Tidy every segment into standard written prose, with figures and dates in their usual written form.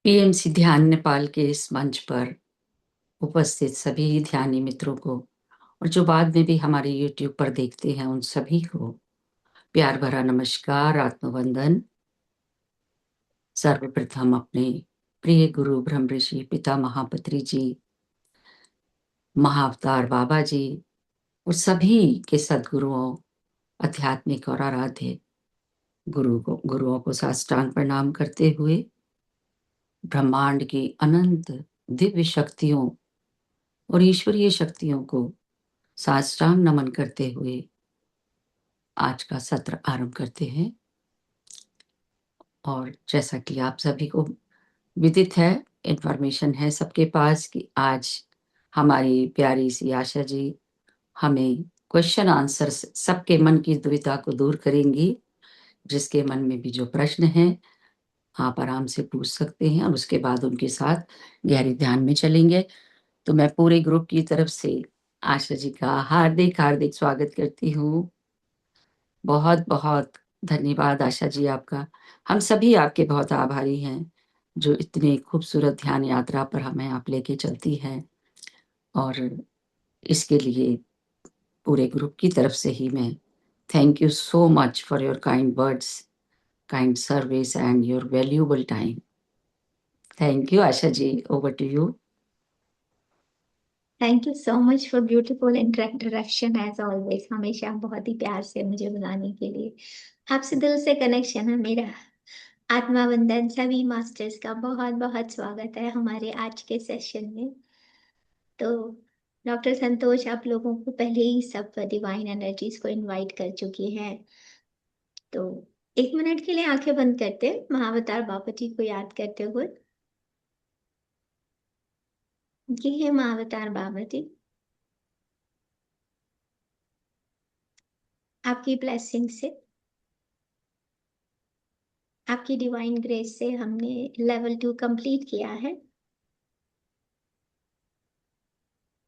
PMC ध्यान नेपाल के इस मंच पर उपस्थित सभी ध्यानी मित्रों को और जो बाद में भी हमारे YouTube पर देखते हैं उन सभी को प्यार भरा नमस्कार, आत्मवंदन। सर्वप्रथम अपने प्रिय गुरु ब्रह्म ऋषि पिता महापत्री जी, महाअवतार बाबा जी और सभी के सद्गुरुओं, आध्यात्मिक और आराध्य गुरुओं को साष्टांग प्रणाम करते हुए ब्रह्मांड की अनंत दिव्य शक्तियों और ईश्वरीय शक्तियों को साष्टांग नमन करते हुए आज का सत्र आरंभ करते हैं। और जैसा कि आप सभी को विदित है, इंफॉर्मेशन है सबके पास कि आज हमारी प्यारी सी आशा जी हमें क्वेश्चन आंसर सबके मन की दुविधा को दूर करेंगी। जिसके मन में भी जो प्रश्न है आप आराम से पूछ सकते हैं और उसके बाद उनके साथ गहरे ध्यान में चलेंगे। तो मैं पूरे ग्रुप की तरफ से आशा जी का हार्दिक हार्दिक स्वागत करती हूँ। बहुत बहुत धन्यवाद आशा जी आपका। हम सभी आपके बहुत आभारी हैं जो इतने खूबसूरत ध्यान यात्रा पर हमें आप लेके चलती हैं। और इसके लिए पूरे ग्रुप की तरफ से ही मैं thank you so much for your kind words, kind service and your valuable time. Thank you Asha ji, over to you. Thank you so much for beautiful interaction as always. हमेशा बहुत ही प्यार से मुझे बुलाने के लिए। आपसे दिल से कनेक्शन है मेरा। आत्मा वंदन सभी मास्टर्स का बहुत बहुत स्वागत है हमारे आज के सेशन में। तो डॉक्टर संतोष आप लोगों को पहले ही सब डिवाइन एनर्जीज को इनवाइट कर चुकी हैं। तो 1 मिनट के लिए आंखें बंद करते हैं, महाअवतार बाबा जी को याद करते हुए। ये है महाअवतार बाबा जी, आपकी ब्लेसिंग से, आपकी डिवाइन ग्रेस से हमने लेवल 2 कंप्लीट किया है।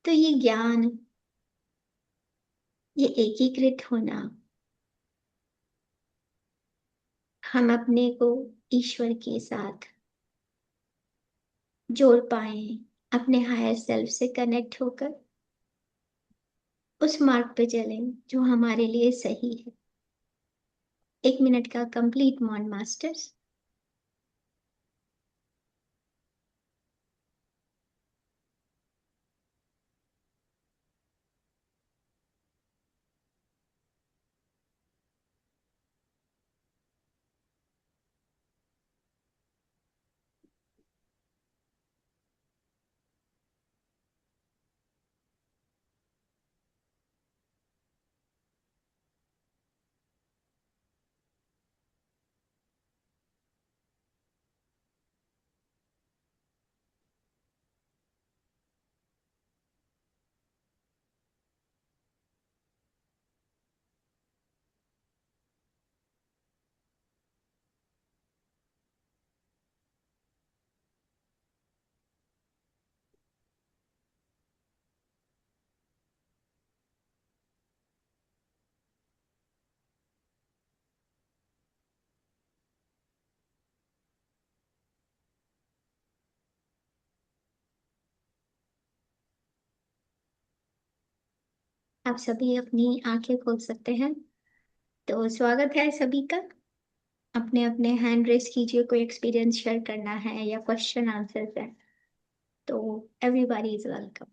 तो ये ज्ञान, ये एकीकृत होना, हम अपने को ईश्वर के साथ जोड़ पाए, अपने हायर सेल्फ से कनेक्ट होकर उस मार्ग पे चलें जो हमारे लिए सही है। 1 मिनट का कंप्लीट मौन मास्टर्स। आप सभी अपनी आंखें खोल सकते हैं। तो स्वागत है सभी का। अपने अपने हैंड रेस कीजिए, कोई एक्सपीरियंस शेयर करना है या क्वेश्चन आंसर है तो everybody is welcome.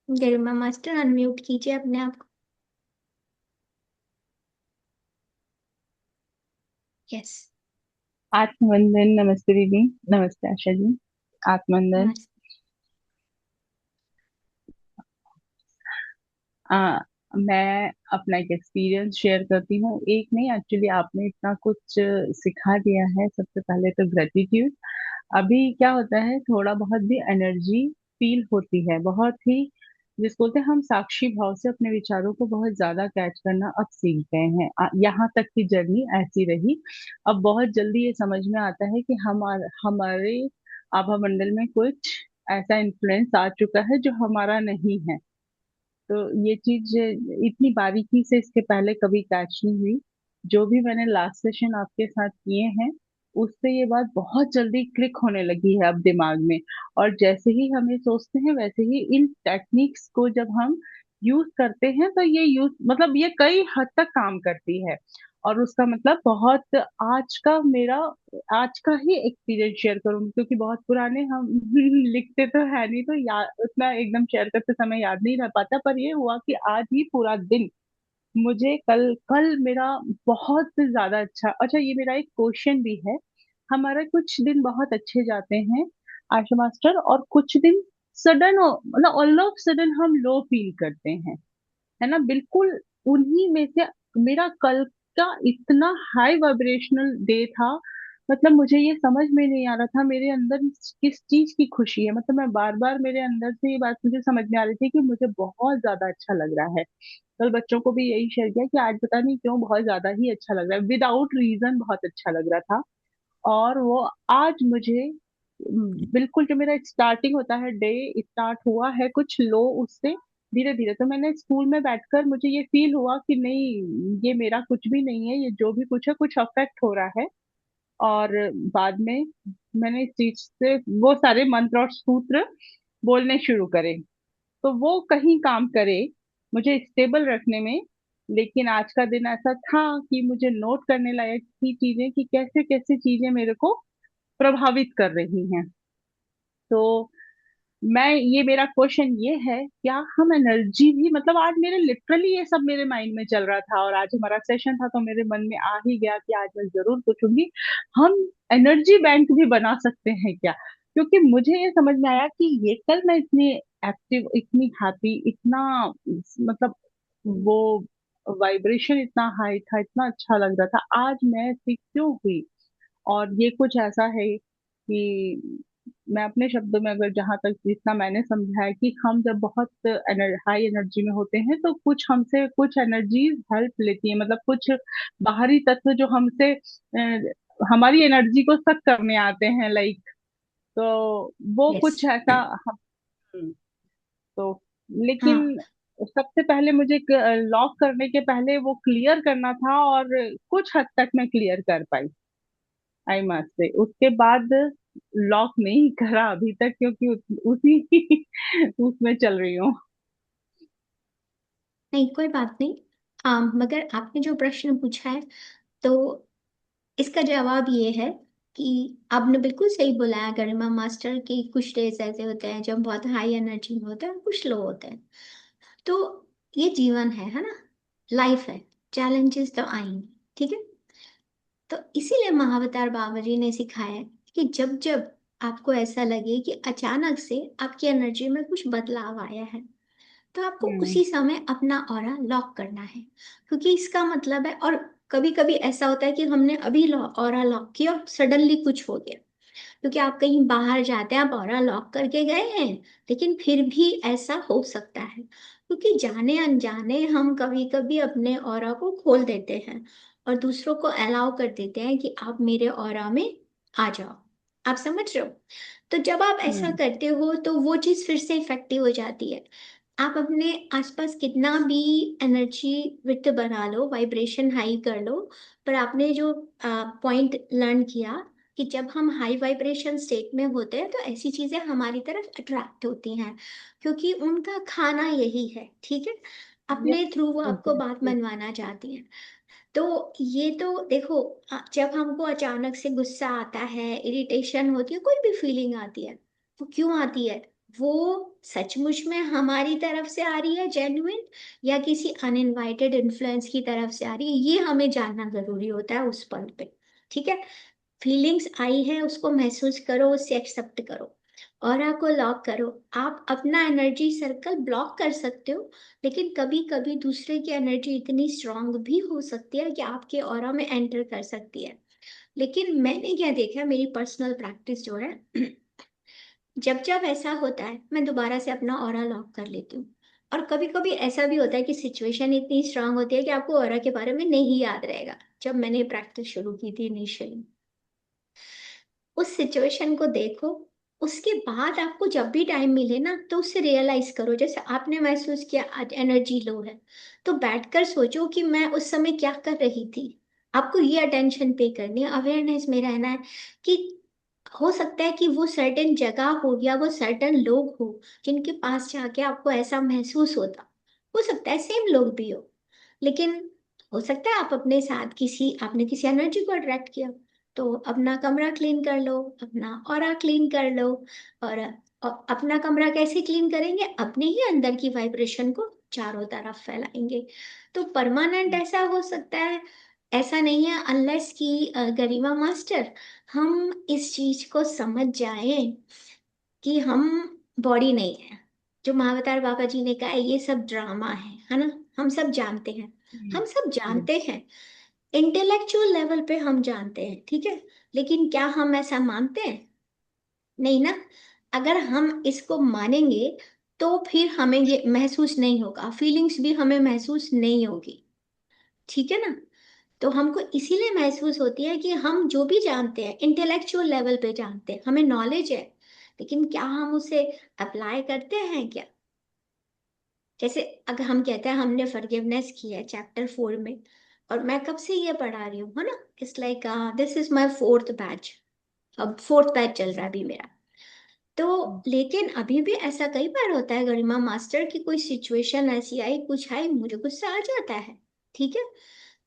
Garima master unmute कीजिए अपने आप को। यस। आत्मवंदन। नमस्ते दीदी। नमस्ते आशा जी। आत्मवंदन। मैं अपना एक एक्सपीरियंस शेयर करती हूँ। एक नहीं, एक्चुअली आपने इतना कुछ सिखा दिया है। सबसे पहले तो ग्रेटिट्यूड। अभी क्या होता है, थोड़ा बहुत भी एनर्जी फील होती है, बहुत ही जिसको बोलते हैं हम साक्षी भाव से अपने विचारों को बहुत ज्यादा कैच करना अब सीख गए हैं। यहाँ तक की जर्नी ऐसी रही। अब बहुत जल्दी ये समझ में आता है कि हमारे आभा मंडल में कुछ ऐसा इन्फ्लुएंस आ चुका है जो हमारा नहीं है। तो ये चीज इतनी बारीकी से इसके पहले कभी कैच नहीं हुई। जो भी मैंने लास्ट सेशन आपके साथ किए हैं, उससे ये बात बहुत जल्दी क्लिक होने लगी है अब दिमाग में। और जैसे ही हम ये सोचते हैं वैसे ही इन टेक्निक्स को जब हम यूज करते हैं तो ये यूज मतलब ये कई हद तक काम करती है। और उसका मतलब बहुत आज का मेरा आज का ही एक्सपीरियंस शेयर करूंगी, क्योंकि बहुत पुराने हम लिखते तो है नहीं, तो याद उतना एकदम शेयर करते समय याद नहीं रह पाता। पर ये हुआ कि आज ही पूरा दिन मुझे कल कल मेरा बहुत ज्यादा अच्छा ये मेरा एक क्वेश्चन भी है। हमारा कुछ दिन बहुत अच्छे जाते हैं आशा मास्टर, और कुछ दिन सडन मतलब ऑल ऑफ सडन हम लो फील करते हैं, है ना। बिल्कुल उन्हीं में से मेरा कल का इतना हाई वाइब्रेशनल डे था। मतलब मुझे ये समझ में नहीं आ रहा था मेरे अंदर किस चीज की खुशी है। मतलब मैं बार बार मेरे अंदर से ये बात मुझे समझ में आ रही थी कि मुझे बहुत ज्यादा अच्छा लग रहा है। कल बच्चों को भी यही शेयर किया कि आज पता नहीं क्यों बहुत ज्यादा ही अच्छा लग रहा है, विदाउट रीजन बहुत अच्छा लग रहा था। और वो आज मुझे बिल्कुल जो मेरा स्टार्टिंग होता है, डे स्टार्ट हुआ है कुछ लो उससे धीरे धीरे, तो मैंने स्कूल में बैठकर मुझे ये फील हुआ कि नहीं ये मेरा कुछ भी नहीं है, ये जो भी कुछ है कुछ अफेक्ट हो रहा है। और बाद में मैंने इस चीज से वो सारे मंत्र और सूत्र बोलने शुरू करे, तो वो कहीं काम करे मुझे स्टेबल रखने में। लेकिन आज का दिन ऐसा था कि मुझे नोट करने लायक थी चीजें कि कैसे कैसे चीजें मेरे को प्रभावित कर रही हैं। तो मैं ये मेरा क्वेश्चन ये है, क्या हम एनर्जी भी मतलब आज मेरे लिटरली ये सब मेरे माइंड में चल रहा था और आज हमारा सेशन था तो मेरे मन में आ ही गया कि आज मैं जरूर पूछूंगी, हम एनर्जी बैंक भी बना सकते हैं क्या। क्योंकि मुझे ये समझ में आया कि ये कल मैं इतनी एक्टिव, इतनी हैप्पी, इतना मतलब वो वाइब्रेशन इतना हाई था, इतना अच्छा लग रहा था, आज मैं ऐसी क्यों हुई। और ये कुछ ऐसा है कि मैं अपने शब्दों में अगर जहां तक जितना मैंने समझा है कि हम जब बहुत हाई एनर्जी में होते हैं तो कुछ हमसे कुछ एनर्जीज हेल्प लेती है, मतलब कुछ बाहरी तत्व जो हमसे हमारी एनर्जी को सक करने आते हैं, लाइक। तो वो यस। कुछ ऐसा हम तो हाँ, लेकिन सबसे पहले मुझे लॉक करने के पहले वो क्लियर करना था, और कुछ हद तक मैं क्लियर कर पाई, आई मस्ट से। उसके बाद लॉक नहीं करा अभी तक, क्योंकि उसी उसमें चल रही हूँ। नहीं कोई बात नहीं। मगर आपने जो प्रश्न पूछा है, तो इसका जवाब ये है कि आपने बिल्कुल सही बोला है गरिमा मास्टर की कुछ डेज ऐसे होते हैं जब बहुत हाई एनर्जी में होते हैं, कुछ लो होते हैं। तो ये जीवन है ना, लाइफ है, चैलेंजेस तो आएंगे, ठीक है। तो इसीलिए महावतार बाबा जी ने सिखाया है कि जब जब आपको ऐसा लगे कि अचानक से आपकी एनर्जी में कुछ बदलाव आया है, तो आपको हम्म। उसी समय अपना ऑरा लॉक करना है। क्योंकि इसका मतलब है, और कभी कभी ऐसा होता है कि हमने अभी ऑरा लॉक किया और सडनली कुछ हो गया। क्योंकि आप कहीं बाहर जाते हैं, आप ऑरा लॉक करके गए हैं, लेकिन फिर भी ऐसा हो सकता है क्योंकि जाने अनजाने हम कभी कभी अपने ऑरा को खोल देते हैं और दूसरों को अलाउ कर देते हैं कि आप मेरे ऑरा में आ जाओ। आप समझ रहे हो? तो जब आप ऐसा हम्म। करते हो तो वो चीज फिर से इफेक्टिव हो जाती है। आप अपने आसपास कितना भी एनर्जी विथ बना लो, वाइब्रेशन हाई कर लो, पर आपने जो पॉइंट लर्न किया कि जब हम हाई वाइब्रेशन स्टेट में होते हैं तो ऐसी चीजें हमारी तरफ अट्रैक्ट होती हैं, क्योंकि उनका खाना यही है, ठीक है। यस, अपने थ्रू वो आपको बात एग्जैक्टली। मनवाना चाहती हैं। तो ये तो देखो, जब हमको अचानक से गुस्सा आता है, इरिटेशन होती है, कोई भी फीलिंग आती है, वो क्यों आती है? वो सचमुच में हमारी तरफ से आ रही है जेन्युइन, या किसी अनइनवाइटेड इन्फ्लुएंस की तरफ से आ रही है, ये हमें जानना जरूरी होता है उस पल पे, ठीक है। फीलिंग्स आई है, उसको महसूस करो, उससे एक्सेप्ट करो, ऑरा को लॉक करो। आप अपना एनर्जी सर्कल ब्लॉक कर सकते हो, लेकिन कभी कभी दूसरे की एनर्जी इतनी स्ट्रांग भी हो सकती है कि आपके ऑरा में एंटर कर सकती है। लेकिन मैंने क्या देखा है, मेरी पर्सनल प्रैक्टिस जो है, जब जब ऐसा होता है मैं दोबारा से अपना ऑरा लॉक कर लेती हूँ। और कभी कभी ऐसा भी होता है कि सिचुएशन इतनी स्ट्रांग होती है कि आपको ऑरा के बारे में नहीं याद रहेगा। जब मैंने प्रैक्टिस शुरू की थी इनिशियली, उस सिचुएशन को देखो, उसके बाद आपको जब भी टाइम मिले ना तो उससे रियलाइज करो। जैसे आपने महसूस किया आज एनर्जी लो है, तो बैठकर सोचो कि मैं उस समय क्या कर रही थी। आपको ये अटेंशन पे करनी है, अवेयरनेस में रहना है कि हो सकता है कि वो सर्टेन जगह हो या वो सर्टेन लोग हो जिनके पास जाके आपको ऐसा महसूस होता। हो सकता है सेम लोग भी हो, लेकिन हो सकता है आप अपने साथ किसी आपने किसी एनर्जी को अट्रैक्ट किया। तो अपना कमरा क्लीन कर लो, अपना ऑरा क्लीन कर लो। और अपना कमरा कैसे क्लीन करेंगे? अपने ही अंदर की वाइब्रेशन को चारों तरफ फैलाएंगे। तो परमानेंट ऐसा हो सकता है, ऐसा नहीं है अनलेस कि गरिमा मास्टर हम इस चीज को समझ जाएं कि हम बॉडी नहीं है। जो महावतार बाबा जी ने कहा है ये सब ड्रामा है ना? हम सब जानते हैं, हम सब हम्म, जानते हैं, इंटेलेक्चुअल लेवल पे हम जानते हैं, ठीक है। लेकिन क्या हम ऐसा मानते हैं? नहीं ना। अगर हम इसको मानेंगे तो फिर हमें ये महसूस नहीं होगा, फीलिंग्स भी हमें महसूस नहीं होगी, ठीक है ना। तो हमको इसीलिए महसूस होती है कि हम जो भी जानते हैं इंटेलेक्चुअल लेवल पे जानते हैं, हमें नॉलेज है, लेकिन क्या हम उसे अप्लाई करते हैं क्या? जैसे अगर हम कहते हैं हमने फॉरगिवनेस किया है चैप्टर 4 में, और मैं कब से ये पढ़ा रही हूँ, है ना? It's like this is my fourth batch, अब फोर्थ बैच चल रहा है अभी मेरा। तो लेकिन अभी भी ऐसा कई बार होता है गरिमा मास्टर की कोई सिचुएशन ऐसी आई, कुछ आई, मुझे गुस्सा आ जाता है, ठीक है।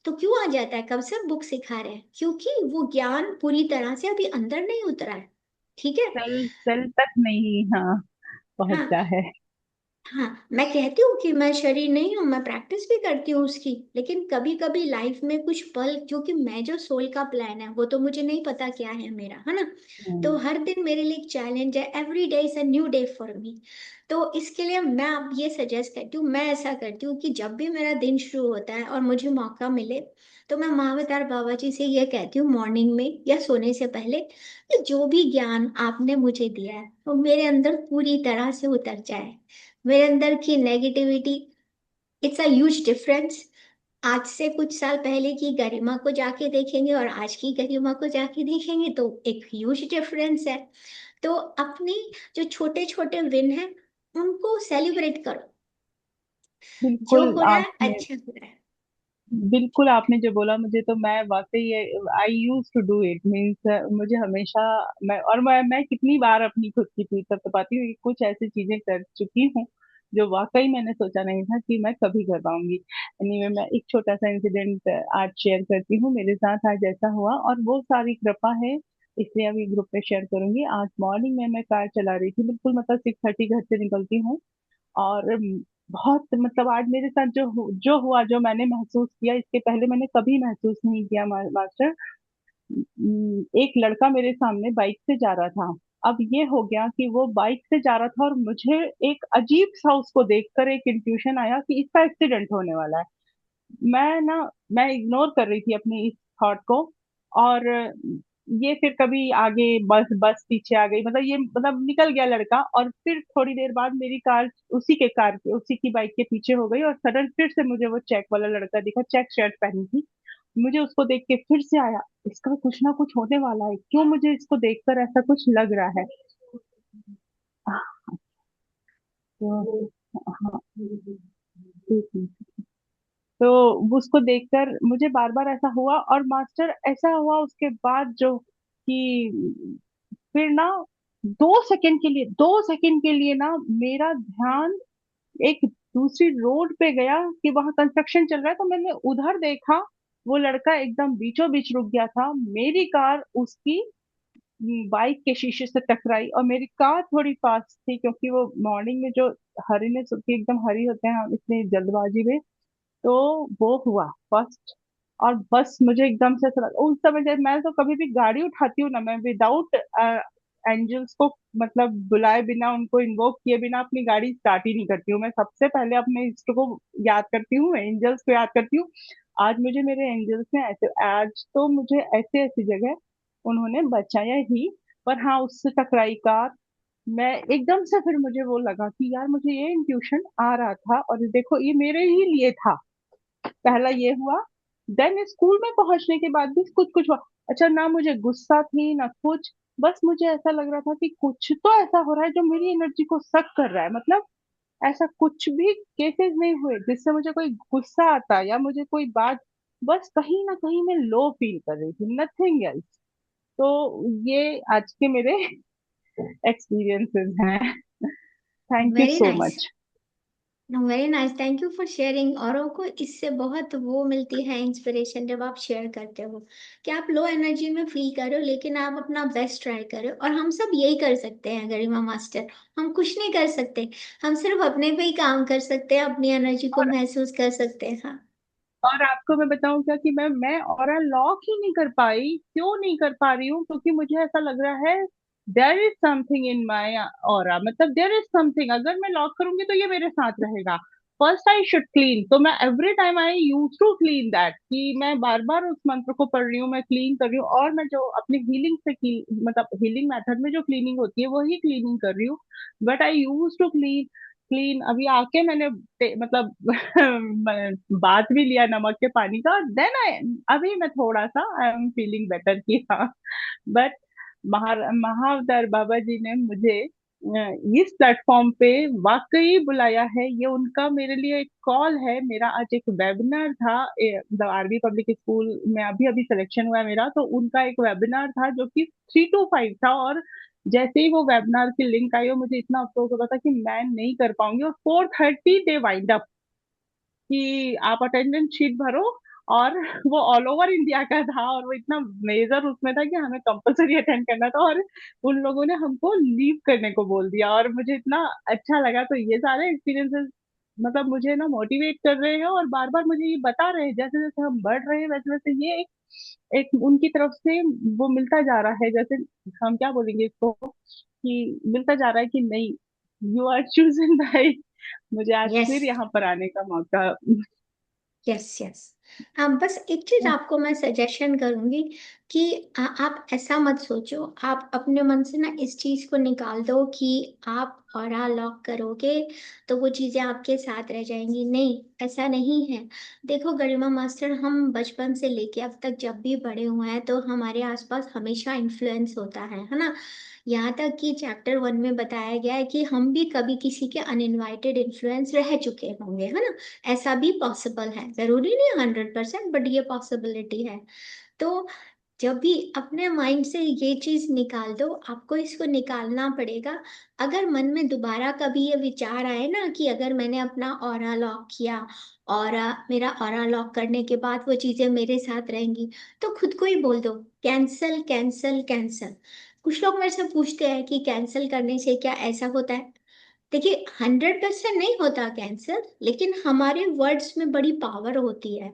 तो क्यों आ जाता है? कब सब बुक सिखा रहे हैं, क्योंकि वो ज्ञान पूरी तरह से अभी अंदर नहीं उतरा है, ठीक है। सेल सेल तक नहीं, हाँ, हाँ, पहुंचा है। हाँ, मैं कहती हूँ कि मैं शरीर नहीं हूँ, मैं प्रैक्टिस भी करती हूँ उसकी, लेकिन कभी कभी लाइफ में कुछ पल, क्योंकि मैं जो सोल का प्लान है वो तो मुझे नहीं पता क्या है मेरा, है ना। तो हम्म, हर दिन मेरे लिए एक चैलेंज है, every day is a new day for me. तो इसके लिए मैं अब ये सजेस्ट करती हूँ, मैं ऐसा करती हूँ कि जब भी मेरा दिन शुरू होता है और मुझे मौका मिले, तो मैं महावतार बाबा जी से ये कहती हूँ मॉर्निंग में या सोने से पहले कि जो भी ज्ञान आपने मुझे दिया है वो मेरे अंदर पूरी तरह से उतर जाए। मेरे अंदर की negativity, it's a huge difference. आज से कुछ साल पहले की गरिमा को जाके देखेंगे और आज की गरिमा को जाके देखेंगे तो एक ह्यूज डिफरेंस है। तो अपनी जो छोटे छोटे विन है उनको सेलिब्रेट करो। जो बिल्कुल हो रहा है आपने अच्छा हो रहा है। बिल्कुल आपने जो बोला, मुझे तो मैं वाकई I use to do it means, मुझे हमेशा, मैं कितनी बार अपनी खुद की पीठ थपथपाती हूँ कि कुछ ऐसी चीजें कर चुकी हूँ जो वाकई मैंने सोचा नहीं था कि मैं कभी कर पाऊंगी। एनीवे, मैं एक छोटा सा इंसिडेंट आज शेयर करती हूँ, मेरे साथ आज ऐसा हुआ और वो सारी कृपा है, इसलिए अभी ग्रुप पे शेयर करूंगी। आज मॉर्निंग में मैं कार चला रही थी, बिल्कुल मतलब 6:30 घर से निकलती हूँ, और बहुत मतलब आज मेरे साथ जो हुआ, जो मैंने महसूस किया, इसके पहले मैंने कभी महसूस नहीं किया मास्टर। एक लड़का मेरे सामने बाइक से जा रहा था। अब ये हो गया कि वो बाइक से जा रहा था और मुझे एक अजीब सा उसको देखकर एक इंट्यूशन आया कि इसका एक्सीडेंट होने वाला है। मैं ना मैं इग्नोर कर रही थी अपनी इस थॉट को, और ये फिर कभी आगे बस बस पीछे आ गई, मतलब ये मतलब निकल गया लड़का, और फिर थोड़ी देर बाद मेरी कार उसी की बाइक के पीछे हो गई, और सडन फिर से मुझे वो चेक वाला लड़का दिखा, चेक शर्ट पहनी थी। मुझे उसको देख के फिर से आया, इसका कुछ ना कुछ होने वाला है, क्यों मुझे इसको देखकर ऐसा कुछ लग रहा है। तो हाँ, ठीक है। तो उसको देखकर मुझे बार बार ऐसा हुआ, और मास्टर ऐसा हुआ उसके बाद जो कि फिर ना 2 सेकंड के लिए ना मेरा ध्यान एक दूसरी रोड पे गया कि वहां कंस्ट्रक्शन चल रहा है, तो मैंने उधर देखा, वो लड़का एकदम बीचों बीच रुक गया था, मेरी कार उसकी बाइक के शीशे से टकराई, और मेरी कार थोड़ी पास थी क्योंकि वो मॉर्निंग में जो हरीनेस होती है, एकदम हरी होते हैं इतनी जल्दबाजी में। तो वो हुआ फर्स्ट, और बस मुझे एकदम से ऐसा लगा उस समय, जब मैं तो कभी भी गाड़ी उठाती हूँ ना, मैं विदाउट एंजल्स को मतलब बुलाए बिना, उनको इन्वोक किए बिना अपनी गाड़ी स्टार्ट ही नहीं करती हूँ। मैं सबसे पहले अपने इष्ट को याद करती हूँ, एंजल्स को याद करती हूँ। आज मुझे मेरे एंजल्स ने ऐसे, आज तो मुझे ऐसे ऐसी जगह उन्होंने बचाया ही। पर हाँ, उससे टकराई कार, मैं एकदम से फिर मुझे वो लगा कि यार मुझे ये इंट्यूशन आ रहा था और देखो ये मेरे ही लिए था। पहला ये हुआ। देन स्कूल में पहुंचने के बाद भी कुछ कुछ हुआ। अच्छा, ना मुझे गुस्सा थी ना कुछ, बस मुझे ऐसा लग रहा था कि कुछ तो ऐसा हो रहा है जो मेरी एनर्जी को सक कर रहा है। मतलब ऐसा कुछ भी केसेस नहीं हुए जिससे मुझे कोई गुस्सा आता या मुझे कोई बात, बस कहीं ना कहीं मैं लो फील कर रही थी, नथिंग एल्स। तो ये आज के मेरे एक्सपीरियंसेस हैं। Thank you very so nice. Much. Very nice, thank you for sharing. औरों को इससे बहुत वो मिलती है इंस्पिरेशन जब आप शेयर करते हो कि आप लो एनर्जी में फील कर रहे हो लेकिन आप अपना बेस्ट ट्राई कर रहे हो। और हम सब यही कर सकते हैं गरिमा मास्टर। हम कुछ नहीं कर सकते, हम सिर्फ अपने पे ही काम कर सकते हैं, अपनी एनर्जी को और महसूस कर सकते हैं। हाँ। और आपको मैं बताऊं क्या कि मैं और लॉक ही नहीं कर पाई। क्यों नहीं कर पा रही हूँ? क्योंकि मुझे ऐसा लग रहा है there is something in my aura, मतलब देयर इज समथिंग। अगर मैं लॉक करूंगी तो ये मेरे साथ रहेगा। First I should clean. तो मैं every time I use to clean that, कि मैं बार बार उस मंत्र को पढ़ रही हूँ, मैं क्लीन कर रही हूँ, और मैं जो अपनी हीलिंग से मतलब हीलिंग मेथड में जो क्लीनिंग होती है वही क्लीनिंग कर रही हूँ। But I use to clean clean. अभी आके मैंने मतलब बात भी लिया नमक के पानी का। देन आई, अभी मैं थोड़ा सा आई एम फीलिंग बेटर कि हाँ। बट महाअवतार बाबा जी ने मुझे इस प्लेटफॉर्म पे वाकई बुलाया है। ये उनका मेरे लिए एक कॉल है। मेरा आज एक वेबिनार था, मतलब आरबी पब्लिक स्कूल में अभी अभी सिलेक्शन हुआ है मेरा, तो उनका एक वेबिनार था जो कि 3 to 5 था। और जैसे ही वो वेबिनार की लिंक आई, और मुझे इतना अफसोस हो रहा था कि मैं नहीं कर पाऊंगी, और 4:30 दे वाइंड अप कि आप अटेंडेंस शीट भरो। और वो ऑल ओवर इंडिया का था, और वो इतना मेजर उसमें था कि हमें कंपलसरी अटेंड करना था, और उन लोगों ने हमको लीव करने को बोल दिया। और मुझे इतना अच्छा लगा। तो ये सारे एक्सपीरियंसेस मतलब मुझे ना मोटिवेट कर रहे हैं, और बार बार मुझे ये बता रहे हैं जैसे जैसे हम बढ़ रहे हैं वैसे वैसे ये एक उनकी तरफ से वो मिलता जा रहा है। जैसे हम क्या बोलेंगे इसको, कि मिलता जा रहा है कि नहीं, यू आर चूजन राइट। मुझे आज यस, फिर यहाँ पर आने का मौका। Yes, yes. हाँ, बस एक चीज आपको मैं सजेशन करूंगी कि आप ऐसा मत सोचो। आप अपने मन से ना इस चीज को निकाल दो कि आप ऑरा लॉक करोगे तो वो चीजें आपके साथ रह जाएंगी। नहीं, ऐसा नहीं है। देखो गरिमा मास्टर, हम बचपन से लेके अब तक जब भी बड़े हुए हैं तो हमारे आसपास हमेशा इन्फ्लुएंस होता है ना। यहाँ तक कि चैप्टर 1 में बताया गया है कि हम भी कभी किसी के अनइनवाइटेड इन्फ्लुएंस रह चुके होंगे, है ना। ऐसा भी पॉसिबल है, जरूरी नहीं 100%, बट ये पॉसिबिलिटी है। तो जब भी अपने माइंड से ये चीज निकाल दो, आपको इसको निकालना पड़ेगा। अगर मन में दोबारा कभी ये विचार आए ना कि अगर मैंने अपना ऑरा लॉक किया और मेरा ऑरा लॉक करने के बाद वो चीजें मेरे साथ रहेंगी, तो खुद को ही बोल दो कैंसल, कैंसल, कैंसल। कुछ लोग मेरे से पूछते हैं कि कैंसल करने से क्या ऐसा होता है। देखिए, 100% नहीं होता कैंसर, लेकिन हमारे वर्ड्स में बड़ी पावर होती है।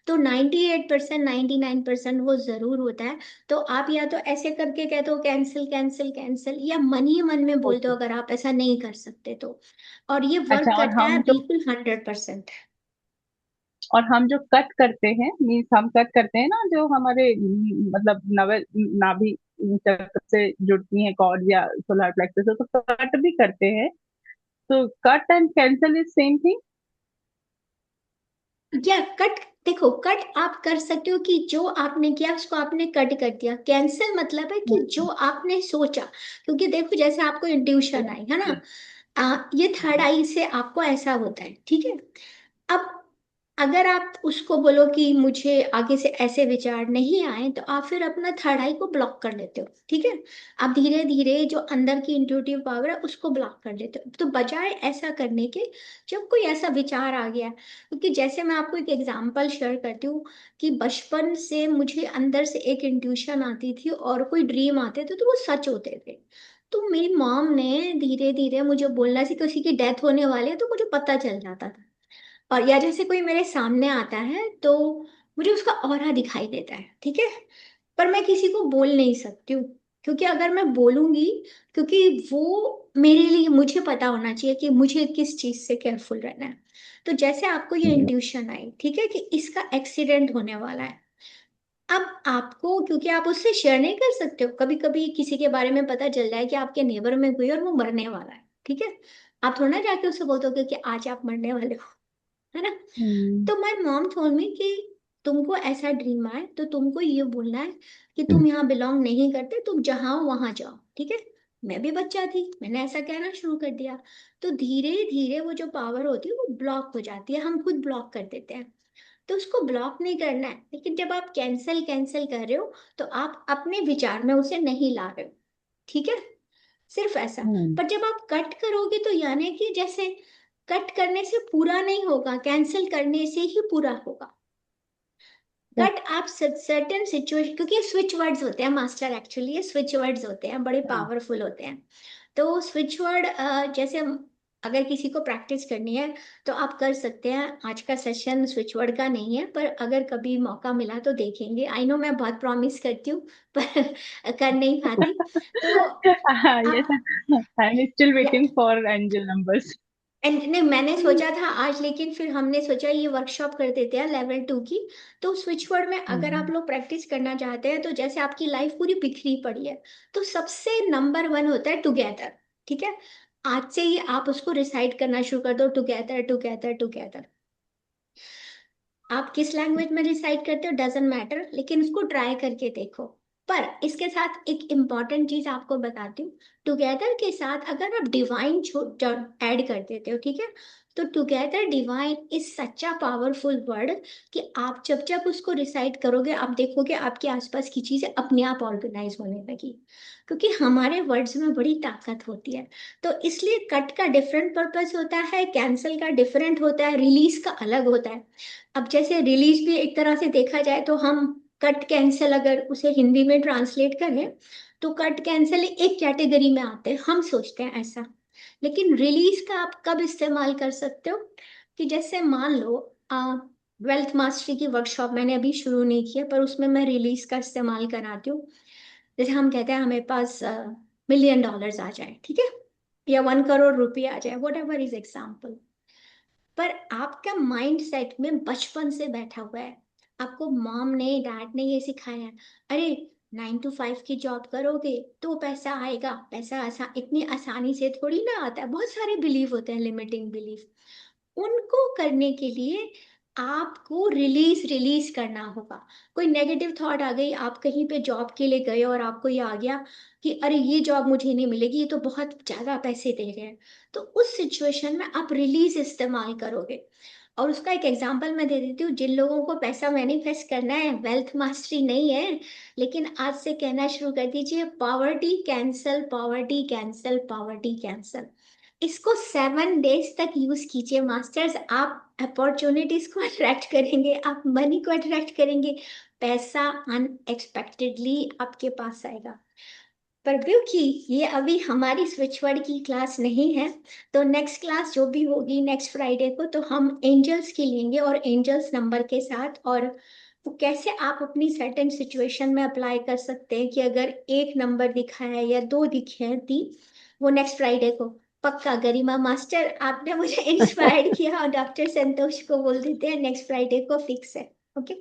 तो 98%, 99% वो जरूर होता है। तो आप या तो ऐसे करके कह दो कैंसिल, कैंसिल, कैंसिल, या मन ही मन में बोल दो ओके। अगर आप ऐसा नहीं कर सकते तो। और ये वर्क अच्छा, करता है बिल्कुल 100%। और हम जो कट करते हैं, मीन्स हम कट करते हैं ना, जो हमारे मतलब नवे नाभि चक्र से जुड़ती हैं कॉर्ड या सोलर प्लेक्सस से, तो कट भी करते हैं। तो cut and cancel is same thing. या कट, देखो कट आप कर सकते हो कि जो आपने किया उसको आपने कट कर दिया। कैंसिल मतलब है कि जो आपने सोचा। क्योंकि देखो, जैसे आपको इंट्यूशन आई है ना, ये थर्ड आई से आपको ऐसा होता है, ठीक है। अब अगर आप उसको बोलो कि मुझे आगे से ऐसे विचार नहीं आए, तो आप फिर अपना थर्ड आई को ब्लॉक कर लेते हो, ठीक है। आप धीरे धीरे जो अंदर की इंट्यूटिव पावर है उसको ब्लॉक कर लेते हो। तो बजाय ऐसा करने के, जब कोई ऐसा विचार आ गया, क्योंकि जैसे मैं आपको एक एग्जांपल शेयर करती हूँ कि बचपन से मुझे अंदर से एक इंट्यूशन आती थी और कोई ड्रीम आते थे तो वो सच होते थे। तो मेरी मॉम ने धीरे धीरे मुझे बोलना सी, किसी की डेथ होने वाली है तो मुझे पता चल जाता था। और या जैसे कोई मेरे सामने आता है तो मुझे उसका ऑरा दिखाई देता है, ठीक है। पर मैं किसी को बोल नहीं सकती हूँ, क्योंकि अगर मैं बोलूंगी, क्योंकि वो मेरे लिए, मुझे पता होना चाहिए कि मुझे किस चीज से केयरफुल रहना है। तो जैसे आपको ये इंट्यूशन आई, ठीक है, कि इसका एक्सीडेंट होने वाला है, अब आपको, क्योंकि आप उससे शेयर नहीं कर सकते हो, कभी कभी किसी के बारे में पता चल जाए कि आपके नेबर में कोई और वो मरने वाला है, ठीक है, आप थोड़ा ना जाके उससे बोलते हो कि आज आप मरने वाले हो, है ना। हम्म। तो माय मॉम टोल्ड मी कि तुमको ऐसा ड्रीम आए तो तुमको ये बोलना है कि तुम यहाँ बिलोंग नहीं करते, तुम जहाँ हो वहां जाओ, ठीक है। मैं भी बच्चा थी, मैंने ऐसा कहना शुरू कर दिया। तो धीरे धीरे वो जो पावर होती है वो ब्लॉक हो जाती है, हम खुद ब्लॉक कर देते हैं। तो उसको ब्लॉक नहीं करना है, लेकिन जब आप कैंसिल कैंसिल कर रहे हो तो आप अपने विचार में उसे नहीं ला रहे हो, ठीक है, सिर्फ ऐसा। हम्म। पर जब आप कट करोगे तो यानी कि जैसे कट करने से पूरा नहीं होगा, कैंसिल करने से ही पूरा होगा। कट आप सर्टेन सिचुएशन, क्योंकि स्विच वर्ड्स होते हैं मास्टर, एक्चुअली ये स्विच वर्ड्स होते हैं, बड़े हाँ। पावरफुल होते हैं। तो स्विच वर्ड जैसे अगर किसी को प्रैक्टिस करनी है तो आप कर सकते हैं। आज का सेशन स्विच वर्ड का नहीं है, पर अगर कभी मौका मिला तो देखेंगे। आई नो मैं बहुत प्रॉमिस करती हूँ पर कर नहीं पाती। तो Yes, आप, I'm still waiting for angel numbers. And नहीं, मैंने सोचा था आज, लेकिन फिर हमने सोचा ये वर्कशॉप कर देते हैं लेवल 2 की। तो स्विच वर्ड में अगर आप हम्म। लोग प्रैक्टिस करना चाहते हैं, तो जैसे आपकी लाइफ पूरी बिखरी पड़ी है, तो सबसे नंबर 1 होता है टुगेदर, ठीक है। आज से ही आप उसको रिसाइट करना शुरू कर दो, टुगेदर टुगेदर टुगेदर। आप किस लैंग्वेज में रिसाइट करते हो डजेंट मैटर, लेकिन उसको ट्राई करके देखो। पर इसके साथ एक इम्पॉर्टेंट चीज आपको बताती हूँ। टुगेदर के साथ अगर आप डिवाइन ऐड कर देते हो, ठीक है, तो together divine is such a powerful word कि आप जब जब उसको रिसाइट करोगे, आप देखोगे आपके आसपास की चीजें अपने आप ऑर्गेनाइज होने लगी, क्योंकि हमारे वर्ड्स में बड़ी ताकत होती है। तो इसलिए कट का डिफरेंट पर्पस होता है, कैंसिल का डिफरेंट होता है, रिलीज का अलग होता है। अब जैसे रिलीज भी एक तरह से देखा जाए तो हम कट कैंसिल अगर उसे हिंदी में ट्रांसलेट करें तो कट कैंसिल एक कैटेगरी में आते हैं, हम सोचते हैं ऐसा। लेकिन रिलीज का आप कब इस्तेमाल कर सकते हो, कि जैसे मान लो वेल्थ मास्टरी की वर्कशॉप मैंने अभी शुरू नहीं किया, पर उसमें मैं रिलीज का इस्तेमाल कराती हूँ। जैसे हम कहते हैं हमारे पास $1 million आ जाए, ठीक है, या 1 करोड़ रुपये आ जाए, वट एवर इज एग्जाम्पल। पर आपका माइंड सेट में बचपन से बैठा हुआ है, आपको मॉम ने डैड ने ये सिखाया है, अरे 9 to 5 की जॉब करोगे तो पैसा आएगा, पैसा इतनी आसानी से थोड़ी ना आता है, बहुत सारे बिलीव होते हैं, लिमिटिंग बिलीफ। उनको करने के लिए आपको रिलीज रिलीज करना होगा। कोई नेगेटिव थॉट आ गई, आप कहीं पे जॉब के लिए गए और आपको ये आ गया कि अरे ये जॉब मुझे नहीं मिलेगी, ये तो बहुत ज्यादा पैसे दे रहे हैं, तो उस सिचुएशन में आप रिलीज इस्तेमाल करोगे। और उसका एक एग्जांपल मैं दे देती हूँ। जिन लोगों को पैसा मैनिफेस्ट करना है, वेल्थ मास्टरी नहीं है, लेकिन आज से कहना शुरू कर दीजिए, poverty cancel, poverty cancel, poverty cancel. इसको 7 डेज तक यूज कीजिए मास्टर्स, आप अपॉर्चुनिटीज को अट्रैक्ट करेंगे, आप मनी को अट्रैक्ट करेंगे, पैसा अनएक्सपेक्टेडली आपके पास आएगा। पर क्योंकि ये अभी हमारी स्विच वर्ड की क्लास नहीं है, तो नेक्स्ट क्लास जो भी होगी नेक्स्ट फ्राइडे को, तो हम एंजल्स की लेंगे और एंजल्स नंबर के साथ, और वो कैसे आप अपनी सर्टेन सिचुएशन में अप्लाई कर सकते हैं, कि अगर एक नंबर दिखा है या 2 दिखे हैं, 3, वो नेक्स्ट फ्राइडे को पक्का। गरिमा मास्टर आपने मुझे इंस्पायर्ड किया, और डॉक्टर संतोष को बोल देते हैं नेक्स्ट फ्राइडे को फिक्स है। ओके,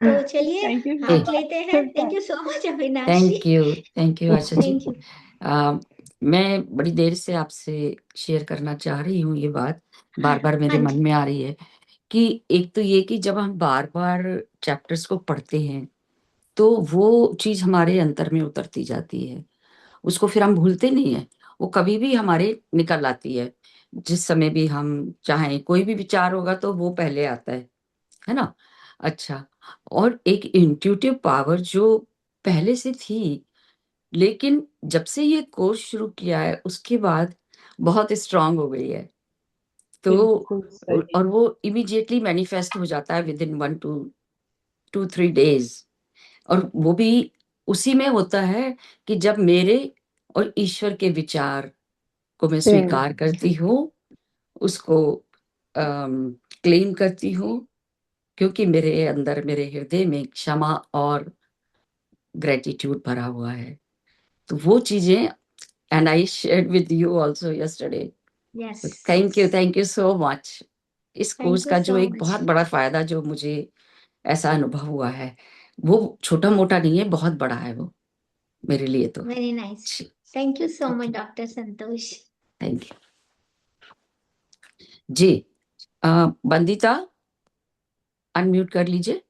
तो चलिए Thank you so हाथ लेते हैं। Thank you so much Avinash ji. Thank you Asha ji. Thank you. मैं बड़ी देर से आपसे शेयर करना चाह रही हूँ ये बात, बार बार मेरे हाँ मन जी। में आ रही है कि एक तो ये कि जब हम बार बार चैप्टर्स को पढ़ते हैं तो वो चीज हमारे अंतर में उतरती जाती है, उसको फिर हम भूलते नहीं है, वो कभी भी हमारे निकल आती है। जिस समय भी हम चाहें, कोई भी विचार होगा तो वो पहले आता है ना। अच्छा, और एक इंट्यूटिव पावर जो पहले से थी, लेकिन जब से ये कोर्स शुरू किया है उसके बाद बहुत स्ट्रांग हो गई है। तो बिल्कुल सही। और वो इमीडिएटली मैनिफेस्ट हो जाता है विद इन 1 to 2 3 days। और वो भी उसी में होता है कि जब मेरे और ईश्वर के विचार को मैं स्वीकार करती हूँ, उसको क्लेम करती हूँ, क्योंकि मेरे अंदर, मेरे हृदय में क्षमा और ग्रेटिट्यूड भरा हुआ है। तो वो चीजें, and I shared with you also yesterday. Yes. Thank you so much. इस कोर्स थैंक यू का जो सो एक मच। बहुत बड़ा फायदा जो मुझे ऐसा अनुभव हुआ है, वो छोटा मोटा नहीं है, बहुत बड़ा है वो मेरे लिए तो। Very nice. जी, thank you so much okay, doctor Santosh. Thank you जी। बंदिता, अनम्यूट कर लीजिए।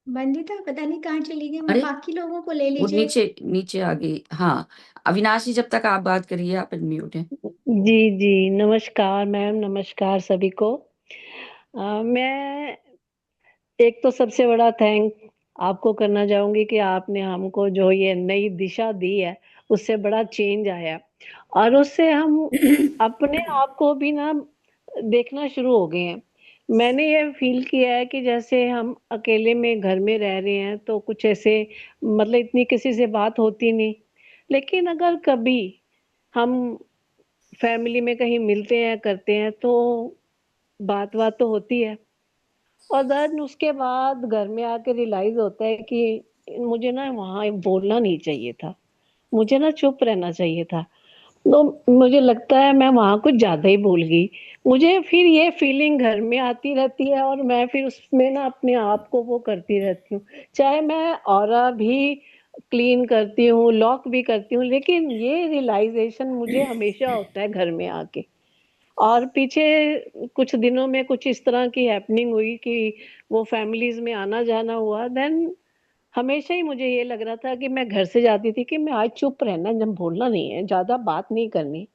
बंदिता पता नहीं कहाँ चली गई, अरे, बाकी लोगों को ले वो लीजिए। नीचे नीचे आ गई। हाँ, अविनाश जी, जब तक आप बात करिए, आप अनम्यूट हैं। जी जी, नमस्कार मैम, नमस्कार सभी को। मैं एक तो सबसे बड़ा थैंक आपको करना चाहूंगी कि आपने हमको जो ये नई दिशा दी है, उससे बड़ा चेंज आया और उससे हम अपने आप को भी ना देखना शुरू हो गए हैं। मैंने ये फील किया है कि जैसे हम अकेले में घर में रह रहे हैं तो कुछ ऐसे मतलब इतनी किसी से बात होती नहीं, लेकिन अगर कभी हम फैमिली में कहीं मिलते हैं करते हैं तो बात बात तो होती है और देन उसके बाद घर में आके रियलाइज होता है कि मुझे ना वहां बोलना नहीं चाहिए था, मुझे ना चुप रहना चाहिए था। तो मुझे लगता है मैं वहां कुछ ज्यादा ही भूल गई। मुझे फिर ये फीलिंग घर में आती रहती है और मैं फिर उसमें ना अपने आप को वो करती रहती हूँ, चाहे मैं ऑरा भी क्लीन करती हूँ, लॉक भी करती हूँ, लेकिन ये रियलाइजेशन मुझे हमेशा होता है घर में आके। और पीछे कुछ दिनों में कुछ इस तरह की हैपनिंग हुई कि वो फैमिलीज में आना जाना हुआ, देन हमेशा ही मुझे ये लग रहा था कि मैं घर से जाती थी कि मैं आज चुप रहना, जब बोलना नहीं है, ज्यादा बात नहीं करनी।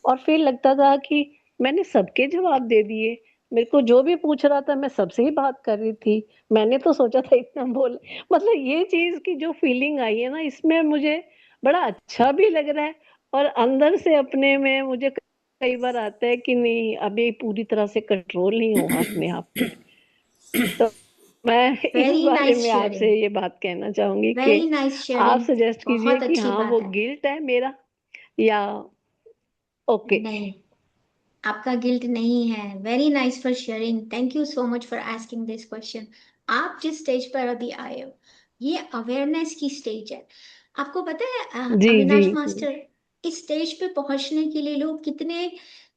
और फिर लगता था कि मैंने सबके जवाब दे दिए, मेरे को जो भी पूछ रहा था मैं सबसे ही बात कर रही थी, मैंने तो सोचा था इतना बोल। मतलब ये चीज की जो फीलिंग आई है ना, इसमें मुझे बड़ा अच्छा भी लग रहा है और अंदर से अपने में मुझे कई बार आता है कि नहीं, अभी पूरी तरह से कंट्रोल नहीं हुआ अपने आप पे। तो मैं इस वेरी बारे नाइस में आपसे शेयरिंग। ये बात कहना चाहूंगी कि वेरी नाइस आप शेयरिंग। सजेस्ट कीजिए बहुत कि अच्छी हाँ बात वो है। गिल्ट है मेरा या ओके। नहीं, आपका गिल्ट नहीं है। Very nice for sharing, thank you so much for asking this question. आप जिस स्टेज पर अभी आए हो, ये अवेयरनेस की स्टेज है। आपको पता है जी जी। अविनाश मास्टर, इस स्टेज पे पहुंचने के लिए लोग कितने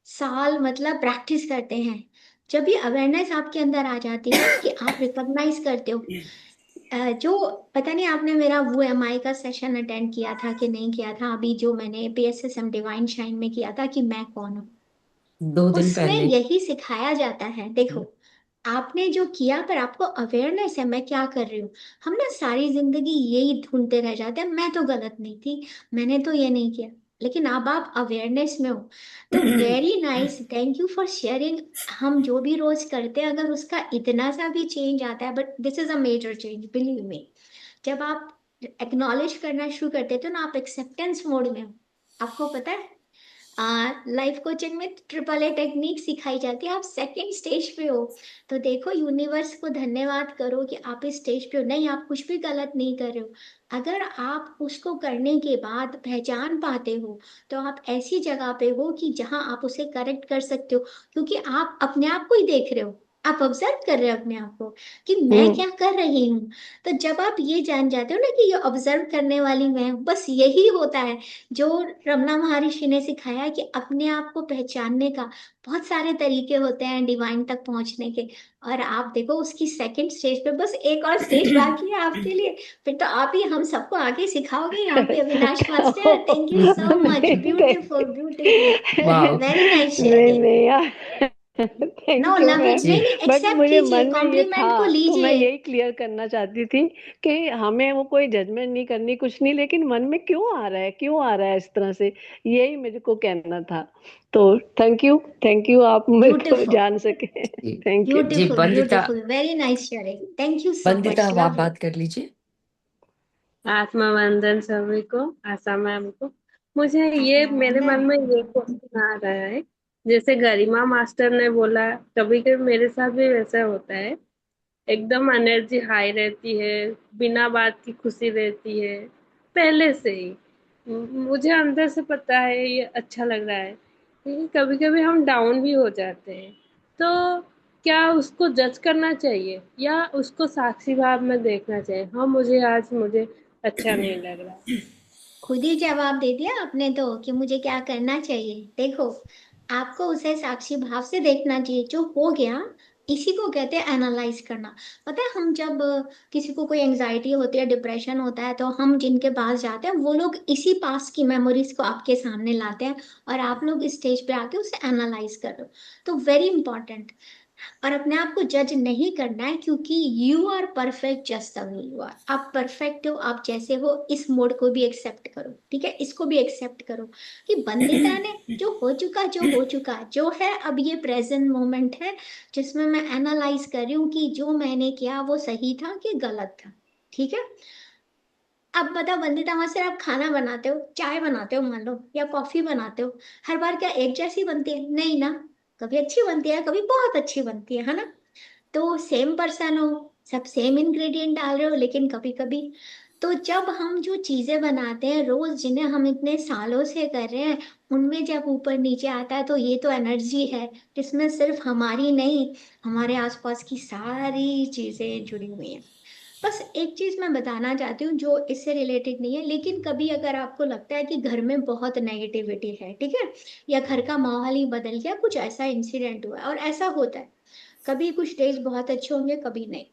साल मतलब प्रैक्टिस करते हैं। जब ये अवेयरनेस आपके अंदर आ जाती है ना, कि आप रिकॉग्नाइज करते हो जो, पता नहीं आपने मेरा वो एमआई का सेशन अटेंड किया था कि नहीं किया था, अभी जो मैंने पीएसएसएम डिवाइन शाइन में किया था कि मैं कौन हूँ। 2 दिन उसमें पहले। यही सिखाया जाता है। देखो, आपने जो किया पर आपको अवेयरनेस है मैं क्या कर रही हूँ। हम ना सारी जिंदगी यही ढूंढते रह जाते हैं, मैं तो गलत नहीं थी, मैंने तो ये नहीं किया। लेकिन अब आप अवेयरनेस में हो, तो very nice, thank you for sharing. हम जो भी रोज करते हैं अगर उसका इतना सा भी चेंज आता है, but this is a major change, believe me. जब आप एक्नॉलेज करना शुरू करते हो तो ना आप एक्सेप्टेंस मोड में हो। आपको पता है लाइफ कोचिंग में ट्रिपल ए टेक्निक सिखाई जाती है, आप सेकंड स्टेज पे हो। तो देखो, यूनिवर्स को धन्यवाद करो कि आप इस स्टेज पे हो। नहीं, आप कुछ भी गलत नहीं कर रहे हो। अगर आप उसको करने के बाद पहचान पाते हो, तो आप ऐसी जगह पे हो कि जहां आप उसे करेक्ट कर सकते हो, क्योंकि आप अपने आप को ही देख रहे हो। आप ऑब्जर्व कर रहे हो अपने आप को कि मैं हम्म। क्या कर रही हूँ। तो जब आप ये जान जाते हो ना कि ये ऑब्जर्व करने वाली मैं हूँ, बस यही होता है जो रमना महर्षि ने सिखाया है, कि अपने आप को पहचानने का बहुत सारे तरीके होते हैं डिवाइन तक पहुंचने के। और आप देखो उसकी सेकंड स्टेज पे बस एक और स्टेज बाकी है आपके लिए। फिर तो आप ही हम सबको आगे सिखाओगे यहाँ पे, Avinash master. Thank you so much, नहीं ब्यूटीफुल ब्यूटीफुल। वाह वेरी नाइस नहीं शेयरिंग। नहीं यार, no, thank you love it. Ma'am. नहीं नहीं, बट एक्सेप्ट मुझे कीजिए, मन में ये था, कॉम्प्लीमेंट को तो मैं लीजिए। यही क्लियर करना चाहती थी कि हमें वो कोई जजमेंट नहीं करनी, कुछ नहीं, लेकिन मन में क्यों आ रहा है, क्यों आ रहा है इस तरह से, यही मेरे को कहना था। तो थैंक यू आप मेरे को ब्यूटीफुल जान सके। जी। Thank you. जी, beautiful Bandita, beautiful, very nice sharing, thank you so Bandita, much, अब आप लव बात इट। कर लीजिए। आत्मा वंदन सभी को, आशा मैम को। मुझे ये मेरे मन आत्मवंदन। में ये क्वेश्चन आ रहा है, जैसे गरिमा मास्टर ने बोला, कभी कभी मेरे साथ भी वैसा होता है। एकदम एनर्जी हाई रहती है, बिना बात की खुशी रहती है पहले से ही। मुझे अंदर से पता है ये अच्छा लग रहा है, लेकिन कभी कभी हम डाउन भी हो जाते हैं। तो क्या उसको जज करना चाहिए या उसको साक्षी भाव में देखना चाहिए? हाँ, मुझे आज मुझे अच्छा नहीं लग रहा। खुद ही जवाब दे दिया आपने तो कि मुझे क्या करना चाहिए। देखो, आपको उसे साक्षी भाव से देखना चाहिए, जो हो गया इसी को कहते हैं एनालाइज करना। पता है, हम जब किसी को कोई एंजाइटी होती है, डिप्रेशन होता है, तो हम जिनके पास जाते हैं वो लोग इसी पास की मेमोरीज को आपके सामने लाते हैं, और आप लोग इस स्टेज पे आके उसे एनालाइज कर रहे हो। तो वेरी इंपॉर्टेंट। और अपने आप को जज नहीं करना है, क्योंकि you are perfect just the way you are. आप परफेक्ट हो, आप जैसे हो। इस मोड को भी एक्सेप्ट करो, ठीक है, इसको भी एक्सेप्ट करो कि बंदिता ने जो हो चुका जो है, अब ये प्रेजेंट मोमेंट है जिसमें मैं एनालाइज कर रही हूँ कि जो मैंने किया वो सही था कि गलत था। ठीक है। अब बताओ वंदिता मास्टर, आप खाना बनाते हो, चाय बनाते हो मान लो, या कॉफी बनाते हो, हर बार क्या एक जैसी बनती है? नहीं ना। कभी अच्छी बनती है, कभी बहुत अच्छी बनती है ना। तो सेम पर्सन हो, सब सेम इंग्रेडिएंट डाल रहे हो, लेकिन कभी कभी तो जब हम जो चीजें बनाते हैं रोज, जिन्हें हम इतने सालों से कर रहे हैं, उनमें जब ऊपर नीचे आता है, तो ये तो एनर्जी है जिसमें सिर्फ हमारी नहीं, हमारे आसपास की सारी चीजें जुड़ी हुई हैं। बस एक चीज मैं बताना चाहती हूँ जो इससे रिलेटेड नहीं है, लेकिन कभी अगर आपको लगता है कि घर में बहुत नेगेटिविटी है, ठीक है, या घर का माहौल ही बदल गया, कुछ ऐसा इंसिडेंट हुआ है, और ऐसा होता है, कभी कुछ डेज बहुत अच्छे होंगे, कभी नहीं,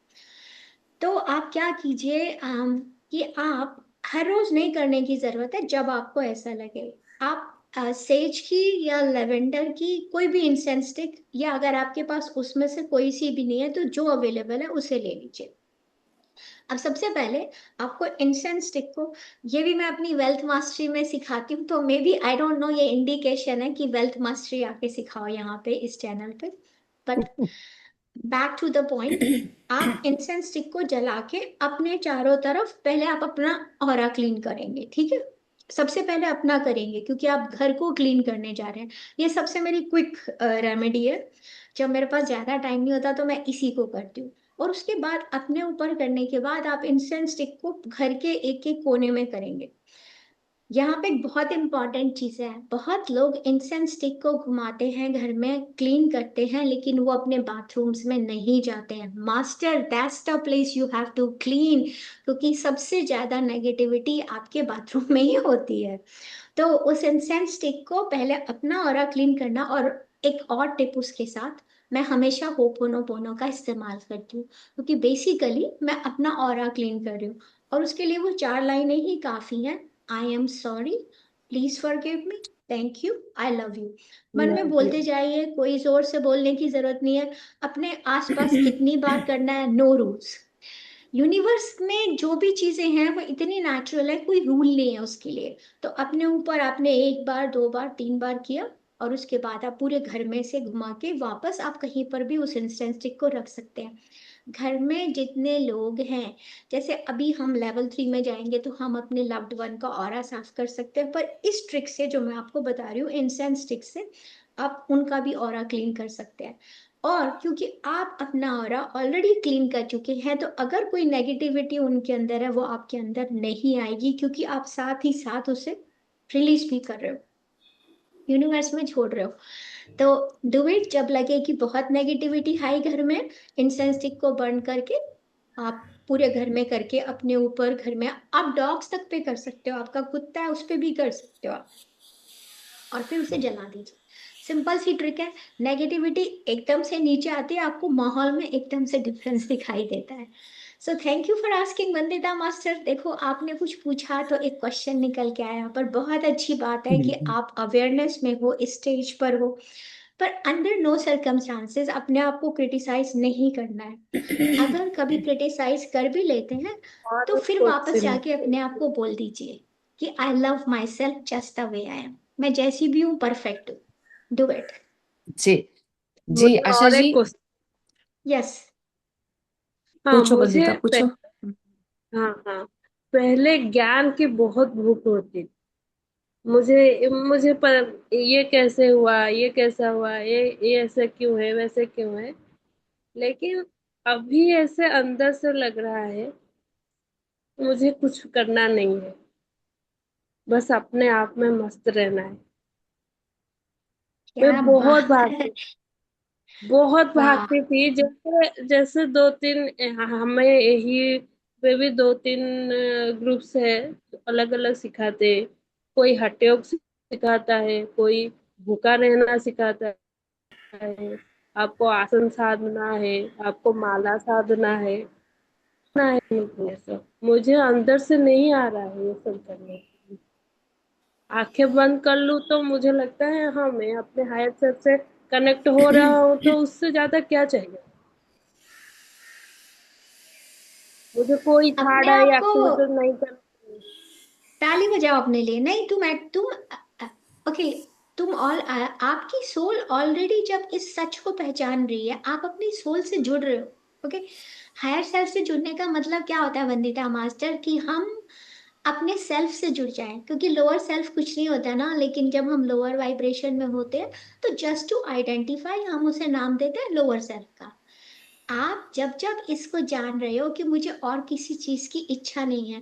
तो आप क्या कीजिए, कि आप हर रोज नहीं करने की जरूरत है, जब आपको ऐसा लगे आप सेज की या लेवेंडर की कोई भी इंसेंस स्टिक, या अगर आपके पास उसमें से कोई सी भी नहीं है तो जो अवेलेबल है उसे ले लीजिए। अब सबसे पहले आपको इंसेंस स्टिक को, ये भी मैं अपनी वेल्थ मास्टरी में सिखाती हूँ, तो maybe I don't know, ये इंडिकेशन है कि वेल्थ मास्टरी आके सिखाओ यहाँ पे इस चैनल पे। But back to the point, आप इंसेंस स्टिक को जला के अपने चारों तरफ पहले आप अपना ऑरा क्लीन करेंगे, ठीक है। सबसे पहले अपना करेंगे, क्योंकि आप घर को क्लीन करने जा रहे हैं। ये सबसे मेरी क्विक रेमेडी है, जब मेरे पास ज्यादा टाइम नहीं होता तो मैं इसी को करती हूँ। और उसके बाद अपने ऊपर करने के बाद आप इंसेंस स्टिक को घर के एक एक कोने में करेंगे। यहाँ पे एक बहुत इंपॉर्टेंट चीज है, बहुत लोग इंसेंस स्टिक को घुमाते हैं, घर में क्लीन करते हैं, लेकिन वो अपने बाथरूम्स में नहीं जाते हैं। Master, that's the place you have to clean, क्योंकि सबसे ज्यादा नेगेटिविटी आपके बाथरूम में ही होती है। तो उस इंसेंस स्टिक को पहले अपना ऑरा क्लीन करना, और एक और टिप उसके साथ, मैं हमेशा होपोनोपोनो का इस्तेमाल करती हूँ, क्योंकि बेसिकली मैं अपना ऑरा क्लीन कर रही हूँ, और उसके लिए वो 4 लाइनें ही काफी हैं। आई am sorry, please forgive me, thank you, I love you. मन में लव यू। बोलते जाइए, कोई जोर से बोलने की जरूरत नहीं है। अपने आसपास कितनी बार करना है, नो रूल्स। यूनिवर्स में जो भी चीजें हैं वो इतनी नेचुरल है, कोई रूल नहीं है उसके लिए। तो अपने ऊपर आपने एक बार, दो बार, तीन बार किया, और उसके बाद आप पूरे घर में से घुमा के वापस आप कहीं पर भी उस इंस्टेंस स्टिक को रख सकते हैं। घर में जितने लोग हैं, जैसे अभी हम लेवल 3 में जाएंगे तो हम अपने लव्ड वन का ऑरा साफ कर सकते हैं, पर इस ट्रिक से जो मैं आपको बता रही हूँ, इंसेंस स्टिक से, आप उनका भी ऑरा क्लीन कर सकते हैं। और क्योंकि आप अपना ऑरा ऑलरेडी क्लीन कर चुके हैं, तो अगर कोई नेगेटिविटी उनके अंदर है वो आपके अंदर नहीं आएगी, क्योंकि आप साथ ही साथ उसे रिलीज भी कर रहे हो, यूनिवर्स में छोड़ रहे हो। तो डू इट, जब लगे कि बहुत नेगेटिविटी हाई घर में, इंसेंस स्टिक को बर्न करके आप पूरे घर में करके अपने ऊपर, घर में आप डॉग्स तक पे कर सकते हो, आपका कुत्ता है उस पे भी कर सकते हो आप, और फिर उसे जला दीजिए। सिंपल सी ट्रिक है। नेगेटिविटी एकदम से नीचे आती है, आपको माहौल में एकदम से डिफरेंस दिखाई देता है। So thank you for asking Vandita master. देखो, आपने कुछ पूछा तो एक क्वेश्चन निकल के आया, पर बहुत अच्छी बात है कि आप अवेयरनेस में हो, इस स्टेज पर हो। पर अंडर नो सर्कमस्टांसेस अपने आप को क्रिटिसाइज नहीं करना है। अगर कभी क्रिटिसाइज कर भी लेते हैं, और तो एक फिर वापस क्वेश्चन जाके अपने आप को बोल दीजिए कि I love my self just the way I am. मैं जैसी भी हूँ परफेक्ट हूँ। Do it. जी जी मुझे आशा और जी, एक क्वेश्चन। यस। हाँ पूछो मुझे बंदिता पूछो। हाँ हाँ, पहले ज्ञान की बहुत भूख होती थी। मुझे मुझे पर ये कैसे हुआ, ये कैसा हुआ, ये ऐसा क्यों है, वैसे क्यों है। लेकिन अभी ऐसे अंदर से लग रहा है मुझे कुछ करना नहीं है, बस अपने आप में मस्त रहना है। मैं क्या बहुत बात है। भागती बहुत वाह। भागती थी, जैसे जैसे 2-3 हमें यही वे भी 2-3 ग्रुप्स है, अलग अलग सिखाते हैं। कोई हठ योग सिखाता है, कोई भूखा रहना सिखाता है, आपको आसन साधना है, आपको माला साधना है ना है। ये सब मुझे अंदर से नहीं आ रहा है ये सब करने के लिए। आंखें बंद कर लूं तो मुझे लगता है हाँ मैं अपने हायर सेल्फ से कनेक्ट हो रहा हूँ, तो उससे ज्यादा क्या चाहिए मुझे। कोई अपने थाड़ा आप या को एक्टिविटी नहीं करना। ताली बजाओ अपने लिए। नहीं, ओके, तुम ऑल आपकी सोल ऑलरेडी जब इस सच को पहचान रही है, आप अपनी सोल से जुड़ रहे हो। ओके, हायर सेल्फ से जुड़ने का मतलब क्या होता है वंदिता मास्टर, कि हम अपने सेल्फ से जुड़ जाएं, क्योंकि लोअर सेल्फ कुछ नहीं होता ना, लेकिन जब हम लोअर वाइब्रेशन में होते हैं तो जस्ट टू आइडेंटिफाई हम उसे नाम देते हैं लोअर सेल्फ का। आप जब जब इसको जान रहे हो कि मुझे और किसी चीज की इच्छा नहीं है,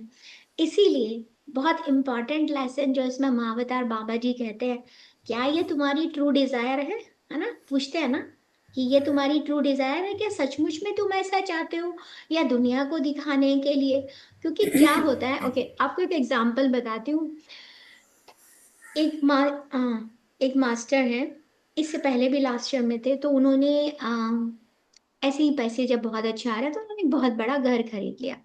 इसीलिए बहुत इंपॉर्टेंट लेसन जो इसमें महावतार बाबा जी कहते हैं, क्या ये तुम्हारी ट्रू डिजायर है ना, पूछते हैं ना कि ये तुम्हारी ट्रू डिजायर है क्या, सचमुच में तुम ऐसा चाहते हो या दुनिया को दिखाने के लिए। क्योंकि क्या होता है, ओके आपको एक एग्जांपल बताती हूँ। एक मा एक मास्टर है, इससे पहले भी लास्ट ईयर में थे, तो उन्होंने ऐसे ही पैसे जब बहुत अच्छे आ रहे तो उन्होंने एक बहुत बड़ा घर खरीद लिया।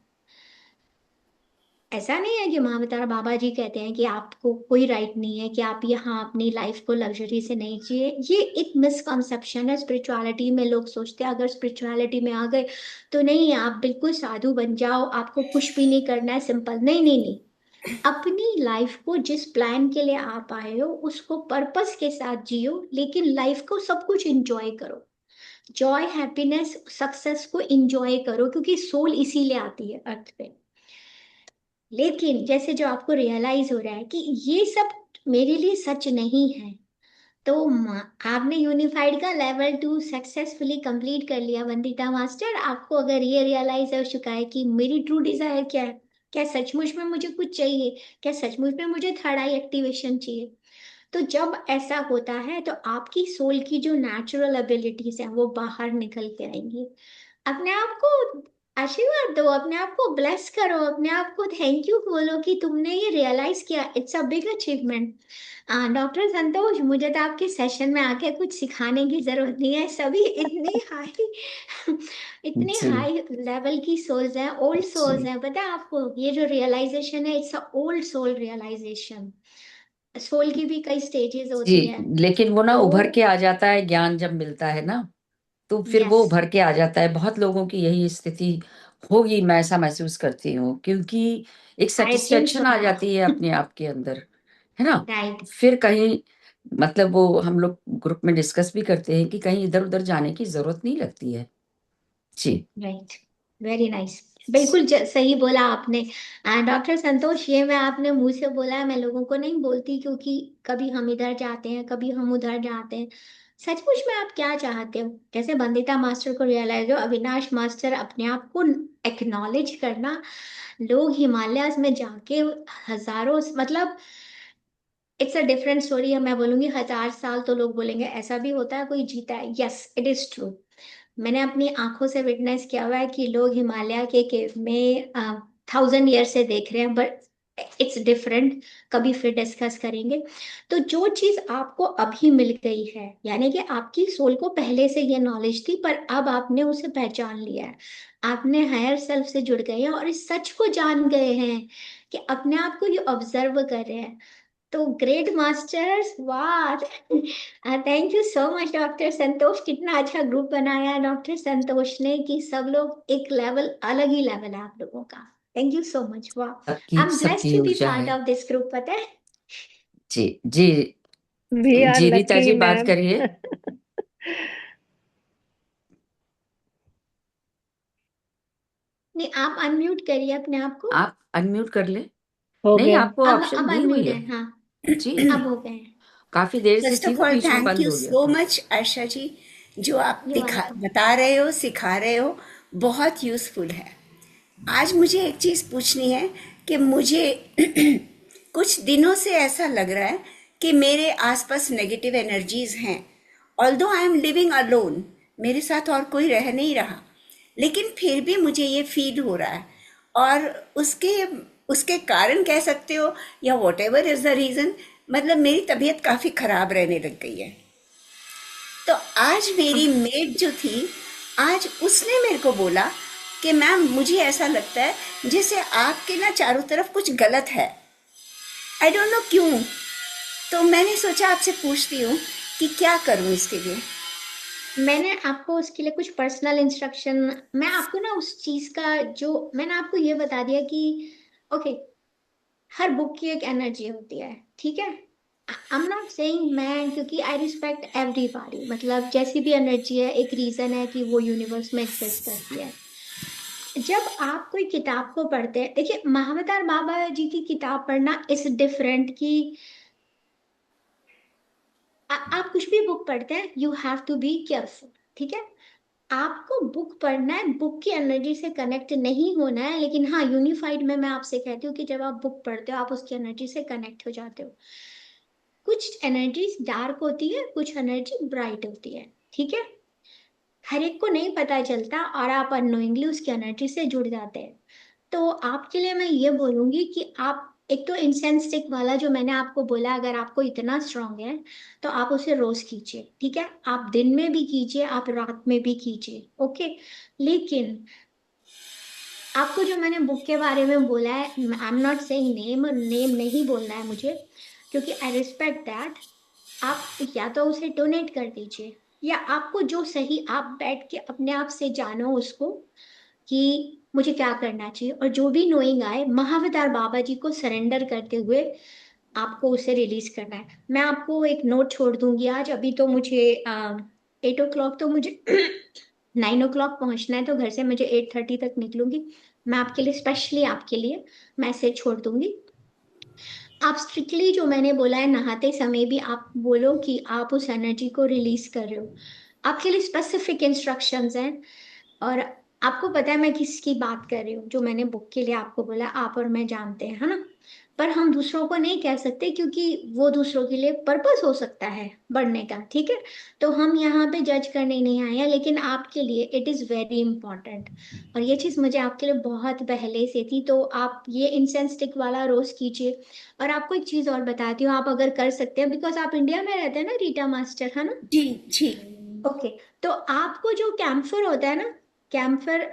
ऐसा नहीं है कि महावतार बाबा जी कहते हैं कि आपको कोई राइट नहीं है कि आप यहाँ अपनी लाइफ को लग्जरी से नहीं जिए। ये एक मिसकॉन्सेप्शन है स्पिरिचुअलिटी में। लोग सोचते हैं अगर स्पिरिचुअलिटी में आ गए तो नहीं, आप बिल्कुल साधु बन जाओ, आपको कुछ भी नहीं करना है, सिंपल। नहीं नहीं नहीं, अपनी लाइफ को जिस प्लान के लिए आप आए हो उसको पर्पस के साथ जियो, लेकिन लाइफ को सब कुछ इंजॉय करो। जॉय, हैप्पीनेस, सक्सेस को इंजॉय करो, क्योंकि सोल इसीलिए आती है अर्थ पे। लेकिन जैसे जो आपको रियलाइज हो रहा है कि ये सब मेरे लिए सच नहीं है, तो आपने यूनिफाइड का लेवल 2 सक्सेसफुली कंप्लीट कर लिया वंदिता मास्टर। आपको अगर ये रियलाइज हो चुका है कि मेरी ट्रू डिजायर क्या है, क्या सचमुच में मुझे कुछ चाहिए, क्या सचमुच में मुझे थर्ड आई एक्टिवेशन चाहिए, तो जब ऐसा होता है तो आपकी सोल की जो नेचुरल एबिलिटीज हैं वो बाहर निकल के आएंगी। अपने आप को आशीर्वाद दो, अपने आप को ब्लेस करो, अपने आप को थैंक यू बोलो कि तुमने ये रियलाइज किया। It's a big achievement. Doctor Santosh, मुझे तो आपके सेशन में आके कुछ सिखाने की जरूरत नहीं है, सभी इतनी हाई इतनी जी हाई लेवल की सोल्स हैं, ओल्ड सोल्स जी हैं। पता है आपको ये जो रियलाइजेशन है, it's a old soul realization. Soul की भी कई स्टेजेस जी। होती है। लेकिन वो ना तो उभर के आ जाता है, ज्ञान जब मिलता है ना तो फिर वो यस, उभर के आ जाता है। बहुत लोगों की यही स्थिति होगी, मैं ऐसा महसूस करती हूँ, क्योंकि एक आई थिंक सो। सेटिस्फेक्शन आ जाती है अपने आप के अंदर, है ना। राइट, फिर कहीं मतलब वो हम लोग ग्रुप में डिस्कस भी करते हैं कि कहीं इधर उधर जाने की जरूरत नहीं लगती है। जी राइट, वेरी नाइस। बिल्कुल सही बोला आपने। डॉक्टर संतोष, ये मैं आपने मुंह से बोला है, मैं लोगों को नहीं बोलती, क्योंकि कभी हम इधर जाते हैं, कभी हम उधर जाते हैं। सचमुच में आप क्या चाहते हो, जैसे बंदिता मास्टर को रियलाइज हो, अविनाश मास्टर अपने आप को एक्नॉलेज करना। लोग हिमालयाज में जाके हजारों, मतलब इट्स अ डिफरेंट स्टोरी है। मैं बोलूंगी 1000 साल, तो लोग बोलेंगे ऐसा भी होता है कोई जीता है। Yes, it is true. मैंने अपनी आंखों से विटनेस किया हुआ है कि लोग हिमालय के केव में 1000 ईयर से देख रहे हैं, बट इट्स डिफरेंट। कभी फिर डिस्कस करेंगे। तो जो चीज आपको अभी मिल गई है, यानी कि आपकी सोल को पहले से ये नॉलेज थी, पर अब आपने उसे पहचान लिया है, आपने हायर सेल्फ से जुड़ गए हैं और इस सच को जान गए हैं कि अपने आप को ये ऑब्जर्व कर रहे हैं। तो ग्रेट मास्टर्स, वाह। Thank you so much doctor Santosh. कितना अच्छा ग्रुप बनाया है डॉक्टर संतोष ने, कि सब लोग एक लेवल, अलग ही लेवल है आप लोगों का। थैंक यू सो मच, वाह। आई सबकी एम ब्लेस्ड सबकी टू बी ऊर्जा पार्ट है। ऑफ दिस ग्रुप, पता है। जी जी वी आर जी रीता लकी जी बात मैम। करिए। नहीं, आप अनम्यूट करिए अपने आप को। आप अनम्यूट कर ले। हो नहीं, गया। आपको ऑप्शन अब दी हुई अनम्यूट है। है, हाँ। जी अब हो गए हैं। काफी देर से फर्स्ट थी, ऑफ वो ऑल बीच में थैंक बंद यू हो गया सो था। मच आशा जी, जो आप यू वेलकम। बता रहे हो, सिखा रहे हो, बहुत यूज़फुल है। आज मुझे एक चीज़ पूछनी है कि मुझे कुछ दिनों से ऐसा लग रहा है कि मेरे आसपास नेगेटिव एनर्जीज हैं। Although I am living alone, मेरे साथ और कोई रह नहीं रहा, लेकिन फिर भी मुझे ये फील हो रहा है। और उसके उसके कारण कह सकते हो, या whatever is the reason, मतलब मेरी तबीयत काफी खराब रहने लग गई है। तो आज मेरी मेड जो थी, आज उसने मेरे को बोला कि मैम मुझे ऐसा लगता है जैसे आपके ना चारों तरफ कुछ गलत है, आई डोंट नो क्यों। तो मैंने सोचा आपसे पूछती हूँ कि क्या करूँ इसके लिए। मैंने आपको उसके लिए कुछ पर्सनल इंस्ट्रक्शन, मैं आपको ना उस चीज का जो मैंने आपको ये बता दिया कि ओके, हर बुक की एक एनर्जी होती है, ठीक है। आई एम नॉट सेइंग मैं, क्योंकि आई रिस्पेक्ट एवरीबॉडी, मतलब जैसी भी एनर्जी है एक रीजन है कि वो यूनिवर्स में एग्जिस्ट करती है। जब आप कोई किताब को पढ़ते हैं, देखिए महावतार बाबा जी की किताब पढ़ना इज डिफरेंट कि आप कुछ भी बुक पढ़ते हैं, you have to be careful, ठीक है। आपको बुक पढ़ना है, बुक की एनर्जी से कनेक्ट नहीं होना है, लेकिन हाँ यूनिफाइड में मैं आपसे कहती हूँ कि जब आप बुक पढ़ते हो आप उसकी एनर्जी से कनेक्ट हो जाते हो। कुछ एनर्जी डार्क होती है, कुछ एनर्जी ब्राइट होती है, ठीक है। हर एक को नहीं पता चलता और आप अननोइंगली उसकी एनर्जी से जुड़ जाते हैं। तो आपके लिए मैं ये बोलूंगी कि आप एक तो इंसेंस स्टिक वाला जो मैंने आपको बोला, अगर आपको इतना स्ट्रांग है तो आप उसे रोज कीजिए, ठीक है। आप दिन में भी कीजिए, आप रात में भी कीजिए, ओके। लेकिन आपको जो मैंने बुक के बारे में बोला है, I am not saying name, name नहीं बोलना है मुझे, क्योंकि आई रिस्पेक्ट दैट। आप या तो उसे डोनेट कर दीजिए, या आपको जो सही, आप बैठ के अपने आप से जानो उसको कि मुझे क्या करना चाहिए, और जो भी नोइंग आए महावतार बाबा जी को सरेंडर करते हुए आपको उसे रिलीज करना है। मैं आपको एक नोट छोड़ दूंगी आज, अभी तो मुझे 8 o'clock, तो मुझे 9 o'clock पहुंचना है, तो घर से मुझे 8:30 तक निकलूंगी। मैं आपके लिए, स्पेशली आपके लिए मैसेज छोड़ दूंगी। आप स्ट्रिक्टली जो मैंने बोला है, नहाते समय भी आप बोलो कि आप उस एनर्जी को रिलीज कर रहे हो। आपके लिए स्पेसिफिक इंस्ट्रक्शंस हैं, और आपको पता है मैं किसकी बात कर रही हूँ। जो मैंने बुक के लिए आपको बोला, आप और मैं जानते हैं, है ना। पर हम दूसरों को नहीं कह सकते, क्योंकि वो दूसरों के लिए पर्पस हो सकता है बढ़ने का, ठीक है। तो हम यहाँ पे जज करने नहीं आए हैं, लेकिन आपके लिए इट इज़ वेरी इंपॉर्टेंट। और ये चीज़ मुझे आपके लिए बहुत पहले से थी, तो आप ये इंसेंस स्टिक वाला रोज कीजिए। और आपको एक चीज़ और बताती हूँ, आप अगर कर सकते हैं, बिकॉज आप इंडिया में रहते हैं ना रीटा मास्टर, है ना। जी जी। ओके, तो आपको जो कैम्फर होता है ना, कैम्फर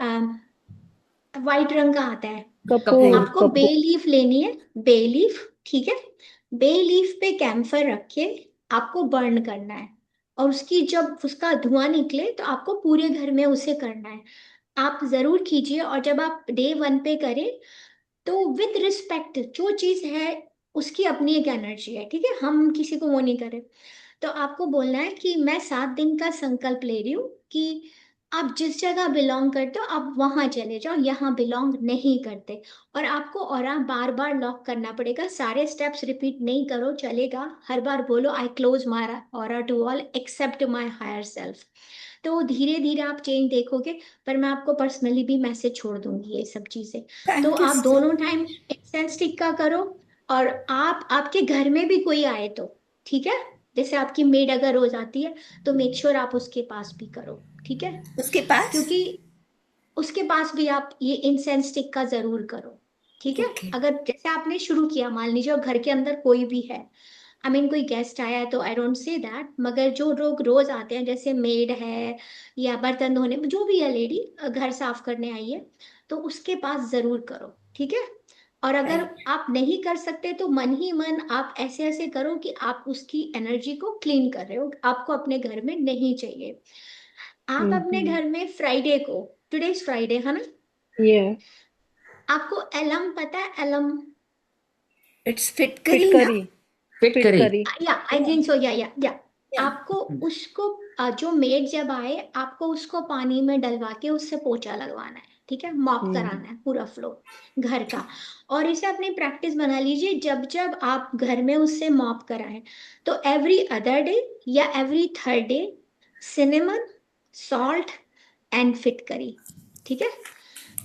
व्हाइट रंग का आता है। कपूर आपको बे कपूर लीफ लेनी है, बे लीफ, ठीक है। बे लीफ पे कैम्फर रख के आपको बर्न करना है, और उसकी जब उसका धुआं निकले तो आपको पूरे घर में उसे करना है। आप जरूर कीजिए, और जब आप डे 1 पे करें तो विद रिस्पेक्ट, जो चीज है उसकी अपनी एक एनर्जी है, ठीक है, हम किसी को वो नहीं करें। तो आपको बोलना है कि मैं 7 दिन का संकल्प ले रही हूँ कि आप जिस जगह बिलोंग करते हो आप वहां चले जाओ, यहाँ बिलोंग नहीं करते। और आपको और बार बार लॉक करना पड़ेगा, सारे स्टेप्स रिपीट नहीं करो, चलेगा। हर बार बोलो I close my aura to all except my higher self. तो धीरे धीरे आप चेंज देखोगे। पर मैं आपको पर्सनली भी मैसेज छोड़ दूंगी ये सब चीजें। तो थैंक यू आप सो। दोनों टाइम इंसेंस स्टिक का करो। और आप, आपके घर में भी कोई आए तो, ठीक है, जैसे आपकी मेड अगर रोज आती है तो मेक श्योर आप उसके पास भी करो, ठीक है। उसके पास। क्योंकि उसके पास भी आप ये इंसेंस स्टिक का जरूर करो, ठीक है। ओके। अगर जैसे आपने शुरू किया, मान लीजिए और घर के अंदर कोई भी है, आई मीन कोई गेस्ट आया है, तो आई डोंट से दैट, मगर जो लोग रोज आते हैं जैसे मेड है या बर्तन धोने, जो भी है लेडी घर साफ करने आई है, तो उसके पास जरूर करो, ठीक है। और अगर राइट। आप नहीं कर सकते तो मन ही मन आप ऐसे ऐसे करो कि आप उसकी एनर्जी को क्लीन कर रहे हो, आपको अपने घर में नहीं चाहिए। आप अपने हम्म घर में फ्राइडे को, टुडे इज फ्राइडे है ना, ये आपको एलम पता है, एलम, इट्स फिट करी ना। फिटकरी फिट करी। फिटकरी या आई थिंक सो, या या। आपको उसको जो मेड जब आए आपको उसको पानी में डलवा के उससे पोछा लगवाना है, ठीक है, मॉप हम्म कराना है पूरा फ्लोर घर का। और इसे अपनी प्रैक्टिस बना लीजिए, जब जब आप घर में उससे मॉप कराएं तो एवरी अदर डे या every third day cinnamon, salt and फिटकरी, ठीक है।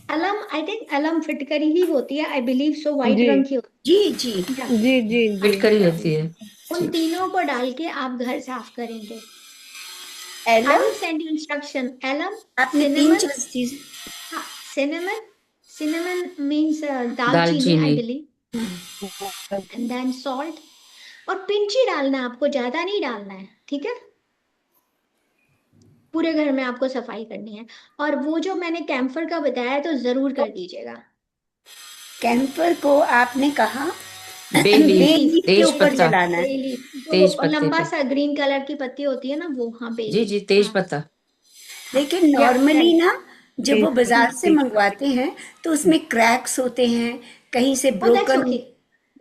अलम, आई थिंक अलम फिटकरी ही होती है, आई बिलीव सो, व्हाइट जी रंग की होती जी जी। है। जी जी जी फिट करी होती है उन जी। तीनों को डाल के आप घर साफ करेंगे। I alum. Will send you instruction. Alum, आपने तीन सिनेमन, चीज। हाँ, सिनेमन, Cinnamon means दालचीनी, I दालचीनी। believe. And then salt. और पिंच ही डालना है आपको, ज्यादा नहीं डालना है, ठीक है। पूरे घर में आपको सफाई करनी है। और वो जो मैंने कैम्फर का बताया है तो जरूर कर दीजिएगा। कैम्फर को आपने कहा बे बे लीफ, लीफ के तेज ऊपर पत्ता, जलाना है। बे लीफ, तेज जो पत्ते लंबा पे। सा ग्रीन कलर की पत्ती होती है ना, वो, हाँ, बे जी लीफ, जी, तेज हाँ, पत्ता। लेकिन या नॉर्मली ना जब वो बाजार से तेज मंगवाते हैं तो उसमें क्रैक्स होते हैं, कहीं से Oh, that's broken. okay.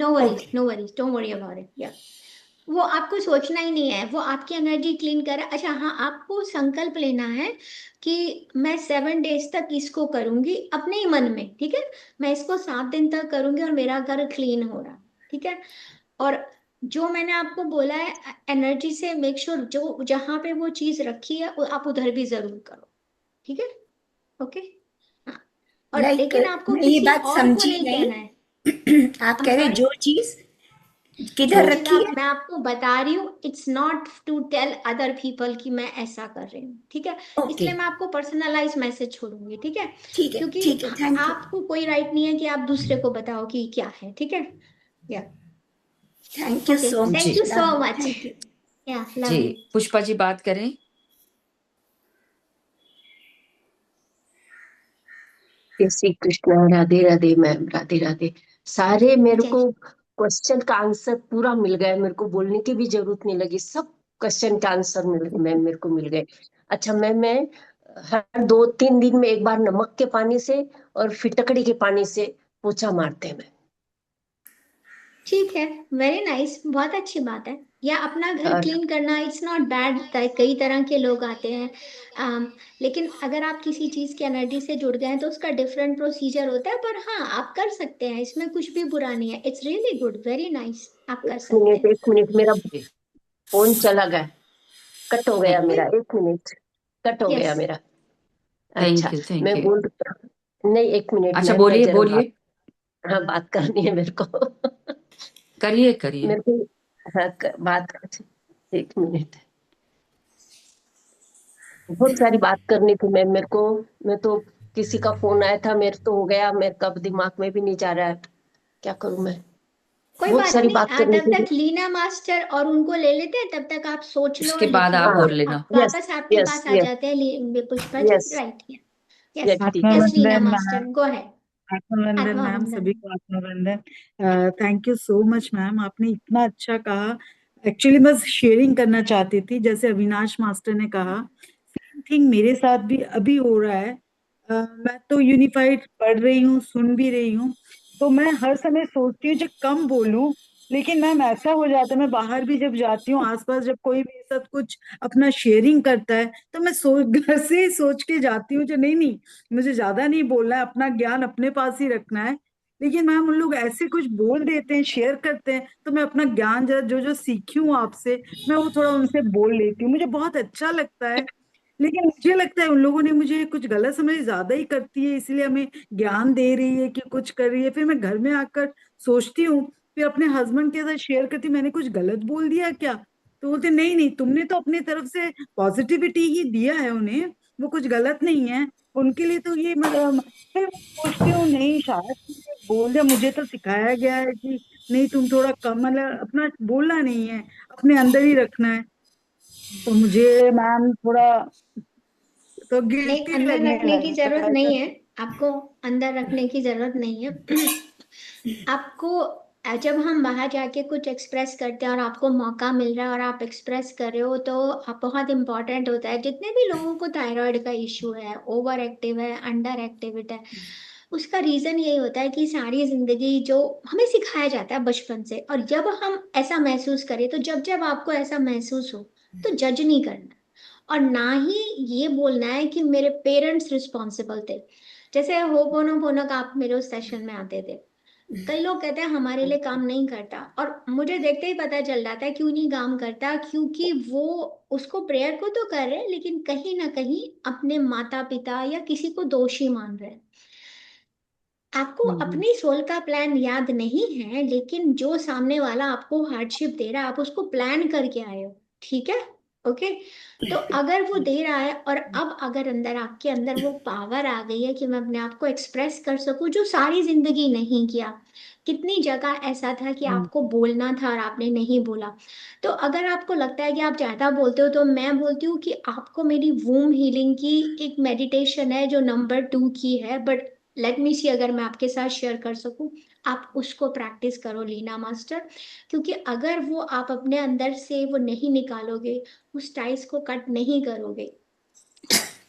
No worries, okay, no worries. Don't worry about it. Yeah. वो आपको सोचना ही नहीं है, वो आपकी एनर्जी क्लीन कर रहा है। अच्छा हाँ, आपको संकल्प लेना है कि मैं 7 डेज तक इसको करूंगी अपने ही मन में, ठीक है। मैं इसको 7 दिन तक करूंगी और मेरा घर क्लीन हो रहा, ठीक है। और जो मैंने आपको बोला है एनर्जी से मेक श्योर जो जहाँ पे वो चीज रखी है आप उधर भी जरूर करो, ठीक है। ओके, हाँ। और लाइक लेकिन आपको मैं ये किसी बात और को समझी नहीं कहना है। नहीं। आप I'm कह रहे हैं sorry? जो चीज जो किधर चीज रखी है। मैं आपको बता रही हूँ, it's not to tell other people कि मैं ऐसा कर रही हूँ, ठीक है। ओके, इसलिए मैं आपको पर्सनलाइज मैसेज छोड़ूंगी, ठीक है। ठीक है, क्योंकि ठीक है, थैंक यू, आपको कोई राइट नहीं है कि आप दूसरे को बताओ कि क्या है, ठीक है। या thank you okay, so thank much, you so love you, much. Thank you. या जी, लव यू। पुष्पा जी बात करें। जय श्री कृष्ण। राधे राधे मैम, राधे राधे। सारे मेरे जय को क्वेश्चन का आंसर पूरा मिल गया, मेरे को बोलने की भी जरूरत नहीं लगी, सब क्वेश्चन का आंसर मिल गए मैम, मेरे को मिल गए। अच्छा मैम, मैं हर 2-3 दिन में एक बार नमक के पानी से और फिटकड़ी के पानी से पोछा मारते हैं मैम। ठीक है, वेरी नाइस, बहुत अच्छी बात है। या अपना घर और क्लीन करना इट्स नॉट बैड। कई तरह के लोग आते हैं, लेकिन अगर आप किसी चीज की एनर्जी से जुड़ गए हैं तो उसका डिफरेंट प्रोसीजर होता है। पर हाँ, आप कर सकते हैं, इसमें कुछ भी बुरा नहीं है। It's really good, very nice, आप कर सकते हैं। 1 मिनट मेरा जी, फोन चला गया, कट हो गया थैंक मेरा, 1 मिनट कट हो गया यस, मेरा। अच्छा, थैंक यू, थैंक मैं यू। बोल नहीं, 1 मिनट अच्छा, मैम, मैं बोलिए जरा बोलिए, बात, हाँ बात करनी है मेरे को। करिए करिए। मेरे को, हाँ बात, 1 मिनट, बहुत सारी बात करनी थी मैम मेरे को। मैं तो, किसी का फोन आया था, मेरे तो हो गया, मेरे कब दिमाग में भी नहीं जा रहा है, क्या करूं मैं। कोई बहुत बात सारी नहीं। बात करनी तब थी। तक लीना मास्टर और उनको ले लेते हैं, तब तक आप सोच लो और उसके लिख बाद लो। आप हाँ, बोल लेना। यस, वापस आपके यस, पास आ यस, जाते हैं Pushpa ji, yes, right. Yes, yes, ठीक है। यस लीना आत्मवंदन मास्टर, मैम। Go ahead. आत्मवंदन मैम, सभी आत्मावंदन। को आत्मवंदन। Thank you so much ma'am, आपने इतना अच्छा कहा। एक्चुअली बस शेयरिंग करना चाहती थी, जैसे अविनाश मास्टर ने कहा, सेम थिंग मेरे साथ भी अभी हो रहा है। मैं तो यूनिफाइड पढ़ रही हूँ, सुन भी रही हूँ, तो मैं हर समय सोचती हूँ जो कम बोलूं, लेकिन मैम ऐसा हो जाता है, मैं बाहर भी जब जाती हूँ, आसपास जब कोई मेरे साथ कुछ अपना शेयरिंग करता है, तो मैं घर से ही सोच के जाती हूँ जो नहीं नहीं, मुझे ज्यादा नहीं बोलना है, अपना ज्ञान अपने पास ही रखना है। लेकिन मैम उन लोग ऐसे कुछ बोल देते हैं, शेयर करते हैं, तो मैं अपना ज्ञान जरा जो जो सीखी हूँ आपसे, मैं वो थोड़ा उनसे बोल लेती हूँ, मुझे बहुत अच्छा लगता है। लेकिन मुझे लगता है उन लोगों ने मुझे कुछ गलत समझ, ज्यादा ही करती है इसलिए हमें ज्ञान दे रही है कि कुछ कर रही है। फिर मैं घर में आकर सोचती हूँ, फिर अपने हस्बैंड के साथ शेयर करती हूँ, मैंने कुछ गलत बोल दिया क्या, तो बोलते नहीं नहीं, तुमने तो अपनी तरफ से पॉजिटिविटी ही दिया है उन्हें, वो कुछ गलत नहीं है उनके लिए तो ये मतलब। फिर मैं सोचती हूँ नहीं, शायद मुझे बोल दिया, मुझे तो सिखाया गया है कि नहीं तुम थोड़ा कम, मतलब अपना बोलना नहीं है, अपने अंदर ही रखना है। तो मुझे मैम थोड़ा तो नहीं, गिल्टी अंदर लगने रखने की लगा जरूरत है। नहीं है। आपको अंदर रखने की जरूरत नहीं है। आपको जब हम बाहर जाके कुछ एक्सप्रेस करते हैं और आपको मौका मिल रहा है और आप एक्सप्रेस कर रहे हो, तो आप बहुत इंपॉर्टेंट होता है। जितने भी लोगों को थायराइड का इश्यू है, ओवर एक्टिव है, अंडर एक्टिविट है, उसका रीजन यही होता है कि सारी जिंदगी जो हमें सिखाया जाता है बचपन से, और जब हम ऐसा महसूस करें, तो जब जब आपको ऐसा महसूस हो तो जज नहीं करना, और ना ही ये बोलना है कि मेरे पेरेंट्स रिस्पॉन्सिबल थे। जैसे होपोनोपोनो का आप मेरे उस सेशन में आते थे, कई लोग कहते हैं हमारे लिए काम नहीं करता, और मुझे देखते ही पता चल जाता है क्यों नहीं काम करता। क्योंकि वो उसको प्रेयर को तो कर रहे हैं, लेकिन कहीं ना कहीं अपने माता पिता या किसी को दोषी मान रहे हैं। आपको अपनी सोल का प्लान याद नहीं है, लेकिन जो सामने वाला आपको हार्डशिप दे रहा है, आप उसको प्लान करके आए हो, ठीक है। ओके। तो अगर वो दे रहा है और अब अगर अंदर आपके अंदर वो पावर आ गई है कि मैं अपने आप को एक्सप्रेस कर सकूं, जो सारी जिंदगी नहीं किया, कितनी जगह ऐसा था कि आपको बोलना था और आपने नहीं बोला। तो अगर आपको लगता है कि आप ज्यादा बोलते हो, तो मैं बोलती हूँ कि आपको मेरी वूम हीलिंग की एक मेडिटेशन है जो नंबर 2 की है, बट लेट मी सी अगर मैं आपके साथ शेयर कर सकूं, आप उसको प्रैक्टिस करो लीना मास्टर। क्योंकि अगर वो आप अपने अंदर से वो नहीं निकालोगे, उस टाइस को कट नहीं करोगे,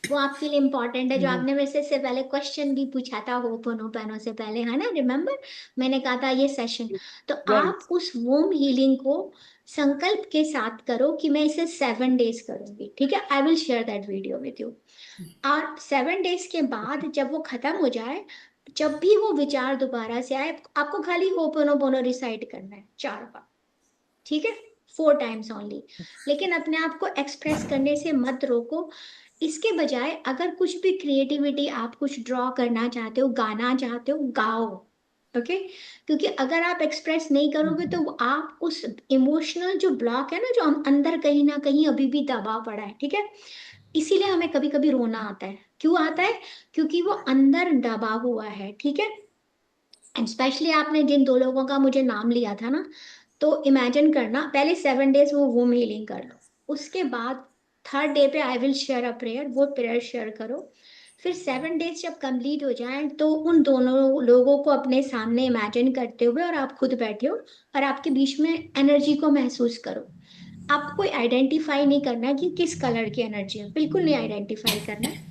वो आपके लिए इम्पोर्टेंट है। जो आपने मेरे से पहले क्वेश्चन भी पूछा था होपोनोपोनो से पहले, है ना, रिमेम्बर, मैंने कहा था ये सेशन। तो राइट। आप उस वोम हीलिंग को संकल्प के साथ करो कि मैं इसे 7 डेज करूंगी, ठीक है। I will share that video with you. और 7 डेज के बाद जब वो खत्म हो जाए, जब भी वो विचार दोबारा से आए, आपको खाली होपोनोपोनो रिसाइट करना है 4 बार, ठीक है, 4 टाइम्स ओनली। लेकिन अपने आप को एक्सप्रेस करने से मत रोको। इसके बजाय अगर कुछ भी क्रिएटिविटी, आप कुछ ड्रॉ करना चाहते हो, गाना चाहते हो, गाओ। ओके। क्योंकि अगर आप एक्सप्रेस नहीं करोगे तो आप उस इमोशनल जो ब्लॉक है ना, जो अंदर कहीं ना कहीं अभी भी दबा पड़ा है, ठीक है। इसीलिए हमें कभी कभी रोना आता है। क्यों आता है? क्योंकि वो अंदर दबा हुआ है, ठीक है। एंड स्पेशली आपने जिन 2 लोगों का मुझे नाम लिया था ना, तो इमेजिन करना, पहले 7 डेज वो वूम हीलिंग कर लो, उसके बाद 3rd डे पे I will share a prayer, वो प्रेयर शेयर करो। फिर 7 डेज जब कंप्लीट हो जाए तो उन दोनों लोगों को अपने सामने इमेजिन करते हुए, और आप खुद बैठे हो और आपके बीच में एनर्जी को महसूस करो। आपको आइडेंटिफाई नहीं करना है कि किस कलर की एनर्जी है, बिल्कुल नहीं आइडेंटिफाई करना है।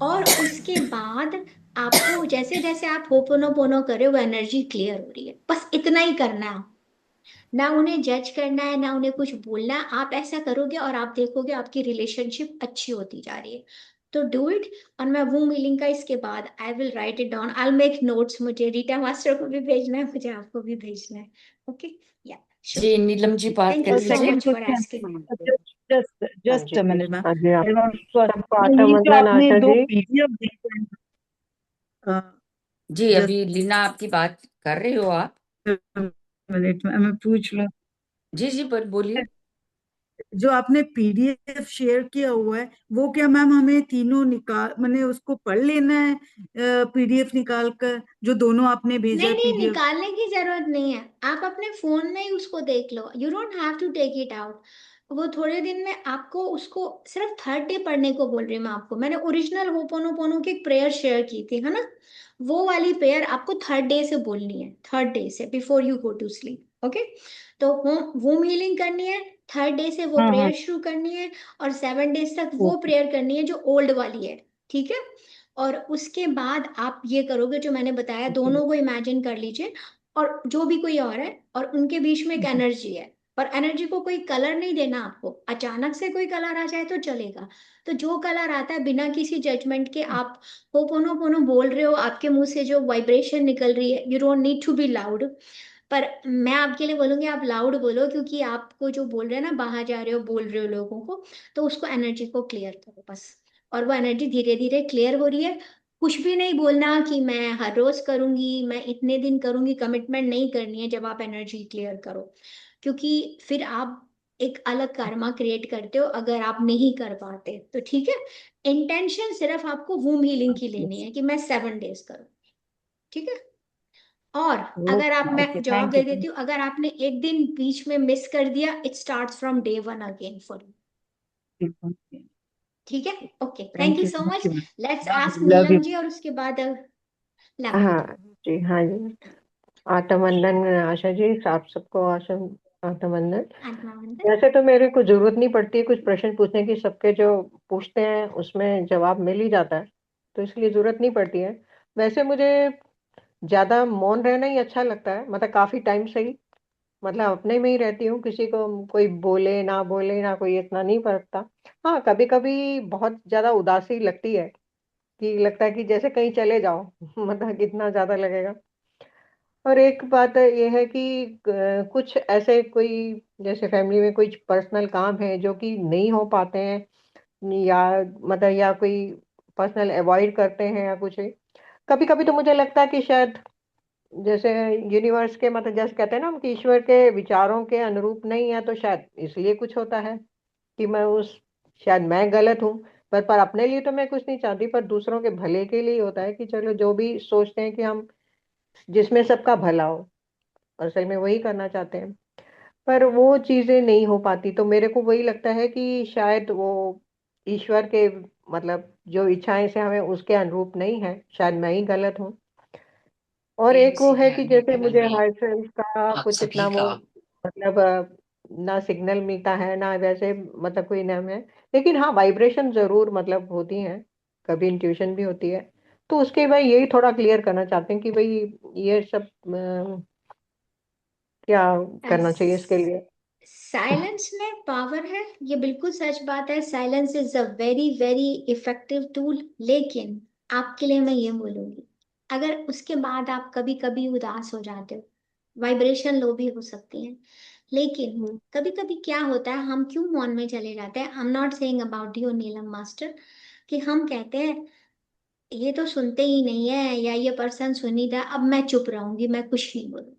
और उसके बाद आपको जैसे जैसे आप होपोनोपोनो करे, वो एनर्जी क्लियर हो रही है, बस इतना ही करना है। ना उन्हें जज करना है, ना उन्हें कुछ बोलना है। आप ऐसा करोगे और आप देखोगे आपकी रिलेशनशिप अच्छी होती जा रही है। तो डू इट। और मैं वो मिलिंग का इसके बाद I will write it down, I make notes. मुझे रीटा मास्टर को भी भेजना है, मुझे आपको भी भेजना है। ओके। या जी नीलम जी बात थैंक कर यू सो लीजिए। Second much for question, asking. Just हाँ जस्ट जी अ मिनट मैम। हाँ जी हाँ। सबको तो आटा ये जो मंथन आपने आशा 2 जी। पीडीएफ दिए, जी जस्ट अभी लीना आपकी बात कर रहे हो आप? मिनट में मैं पूछ लूं। जी जी पर बोलिए। जो आपने पीडीएफ शेयर किया हुआ है, वो क्या मैम हमें तीनों निकाल, मैंने उसको पढ़ लेना है पीडीएफ निकाल कर, जो दोनों आपने भेजा नहीं है नहीं, पीडीएफ? निकालने की जरूरत नहीं है। आप अपने फोन में ही उसको देख लो, you don't have to take it out. वो थोड़े दिन में आपको उसको, सिर्फ 3rd डे पढ़ने को बोल रही हूँ मैं आपको। मैंने ओरिजिनल होपोनोपोनो की एक प्रेयर शेयर की थी, है ना। वो वाली प्रेयर आपको 3rd डे से बोलनी है, 3rd डे से, before you go to sleep. Okay. तो वूम हीलिंग करनी है, 3rd डे से वो हाँ हाँ। प्रेयर शुरू करनी है, और 7 डेज तक वो प्रेयर करनी है जो ओल्ड वाली है, ठीक है। और उसके बाद आप ये करोगे जो मैंने बताया, ओके। दोनों को इमेजिन कर लीजिए, और जो भी कोई और है, और उनके बीच में एक एनर्जी है। और एनर्जी को कोई कलर नहीं देना आपको, अचानक से कोई कलर आ जाए तो चलेगा। तो जो कलर आता है बिना किसी जजमेंट के, आप होपोनोपोनो बोल रहे हो, आपके मुंह से जो वाइब्रेशन निकल रही है, you don't need to be loud. पर मैं आपके लिए बोलूंगी आप लाउड बोलो, क्योंकि आपको जो बोल रहे हैं ना, बाहर जा रहे हो बोल रहे हो लोगों को, तो उसको एनर्जी को क्लियर करो बस। और वो एनर्जी धीरे धीरे क्लियर हो रही है। कुछ भी नहीं बोलना कि मैं हर रोज करूंगी, मैं इतने दिन करूंगी, कमिटमेंट नहीं करनी है जब आप एनर्जी क्लियर करो। क्योंकि फिर आप एक अलग कर्मा क्रिएट करते हो अगर आप नहीं कर पाते तो, ठीक है। इंटेंशन सिर्फ आपको वूम हीलिंग की लेनी है कि मैं 7 डेज करूँ, ठीक है। और अगर आप, मैं ओके, जवाब थैंक दे यू। देती हूँ, अगर आपने एक दिन बीच में मिस कर दिया, it starts from day 1 again for you, ठीक है। Okay, thank thank you you, so thank much. You let's ma'am, ask love you. Neelam ji, और उसके बाद लव हाँ जी हाँ जी। आटा मंथन आशा जी, आप सबको आशा आटा मंथन। आत्मा वंदन। वैसे तो मेरे को जरूरत नहीं पड़ती है कुछ प्रश्न पूछने की, सबके जो पूछते हैं उसमें जवाब मिल ही जाता है, तो इसलिए जरूरत नहीं पड़ती है। वैसे मुझे ज्यादा मौन रहना ही अच्छा लगता है, मतलब काफी टाइम से ही, मतलब अपने में ही रहती हूँ, किसी को कोई बोले ना कोई इतना नहीं फर्कता। हाँ कभी कभी बहुत ज्यादा उदासी लगती है, कि लगता है कि जैसे कहीं चले जाओ मतलब कितना ज्यादा लगेगा। और एक बात ये है कि कुछ ऐसे कोई, जैसे फैमिली में कुछ पर्सनल काम है जो कि नहीं हो पाते हैं, या मतलब या कोई पर्सनल अवॉइड करते हैं या कुछ। कभी कभी तो मुझे लगता है कि शायद जैसे यूनिवर्स के, मतलब जैसे कहते हैं ना हम, कि ईश्वर के विचारों के अनुरूप नहीं है, तो शायद इसलिए कुछ होता है, कि मैं उस शायद मैं गलत हूँ, पर अपने लिए तो मैं कुछ नहीं चाहती, पर दूसरों के भले के लिए होता है कि चलो जो भी सोचते हैं कि हम जिसमें सबका भला हो, असल में वही करना चाहते हैं, पर वो चीजें नहीं हो पाती। तो मेरे को वही लगता है कि शायद वो ईश्वर के मतलब जो इच्छाएं से हमें उसके अनुरूप नहीं है, शायद मैं ही गलत हूँ। और एक वो है कि जैसे मुझे हाई सेंस का आप कुछ सभी इतना का वो मतलब ना सिग्नल मिलता है ना वैसे मतलब कोई नाम है, लेकिन हाँ वाइब्रेशन जरूर मतलब होती है, कभी इंट्यूशन भी होती है। तो उसके भाई यही थोड़ा क्लियर करना चाहते हैं कि भाई ये सब क्या करना चाहिए इसके लिए। साइलेंस में पावर है, ये बिल्कुल सच बात है। Silence is a very very effective tool. लेकिन आपके लिए मैं ये बोलूंगी, अगर उसके बाद आप कभी कभी उदास हो जाते हो, वाइब्रेशन लो भी हो सकती है, लेकिन हम्म। कभी कभी क्या होता है, हम क्यों मौन में चले जाते हैं। I am not saying about you Neelam master, कि हम कहते हैं ये तो सुनते ही नहीं है, या ये पर्सन सुन ही रहा, अब मैं चुप रहूंगी, मैं कुछ नहीं बोलूंगी।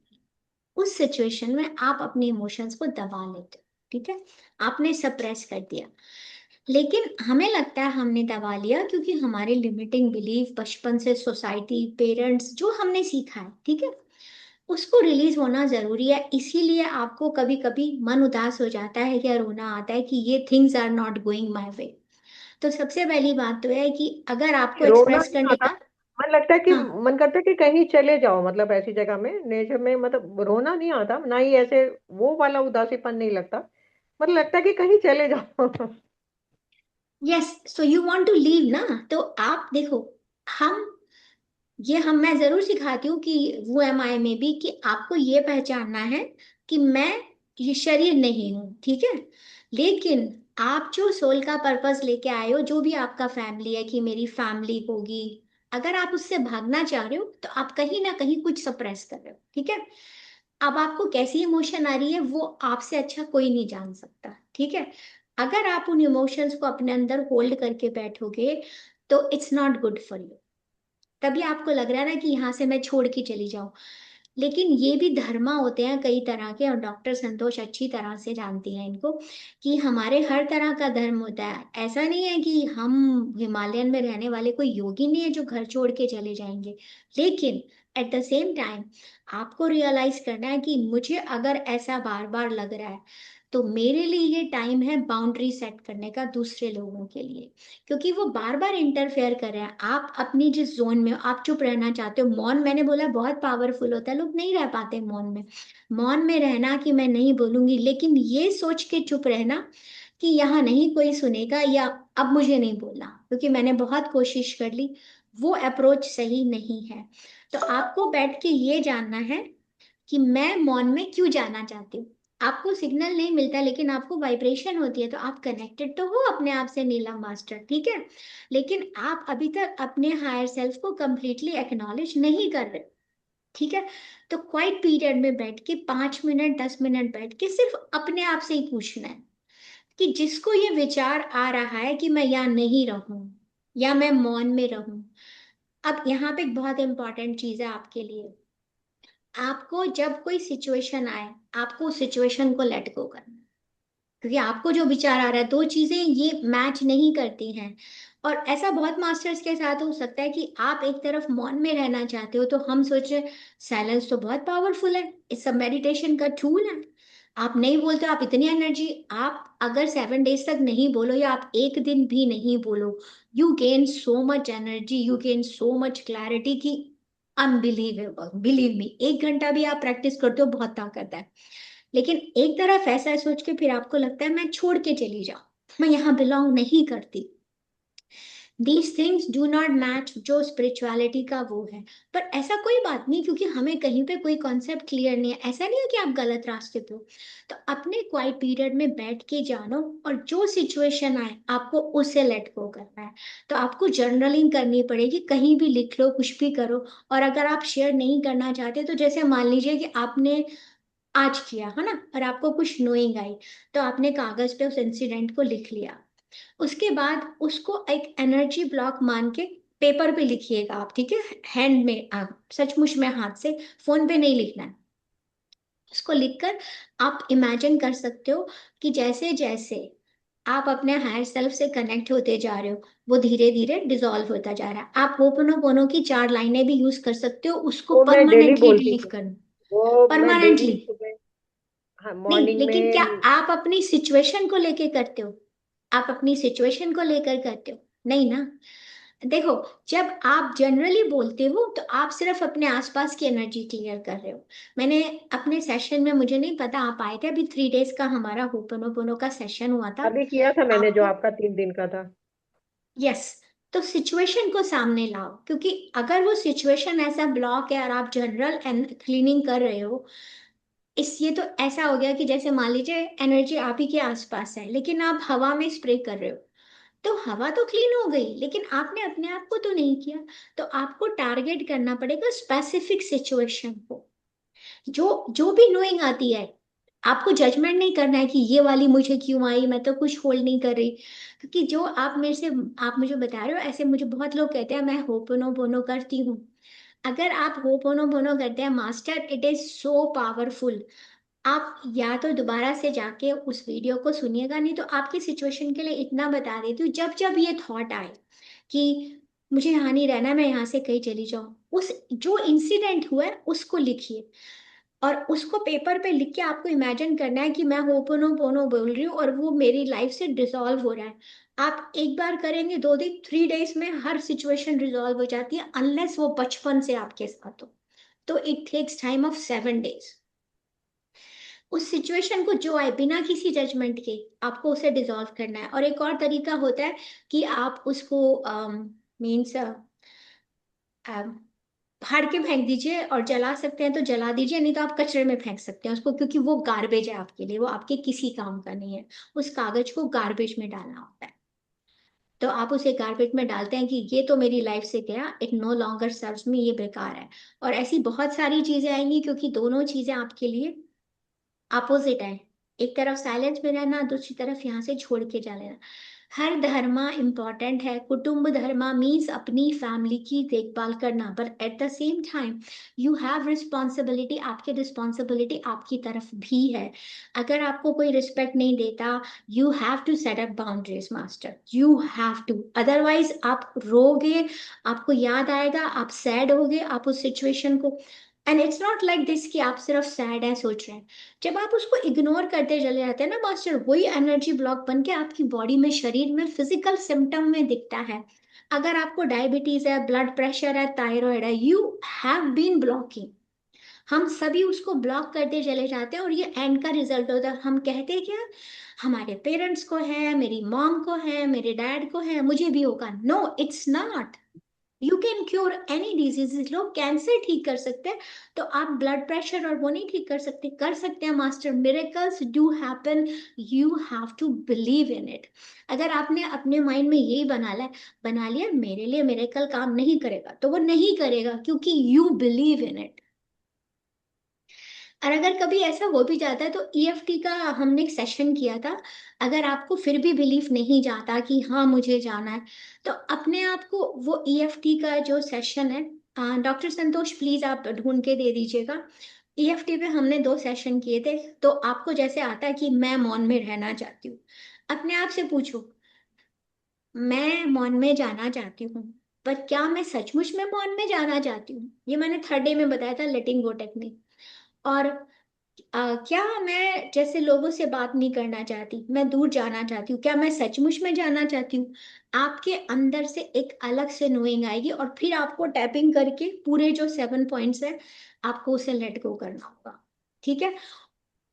उस सिचुएशन में आप अपने इमोशंस को दबा लेते हो, ठीक है, आपने सप्रेस कर दिया। लेकिन हमें लगता है हमने दबा लिया क्योंकि हमारे लिमिटिंग बिलीफ बचपन से, सोसाइटी, पेरेंट्स, जो हमने सीखा है, ठीक है, उसको रिलीज होना जरूरी है। इसीलिए आपको कभी कभी मन उदास हो जाता है या रोना आता है कि ये things are not going my way. तो सबसे पहली बात तो है कि अगर आपको रोना एक्सप्रेस नहीं करने आता, का, मन लगता है कि हाँ, मन करता है कि कहीं चले जाओ, मतलब ऐसी जगह में नेचर में, मतलब रोना नहीं आता ना ही ऐसे वो वाला उदासीपन नहीं लगता, मतलब लगता है कि कहीं चले जाओ। Yes, so you want to leave ना। तो आप देखो, हम मैं जरूर सिखाती हूँ कि वो एम आई में भी, कि आपको ये पहचानना है कि मैं ये शरीर नहीं हूँ, ठीक है, लेकिन आप जो सोल का पर्पस लेके आए हो, जो भी आपका फैमिली है कि मेरी फैमिली होगी, अगर आप उससे भागना चाह रहे हो तो आप कहीं ना कहीं कुछ सप्रेस कर रहे हो, ठीक है। अब आपको कैसी इमोशन आ रही है वो आपसे अच्छा कोई नहीं जान सकता, ठीक है। अगर आप उन इमोशंस को अपने अंदर होल्ड करके बैठोगे तो it's not good for you. तभी आपको लग रहा है ना कि यहाँ से मैं छोड़ के चली जाऊं। लेकिन ये भी धर्मा होते हैं कई तरह के, और डॉक्टर संतोष अच्छी तरह से जानती हैं इनको, कि हमारे हर तरह का धर्म होता है। ऐसा नहीं है कि हम हिमालयन में रहने वाले कोई योगी नहीं है जो घर छोड़ के चले जाएंगे। लेकिन एट द सेम टाइम आपको रियलाइज करना है कि मुझे अगर ऐसा बार बार लग रहा है तो मेरे लिए ये टाइम है बाउंड्री सेट करने का दूसरे लोगों के लिए, क्योंकि वो बार बार इंटरफेयर कर रहे हैं। आप अपनी जिस जोन में हो, आप चुप रहना चाहते हो। मौन, मैंने बोला, बहुत पावरफुल होता है, लोग नहीं रह पाते मौन में। मौन में रहना कि मैं नहीं बोलूंगी, लेकिन ये सोच के चुप रहना कि यहाँ नहीं कोई सुनेगा, या अब मुझे नहीं बोलना क्योंकि मैंने बहुत कोशिश कर ली, वो अप्रोच सही नहीं है। तो आपको बैठ के ये जानना है कि मैं मौन में क्यों जाना चाहती हूँ। आपको सिग्नल नहीं मिलता लेकिन आपको वाइब्रेशन होती है, तो आप कनेक्टेड तो हो अपने आप से नीलम मास्टर, ठीक है, लेकिन आप अभी तक अपने हायर सेल्फ को कंप्लीटली एक्नॉलेज नहीं कर रहे, ठीक है। तो क्वाइट पीरियड में बैठ के 5 मिनट 10 मिनट बैठ के सिर्फ अपने आप से ही पूछना है कि जिसको ये विचार आ रहा है कि मैं यहाँ नहीं रहूं या मैं मौन में रहूं। अब यहाँ पे एक बहुत इंपॉर्टेंट चीज है आपके लिए, आपको जब कोई सिचुएशन आए, आपको उस सिचुएशन को लेट गो करना है। क्योंकि आपको जो विचार आ रहा है, दो चीजें ये मैच नहीं करती हैं। और ऐसा बहुत मास्टर्स के साथ हो सकता है कि आप एक तरफ मौन में रहना चाहते हो, तो हम सोचे साइलेंस तो बहुत पावरफुल है, इस सब मेडिटेशन का टूल है। आप नहीं बोलते, आप इतनी एनर्जी, आप अगर 7 डेज तक नहीं बोलो या आप एक दिन भी नहीं बोलो, you gain so much energy, you gain so much clarity की अनबिलीवेबल। बिलीव मी, 1 घंटा भी आप प्रैक्टिस करते हो बहुत ताकत है। लेकिन एक तरफ ऐसा सोच के फिर आपको लगता है मैं छोड़ के चली जाऊं, मैं यहाँ बिलोंग नहीं करती, these things do not match जो स्पिरिचुअलिटी का वो है। पर ऐसा कोई बात नहीं, क्योंकि हमें कहीं पे कोई कॉन्सेप्ट क्लियर नहीं है, ऐसा नहीं है कि आप गलत रास्ते पे हो। तो अपने क्वाइट पीरियड में बैठ के जानो, और जो सिचुएशन आए आपको उसे लेट गो करना है। तो आपको जर्नलिंग करनी पड़ेगी, कहीं भी लिख लो, कुछ भी करो। और अगर आप शेयर नहीं करना चाहते, तो जैसे मान लीजिए कि आपने आज किया है ना, और आपको कुछ नोइंग आई, तो आपने कागज पे उस इंसिडेंट को लिख लिया। उसके बाद उसको एक एनर्जी ब्लॉक मान के पेपर पे लिखिएगा आप, ठीक है, हैंड में, आप सचमुच में हाथ से, फोन पे नहीं लिखना है। उसको लिखकर आप इमेजिन कर सकते हो कि जैसे जैसे आप अपने हायर सेल्फ से कनेक्ट होते जा रहे हो, वो धीरे धीरे डिसॉल्व होता जा रहा है। आप होपोनोपोनो की 4 लाइनें भी यूज कर सकते हो, उसको वो मैं डेली परमानेंटली बोलती रिलीव थी, करना, वो मैं डेली परमानेंटली। सुबह, हाँ, नहीं, मॉर्निंग लेकिन क्या में। आप अपनी सिचुएशन को लेके करते हो? आप अपनी सिचुएशन को लेकर करते हो? नहीं ना। देखो, जब आप जनरली बोलते हो तो आप सिर्फ अपने आसपास की एनर्जी क्लियर कर रहे हो। मैंने अपने सेशन में, मुझे नहीं पता आप आए थे, अभी 3 days का हमारा होपोनोपोनो का सेशन हुआ था। अभी किया था मैंने जो आपको, आपका 3 दिन का था। यस, तो सिचुएशन को सामने लाओ, क्योंकि अगर वो सिचुएशन ऐसा ब्लॉक है और आप जनरल क्लीनिंग कर रहे हो, इस ये तो ऐसा हो गया कि जैसे मान लीजिए एनर्जी आप ही के आसपास है, लेकिन आप हवा में स्प्रे कर रहे हो, तो हवा तो क्लीन हो गई, लेकिन आपने अपने आप को तो नहीं किया। तो आपको टारगेट करना पड़ेगा स्पेसिफिक सिचुएशन को। जो जो भी नोइंग आती है, आपको जजमेंट नहीं करना है कि ये वाली मुझे क्यों आई, मैं तो कुछ होल्ड नहीं कर रही। क्योंकि जो आप मेरे से, आप मुझे बता रहे हो, ऐसे मुझे बहुत लोग कहते हैं मैं होपोनोपोनो करती हूँ। अगर आप होपोनोपोनो करते हैं master, it is so powerful. आप या तो दोबारा से जाके उस वीडियो को सुनिएगा, नहीं तो आपकी सिचुएशन के लिए इतना बता देती हूँ, जब जब ये थॉट आए कि मुझे यहाँ नहीं रहना, मैं यहाँ से कहीं चली जाऊँ, उस जो इंसिडेंट हुआ है उसको लिखिए, और उसको पेपर पे लिख के आपको इमेजिन करना है कि मैं होपोनोपोनो बोल रही हूँ और वो मेरी लाइफ से डिसॉल्व हो रहा है। आप एक बार करेंगे, 2 दिन, 3 days में हर सिचुएशन रिजॉल्व हो जाती है, अनलेस वो बचपन से आपके साथ हो। तो it takes time of 7 days। उस सिचुएशन को जो आए, बिना किसी जजमेंट के आपको उसे डिसॉल्व करना है। और एक और तरीका होता है कि आप उसको मीन्स फाड़ के फेंक दीजिए, और जला सकते हैं तो जला दीजिए, नहीं तो आप कचरे में फेंक सकते हैं उसको, क्योंकि वो गार्बेज है आपके लिए, वो आपके किसी काम का नहीं है। उस कागज को गार्बेज में डालना होता है। तो आप उसे गार्बेज में डालते हैं कि ये तो मेरी लाइफ से गया, इट नो लॉन्गर सर्व्स मी, ये बेकार है। और ऐसी बहुत सारी चीजें आएंगी, क्योंकि दोनों चीजें आपके लिए अपोजिट है। एक तरफ साइलेंस में रहना, दूसरी तरफ यहाँ से छोड़ के जा लेना। हर धर्मा इंपॉर्टेंट है, कुटुंब धर्मा मीन्स अपनी फैमिली की देखभाल करना, but at the same time you have responsibility, आपकी रिस्पॉन्सिबिलिटी आपकी तरफ भी है। अगर आपको कोई रिस्पेक्ट नहीं देता, you have to set up boundaries master, you have to, otherwise आप रोगे, आपको याद आएगा, आप सैड होगे, आप उस सिचुएशन को, and it's not like this कि आप सिर्फ सैड है सोच रहे हैं। जब आप उसको इग्नोर करते चले जाते हैं ना मास्टर, वही एनर्जी ब्लॉक बन के आपकी बॉडी में, शरीर में, फिजिकल सिम्टम में दिखता है। अगर आपको डायबिटीज है, ब्लड प्रेशर है, थायराइड है, यू हैव बीन ब्लॉकिंग। हम सभी उसको ब्लॉक करते चले जाते हैं, और ये एंड का रिजल्ट होता है। हम कहते हैं क्या, हमारे पेरेंट्स को है, मेरी मॉम को है, मेरे डैड को है, मुझे भी होगा। No, it's not. You can cure any disease. लोग कैंसर ठीक कर सकते हैं, तो आप ब्लड प्रेशर और वो नहीं ठीक कर सकते? कर सकते हैं master, miracles do happen, you have to believe in it. अगर आपने अपने माइंड में यही बना लिया मेरे लिए मिरेकल काम नहीं करेगा, तो वो नहीं करेगा, क्योंकि यू बिलीव इन इट। और अगर कभी ऐसा हो भी जाता है, तो ईएफटी का हमने एक सेशन किया था। अगर आपको फिर भी बिलीफ नहीं जाता कि हाँ मुझे जाना है, तो अपने आप को वो ईएफटी का जो सेशन है, डॉक्टर संतोष प्लीज आप ढूंढ के दे दीजिएगा। ईएफटी पे हमने 2 सेशन किए थे। तो आपको जैसे आता है कि मैं मौन में रहना चाहती हूँ, अपने आप से पूछो, मैं मौन में जाना चाहती हूँ, पर क्या मैं सचमुच में मौन में जाना चाहती हूँ? ये मैंने 3rd डे में बताया था, लेटिंग गो टेक्निक। और क्या मैं जैसे लोगों से बात नहीं करना चाहती, मैं दूर जाना चाहती हूँ, क्या मैं सचमुच में जाना चाहती हूँ? आपके अंदर से एक अलग से नोइंग आएगी, और फिर आपको टैपिंग करके पूरे जो 7 पॉइंट्स है, आपको उसे लेट गो करना होगा। ठीक है?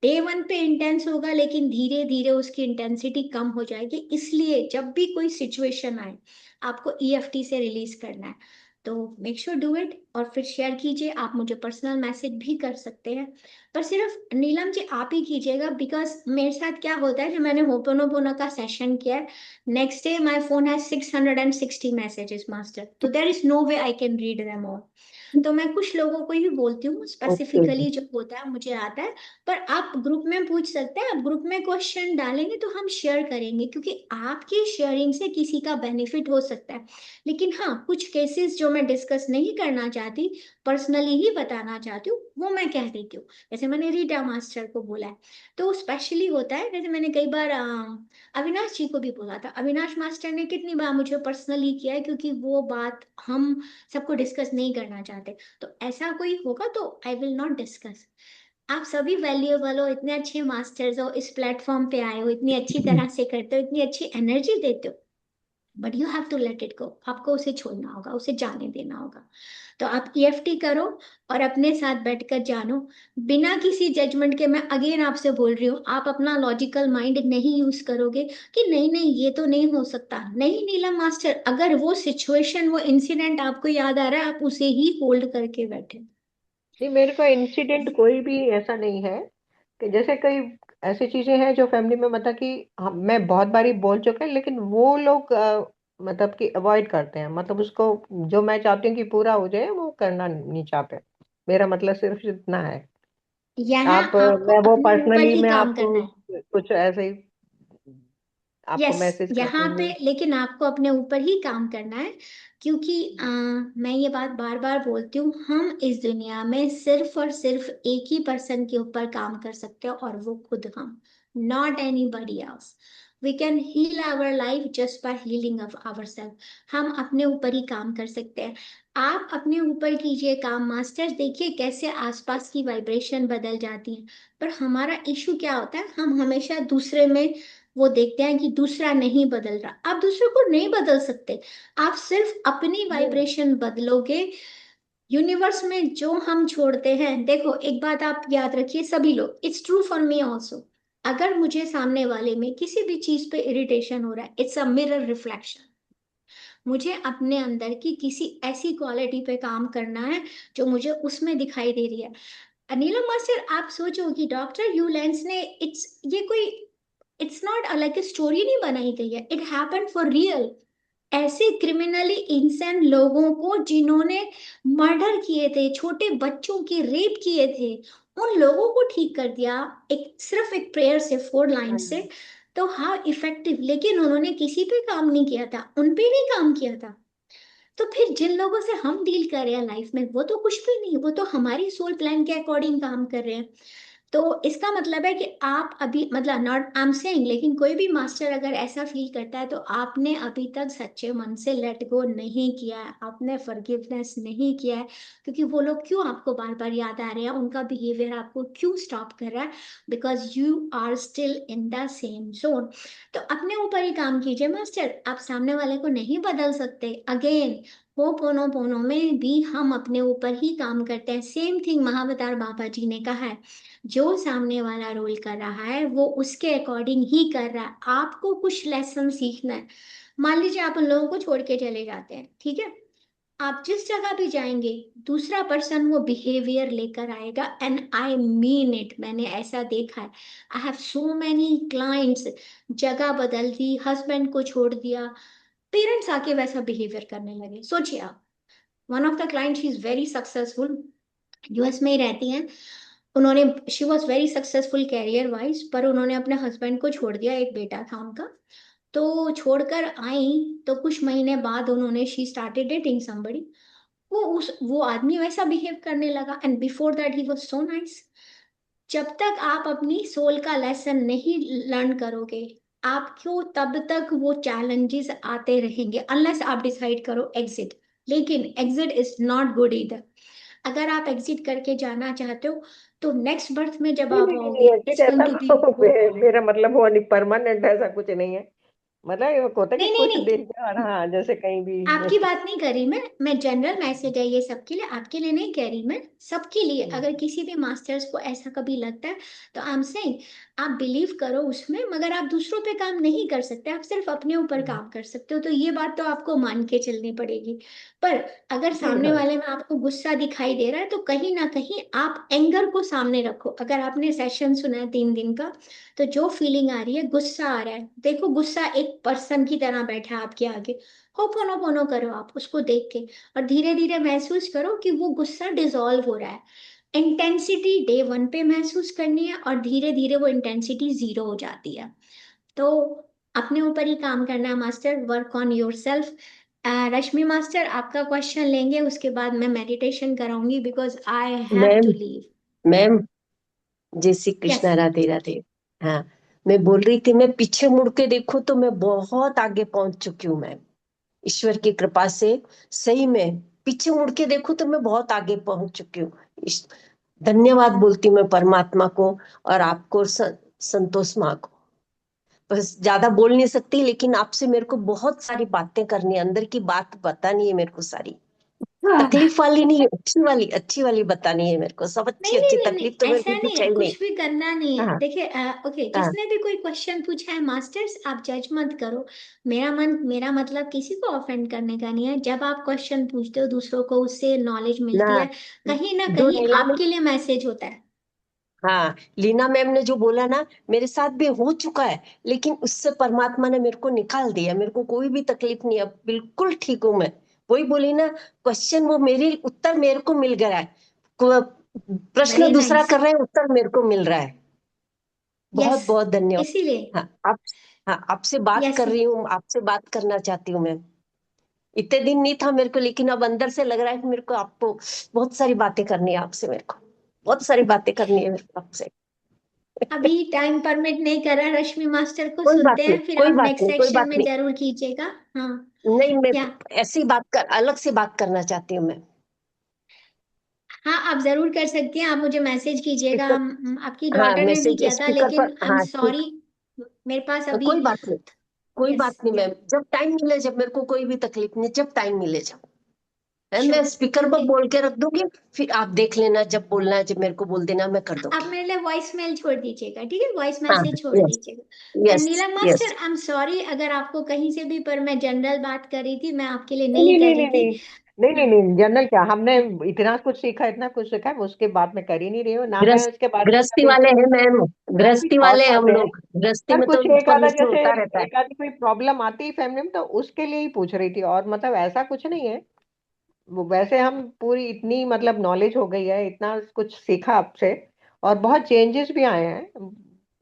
डे 1 पे इंटेंस होगा, लेकिन धीरे धीरे उसकी इंटेंसिटी कम हो जाएगी। इसलिए जब भी कोई सिचुएशन आए, आपको ईएफटी से रिलीज करना है। तो मेक श्योर डू इट, और फिर शेयर कीजिए। आप मुझे पर्सनल मैसेज भी कर सकते हैं, पर सिर्फ नीलम जी आप ही कीजिएगा, बिकॉज मेरे साथ क्या होता है, जब मैंने होपोनोपोनो का सेशन किया है, next day my phone has 660 messages master, तो there is no way I can read them all. तो मैं कुछ लोगों को ही बोलती हूँ, ओके स्पेसिफिकली जो होता है मुझे आता है। पर आप ग्रुप में पूछ सकते हैं, आप ग्रुप में क्वेश्चन डालेंगे तो हम शेयर करेंगे, क्योंकि आपकी शेयरिंग से किसी का बेनिफिट हो सकता है। लेकिन हाँ, कुछ केसेस जो मैं डिस्कस नहीं करना चाहती, पर्सनली ही बताना चाहती हूँ, वो मैं कह देती हूँ। जैसे मैंने रीटा मास्टर को बोला है, तो स्पेशली होता है। जैसे मैंने कई बार अविनाश जी को भी बोला था, अविनाश मास्टर ने कितनी बार मुझे पर्सनली किया है, क्योंकि वो बात हम सबको डिस्कस नहीं करना चाहते। तो ऐसा कोई होगा तो आई विल नॉट डिस्कस। आप सभी वैल्यूएबल हो, इतने अच्छे मास्टर्स हो, इस प्लेटफॉर्म पे आए हो, इतनी अच्छी तरह से करते हो, इतनी अच्छी एनर्जी देते हो, but you have to let it go. आपको उसे छोड़ना होगा, उसे जाने देना होगा। तो आप ईएफटी करो और अपने साथ बैठकर जानो, बिना किसी जजमेंट के। मैं अगेन आपसे बोल रही हूँ, आप अपना लॉजिकल माइंड नहीं यूज करोगे कि नहीं नहीं ये तो नहीं हो सकता। नहीं नीलम मास्टर, अगर वो सिचुएशन, वो इंसिडेंट आपको याद आ रहा है, आप उसे ही होल्ड करके बैठे। नहीं, मेरे को इंसिडेंट कोई भी ऐसा नहीं है कि जैसे कई ऐसी चीजें हैं जो फैमिली में मतलब कि मैं बहुत बारी बोल चुका है, लेकिन वो लोग मतलब कि अवॉइड करते हैं, मतलब उसको जो मैं चाहती हूँ कि पूरा हो जाए वो करना नहीं चाहते। मेरा मतलब सिर्फ इतना है। यहाँ आप आपको मैं वो अपने ऊपर पर्सनली ही मैं काम आपको करना है। कुछ ऐसे ही आपको यस, मैसेज कर यहाँ पे दूंगी। लेकिन आपको अपने ऊपर ही काम करना है। क्योंकि मैं ये बात बार बार बोलती हूँ, हम इस दुनिया में सिर्फ और सिर्फ एक ही पर्सन के ऊपर काम कर सकते हैं, और वो खुद हम, not anybody else. We can heal our life just by healing of our self. हम अपने ऊपर ही काम कर सकते हैं। आप अपने ऊपर कीजिए काम मास्टर्स, देखिए कैसे आसपास की वाइब्रेशन बदल जाती है। पर हमारा इशू क्या होता है, हम हमेशा दूसरे में वो देखते हैं कि दूसरा नहीं बदल रहा। आप दूसरे को नहीं बदल सकते, आप सिर्फ अपनी वाइब्रेशन बदलोगे। यूनिवर्स में जो हम छोड़ते हैं, देखो एक बात आप याद रखिए सभी लोग, it's true for me also. अगर मुझे सामने वाले में किसी भी चीज पे इरिटेशन हो रहा है, इट्स अ मिरर रिफ्लेक्शन। मुझे अपने अंदर की किसी ऐसी क्वालिटी पे काम करना है जो मुझे उसमें दिखाई दे रही है। अनिला मास्टर, आप सोचो कि डॉक्टर ह्यू लेंस ने, इट्स ये कोई, इट्स नॉट लाइक स्टोरी नहीं बनाई गई है, इट हैपेंड फॉर रियल। ऐसे क्रिमिनली इंसान लोगों को जिन्होंने मर्डर किए थे, छोटे बच्चों की रेप किए थे, उन लोगों को ठीक कर दिया, एक सिर्फ एक प्रेयर से, 4 लाइन से। तो हाउ इफेक्टिव। लेकिन उन्होंने किसी पे काम नहीं किया था, उन पे नहीं काम किया था। तो फिर जिन लोगों से हम डील कर रहे हैं लाइफ में, वो तो कुछ भी नहीं, वो तो हमारी सोल प्लान के अकॉर्डिंग काम कर रहे हैं। तो इसका मतलब है कि आप अभी, मतलब नॉट आई एम सेइंग, लेकिन कोई भी मास्टर अगर ऐसा फील करता है तो आपने अभी तक सच्चे मन से लेट गो नहीं किया है, आपने फॉरगिवनेस नहीं किया है। क्योंकि वो लोग क्यों आपको बार बार याद आ रहे हैं, उनका बिहेवियर आपको क्यों स्टॉप कर रहा है, because you are still in the same zone. तो अपने ऊपर ही काम कीजिए मास्टर, आप सामने वाले को नहीं बदल सकते। अगेन, वो पोनो पोनो में भी हम अपने ऊपर ही काम करते हैं। सेम थिंग महावतार बाबा जी ने कहा है, जो सामने वाला रोल कर रहा है वो उसके अकॉर्डिंग ही कर रहा है। आपको कुछ लेसन सीखना है। मान लीजिए आप उन लोगों को छोड़ के चले जाते हैं, ठीक है, आप जिस जगह भी जाएंगे, दूसरा पर्सन वो बिहेवियर लेकर आएगा, एंड आई मीन इट, मैंने ऐसा देखा है। I have so many clients, जगह बदल दी, हस्बैंड को छोड़ दिया, पेरेंट्स आके वैसा बिहेवियर करने लगे। सोचिए आप, one of the client, she is very successful, US में ही रहती हैं। उन्होंने, she was very successful career wise, पर उन्होंने अपने हस्बैंड को छोड़ दिया, एक बेटा था उनका। तो छोड़कर आई, तो कुछ महीने बाद उन्होंने, शी स्टार्टेड डेटिंग समबडी। वो आदमी वैसा बिहेव करने लगा, and before that he was so nice. जब तक आप अपनी सोल का लेसन नहीं लर्न करोगे, आपको तब तक वो चैलेंजेस आते रहेंगे, अनलेस आप डिसाइड करो एग्जिट। लेकिन एग्जिट इज नॉट गुड इधर। अगर आप एग्जिट करके जाना चाहते हो, तो नेक्स्ट बर्थ में जब नहीं आप नहीं नहीं आओगे, नहीं, एग्जिट इट्स गोइंग ऐसा टू बी, तो मेरा मतलब वो नहीं, परमानेंट ऐसा कुछ नहीं है। मतलब ये होता है कि नहीं नहीं कुछ दिन के और नहीं, हाँ जैसे कहीं भी आपकी बात नहीं कर रही मैं जनरल मैसेज है ये सबके लिए, आपके लिए नहीं कह रही मैं, सबके लिए। अगर किसी भी मास्टर्स को ऐसा कभी लगता है, तो आई एम सेइंग, आप बिलीव करो उसमें, मगर आप दूसरों पे काम नहीं कर सकते, आप सिर्फ अपने ऊपर काम कर सकते हो। तो ये बात तो आपको मान के चलनी पड़ेगी। पर अगर जी सामने हाँ। वाले में आपको गुस्सा दिखाई दे रहा है, तो कहीं ना कहीं आप एंगर को सामने रखो। अगर आपने सेशन सुना है 3 दिन का, तो जो फीलिंग आ रही है, गुस्सा आ रहा है, देखो गुस्सा एक एक पर्सन की तरह बैठा है आपके आगे, होपोनोपोनो करो आप उसको देख के, और धीरे धीरे महसूस करो कि वो गुस्सा डिसॉल्व हो रहा है। इंटेंसिटी डे 1 पे महसूस करनी है और धीरे धीरे वो इंटेंसिटी 0 हो जाती है। तो अपने ऊपर ही काम करना है master, work on yourself. Rashmi master आपका क्वेश्चन लेंगे, उसके बाद मैं मेडिटेशन कराऊंगी because I have to ma'am leave. Ma'am जय श्री यस कृष्णा, राधे राधे। हाँ, मैं बोल रही थी, मैं पीछे मुड़ के देखूं तो मैं बहुत आगे पहुंच चुकी हूँ मैम, ईश्वर की कृपा से। सही में पीछे मुड़ के देखूं तो मैं बहुत आगे पहुंच चुकी हूँ। धन्यवाद बोलती हूँ मैं परमात्मा को और आपको और संतोष माँ को। बस ज्यादा बोल नहीं सकती, लेकिन आपसे मेरे को बहुत सारी बातें करनी है, अंदर की बात बतानी है मेरे को सारी। तकलीफ वाली नहीं, अच्छी वाली बतानी है मेरे को, सब नहीं अच्छी नहीं अच्छी। नहीं नहीं, तकलीफ तो मेरे ऐसा को नहीं कुछ है, है ही नहीं। कुछ भी करना नहीं है। हाँ देखिए ओके, हाँ। जिसने भी कोई क्वेश्चन पूछा है मास्टर्स, आप जज मत करो। मेरा मतलब किसी को ऑफेंड करने का नहीं है। जब आप क्वेश्चन पूछते हो दूसरों को, उससे नॉलेज मिलती ना है, कहीं ना जो कहीं लीला में, आपके लिए मैसेज होता है। हाँ, लीना मैम ने जो बोला ना, मेरे साथ भी हो चुका है, लेकिन उससे परमात्मा ने मेरे को निकाल दिया। मेरे को कोई भी तकलीफ नहीं है, अब बिल्कुल ठीक हूं मैं। वही बोली ना, क्वेश्चन वो मेरी, उत्तर मेरे को मिल गया है। प्रश्न वेरी दूसरा नाइस। कर रहे हैं, उत्तर मेरे को मिल रहा है। यस, बहुत बहुत धन्यवाद। इसीलिए। हाँ आप, हाँ आपसे बात यस, कर रही हूँ, आपसे बात करना चाहती हूँ मैं। इतने दिन नहीं था मेरे को, लेकिन अब अंदर से लग रहा है कि मेरे को आपको बहुत सारी बातें करनी है आपसे, मेरे को बहुत सारी बातें करनी है मेरे को आपसे। अभी टाइम परमिट नहीं कर रहा, रश्मि मास्टर को कोई बात सुनते नहीं, हैं, फिर कोई आप बात नेक्स्ट नहीं, कोई सेक्शन बात में नहीं। जरूर कीजिएगा। हाँ, नहीं, मैं या ऐसी बात कर, अलग से बात करना चाहती हूँ मैं। हाँ, आप जरूर कर सकती हैं। आप मुझे मैसेज कीजिएगा। स्पीकर, हम आपकी हाँ डॉटर ने भी मैसेज किया था, स्पीकर लेकिन पर, आई एम हाँ सॉरी, मेरे पास अभी। कोई बात नहीं, कोई यस, बात नहीं या मैम। जब टाइम मिले, जब मेरे को कोई भी तकलीफ नहीं, जब टाइम मिले जब, मैम मैं श्योर। स्पीकर पर ओके, बोल के रख दूंगी। फिर आप देख लेना, जब बोलना है जब मेरे को बोल देना, मैं कर आप दूंगी। मेरे लिए वॉइस मेल छोड़ दीजिएगा, ठीक है? वॉइस हाँ, मैसेज छोड़ यस दीजिएगा। And yes Neelam yes. Master, I am sorry अगर आपको कहीं से भी, पर मैं जनरल बात कर रही थी, मैं आपके लिए नहीं नहीं कर नहीं रही नहीं थी। नहीं नहीं नहीं हाँ, नहीं, जनरल क्या, हमने इतना कुछ सीखा, इतना कुछ सीखा है, उसके बाद में कर ही नहीं रही हूँ ना, मैं गृहस्थ, उसके बारे में गृहस्थी कभी, वाले हैं मैम, जो भी गृहस्थी वाले थॉट्स हैं हम आते हैं। लोग। गृहस्थी पर में तो कुछ एक ऊपर आधा, नीचे जैसे होता रहता है। एक आधी कोई प्रॉब्लम आती है फैमिली में, तो उसके लिए ही पूछ रही थी, और मतलब ऐसा कुछ नहीं है। वो वैसे हम पूरी इतनी मतलब नॉलेज हो गई है, इतना कुछ सीखा आपसे, और बहुत चेंजेस भी आए हैं,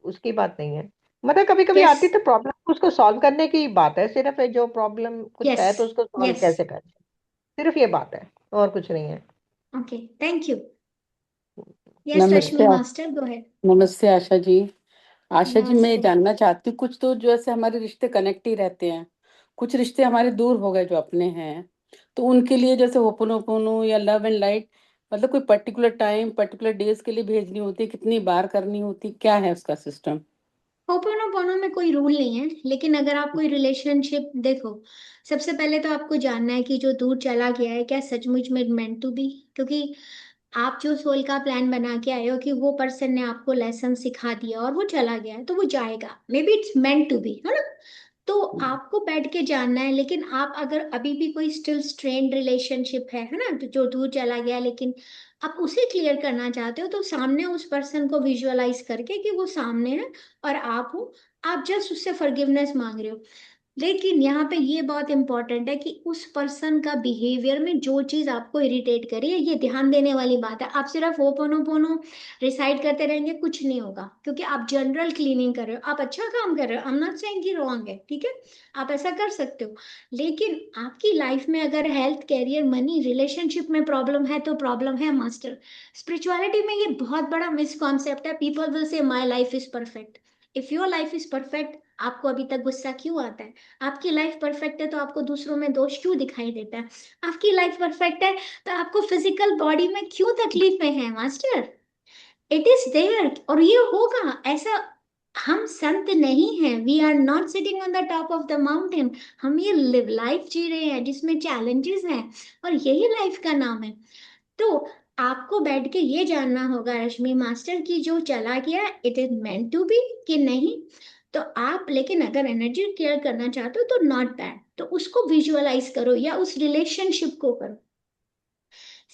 उसकी बात नहीं है। मतलब कभी कभी यस आती तो प्रॉब्लम, उसको सॉल्व करने की बात है सिर्फ, है जो प्रॉब्लम कुछ यस है तो उसको सॉल्व यस। कैसे करें, सिर्फ ये बात है, और कुछ नहीं है। Okay, thank you. यस, नमस्ते रश्मि मास्टर, गो अहेड। नमस्ते आशा जी। आशा जी, मैं ये नमस्ते। जानना चाहती हूँ, कुछ तो जो ऐसे हमारे रिश्ते कनेक्ट ही रहते हैं, कुछ रिश्ते हमारे दूर हो गए जो अपने हैं, तो उनके लिए जैसे होपोनोपोनो या लव एंड लाइट, मतलब कोई पर्टिकुलर टाइम पर्टिकुलर डेज के लिए भेजनी होती है, कितनी बार करनी होती, क्या है उसका सिस्टम? होपोनोपोनो में कोई रूल नहीं है, लेकिन अगर आप कोई रिलेशनशिप देखो, सबसे पहले तो आपको जानना है कि जो दूर चला गया है, क्या सचमुच में मेंट टू बी? क्योंकि आप जो सोल का प्लान बना के आए हो कि वो पर्सन ने आपको लेसन सिखा दिया और वो चला गया है, तो वो जाएगा, maybe it's meant to be, है ना? तो आपको बैठ के जानना है। लेकिन आप अगर अभी भी कोई स्टिल स्ट्रेन्ड रिलेशनशिप है ना, तो जो दूर चला गया, लेकिन आप उसे क्लियर करना चाहते हो, तो सामने उस पर्सन को विजुअलाइज करके कि वो सामने है और आप हो, आप जस्ट उससे फॉरगिवनेस मांग रहे हो। लेकिन यहाँ पे ये बहुत इंपॉर्टेंट है कि उस पर्सन का बिहेवियर में जो चीज आपको इरिटेट करी है, ये ध्यान देने वाली बात है। आप सिर्फ होपोनोपोनो रिसाइड करते रहेंगे, कुछ नहीं होगा, क्योंकि आप जनरल क्लीनिंग कर रहे हो, आप अच्छा काम कर रहे हो, आई एम नॉट सेइंग कि रॉन्ग है, ठीक है? आप ऐसा कर सकते हो। लेकिन आपकी लाइफ में अगर हेल्थ, कैरियर, मनी, रिलेशनशिप में प्रॉब्लम है, तो प्रॉब्लम है मास्टर। स्पिरिचुअलिटी में ये बहुत बड़ा मिसकॉन्सेप्ट है। People will say my life is perfect. If your life is perfect, आपको अभी तक गुस्सा क्यों आता है? आपकी लाइफ परफेक्ट है तो आपको दूसरों में दोष क्यों दिखाई देता है? आपकी लाइफ परफेक्ट है तो आपको फिजिकल बॉडी में क्यों तकलीफें हैं मास्टर? इट इज देयर, और ये होगा ऐसा। हम संत नहीं हैं, we are not sitting on the top of the mountain. हम ये लिव लाइफ जी रहे हैं जिसमें चैलेंजेस हैं, और यही लाइफ का नाम है। तो आपको बैठ के ये जानना होगा रश्मि मास्टर की जो चला गया, it is meant to be कि नहीं। तो आप, लेकिन अगर एनर्जी क्लियर करना चाहते हो तो नॉट बैड, तो उसको विजुअलाइज करो या उस रिलेशनशिप को करो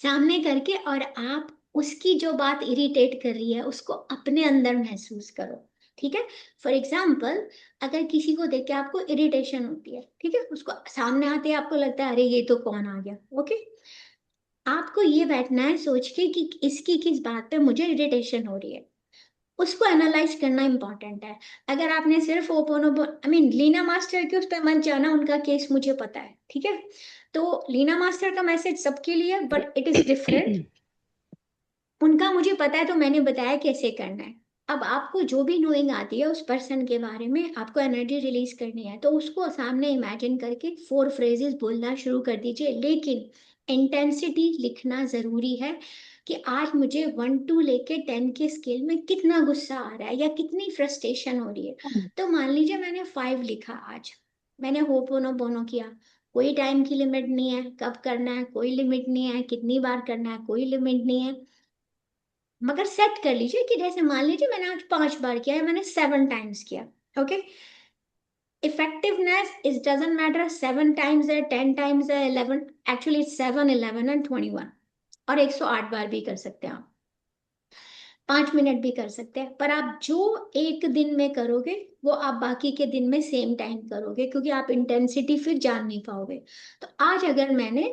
सामने करके, और आप उसकी जो बात इरिटेट कर रही है उसको अपने अंदर महसूस करो। ठीक है। फॉर एग्जाम्पल, अगर किसी को देख के आपको इरिटेशन होती है, ठीक है, उसको सामने आते ही आपको लगता है अरे ये तो कौन आ गया, ओके, आपको ये बैठना है सोच के कि इसकी किस बात पे मुझे इरिटेशन हो रही है, उसको एनालाइज करना इंपॉर्टेंट है। अगर आपने सिर्फ ओपोनोपो लीना मास्टर के उस पर मन जाना, उनका केस मुझे पता है, ठीक है, तो लीना मास्टर का मैसेज सबके लिए बट इट इज डिफरेंट, उनका मुझे पता है तो मैंने बताया कैसे करना है। अब आपको जो भी नोइंग आती है उस पर्सन के बारे में, आपको एनर्जी रिलीज करनी है, तो उसको सामने इमेजिन करके 4 फ्रेजेस बोलना शुरू कर दीजिए, लेकिन इंटेंसिटी लिखना जरूरी है कि आज मुझे 1 to लेके 10 के स्केल में कितना गुस्सा आ रहा है या कितनी फ्रस्ट्रेशन हो रही है। तो मान लीजिए मैंने 5 लिखा, आज मैंने होपोनोपोनो किया, कोई टाइम की लिमिट नहीं है, कब करना है कोई लिमिट नहीं है, कितनी बार करना है कोई लिमिट नहीं है, मगर सेट कर लीजिए कि जैसे मान लीजिए मैंने आज 5 बार किया है, मैंने 7 टाइम्स किया, okay. Effectiveness is doesn't matter 7 times है 10 टाइम्स है 11, एक्चुअली 7 11 एंड 21, और 108 बार भी कर सकते हैं आप, 5 मिनट भी कर सकते हैं, पर आप जो एक दिन में करोगे वो आप बाकी के दिन में सेम टाइम करोगे, क्योंकि आप इंटेंसिटी फिर जान नहीं पाओगे। तो आज अगर मैंने